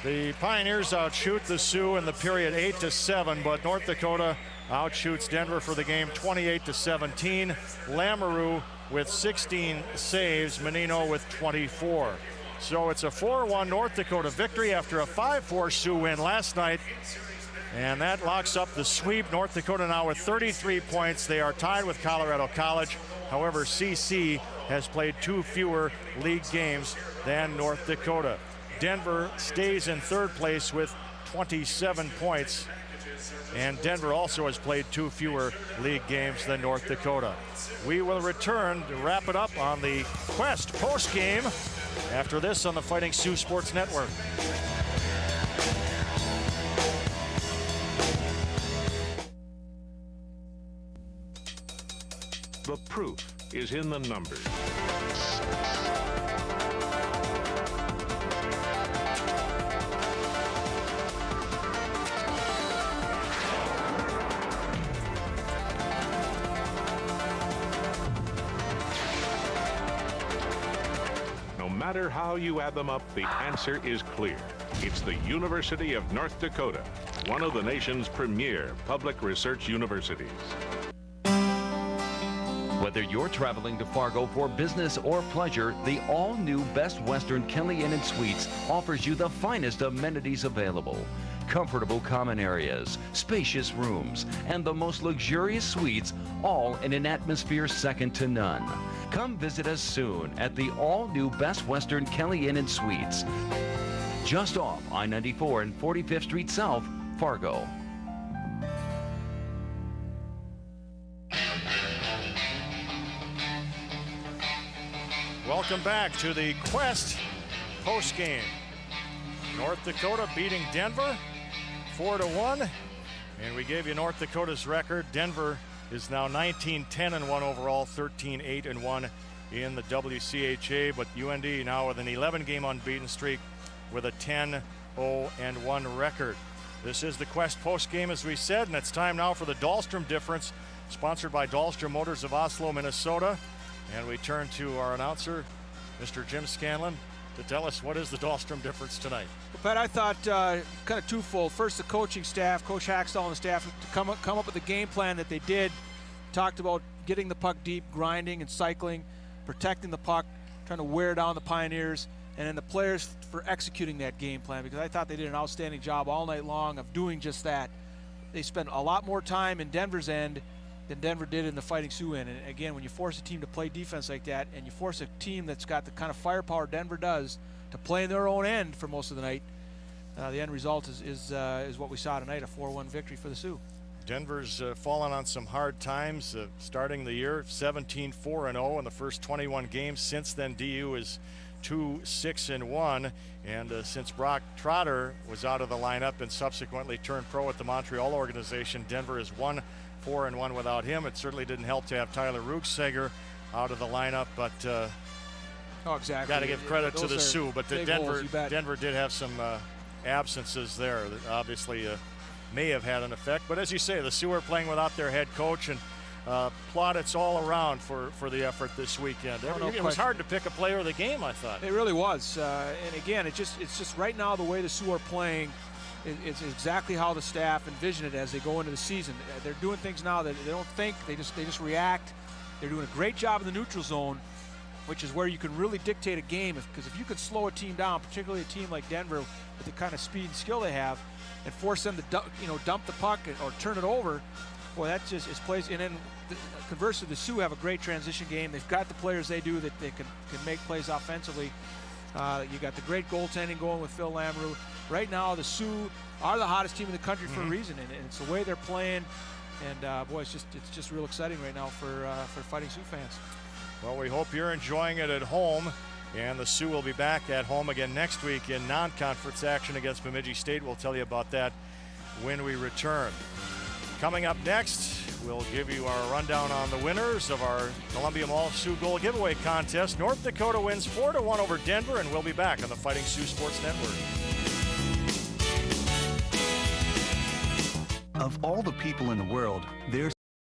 The Pioneers outshoot the Sioux in the period 8-7, but North Dakota outshoots Denver for the game 28-17. Lamoureux with 16 saves, Menino with 24. So it's a 4-1 North Dakota victory after a 5-4 Sioux win last night. And that locks up the sweep. North Dakota now with 33 points. They are tied with Colorado College. However, CC has played 2 fewer league games than North Dakota. Denver stays in 3rd place with 27 points. And Denver also has played 2 fewer league games than North Dakota. We will return to wrap it up on the Quest postgame after this on the Fighting Sioux Sports Network. The proof is in the numbers. No matter how you add them up, the answer is clear. It's the University of North Dakota, one of the nation's premier public research universities. Whether you're traveling to Fargo for business or pleasure, the all-new Best Western Kelly Inn & Suites offers you the finest amenities available. Comfortable common areas, spacious rooms, and the most luxurious suites, all in an atmosphere second to none. Come visit us soon at the all-new Best Western Kelly Inn & Suites, just off I-94 and 45th Street South, Fargo. Welcome back to the Quest postgame. North Dakota beating Denver 4-1. And we gave you North Dakota's record. Denver is now 19-10-1 overall, 13-8-1 in the WCHA. But UND now with an 11-game unbeaten streak with a 10-0-1 record. This is the Quest post game, as we said, and it's time now for the Dahlstrom difference, sponsored by Dahlstrom Motors of Oslo, Minnesota. And we turn to our announcer, Mr. Jim Scanlon, to tell us what is the Dahlstrom difference tonight. Well, Pat, I thought kind of twofold. First, the coaching staff, Coach Hackstall and the staff, to come up with a game plan that they did. Talked about getting the puck deep, grinding and cycling, protecting the puck, trying to wear down the Pioneers, and then the players for executing that game plan, because I thought they did an outstanding job all night long of doing just that. They spent a lot more time in Denver's end than Denver did in the Fighting Sioux end. And again, when you force a team to play defense like that, and you force a team that's got the kind of firepower Denver does to play in their own end for most of the night, the end result is what we saw tonight, a 4-1 victory for the Sioux. Denver's fallen on some hard times starting the year, 17-4-0 in the first 21 games. Since then, DU is 2-6-1, and since Brock Trotter was out of the lineup and subsequently turned pro at the Montreal organization, Denver is 1-4-1 without him. It certainly didn't help to have Tyler Rucksager out of the lineup, but exactly. Got to give credit to the Sioux. But Denver did have some absences there that obviously may have had an effect. But as you say, the Sioux are playing without their head coach, and plaudits all around for the effort this weekend. It was hard to pick a player of the game, I thought. It really was. And again, it's just right now the way the Sioux are playing is exactly how the staff envision it as they go into the season. They're doing things now that they don't think, they just react. They're doing a great job in the neutral zone, which is where you can really dictate a game, because if you could slow a team down, particularly a team like Denver with the kind of speed and skill they have, and force them to dump the puck or turn it over, boy, that just is plays. And then conversely, the Sioux have a great transition game. They've got the players they do that they can make plays offensively. You got the great goaltending going with Phil Lamrou. Right now, the Sioux are the hottest team in the country for a reason, and it's the way they're playing. And boy, it's just real exciting right now for Fighting Sioux fans. Well, we hope you're enjoying it at home. And the Sioux will be back at home again next week in non-conference action against Bemidji State. We'll tell you about that when we return. Coming up next, we'll give you our rundown on the winners of our Columbia Mall Sioux Goal Giveaway contest. North Dakota wins 4-1 over Denver, and we'll be back on the Fighting Sioux Sports Network. Of all the people in the world, there's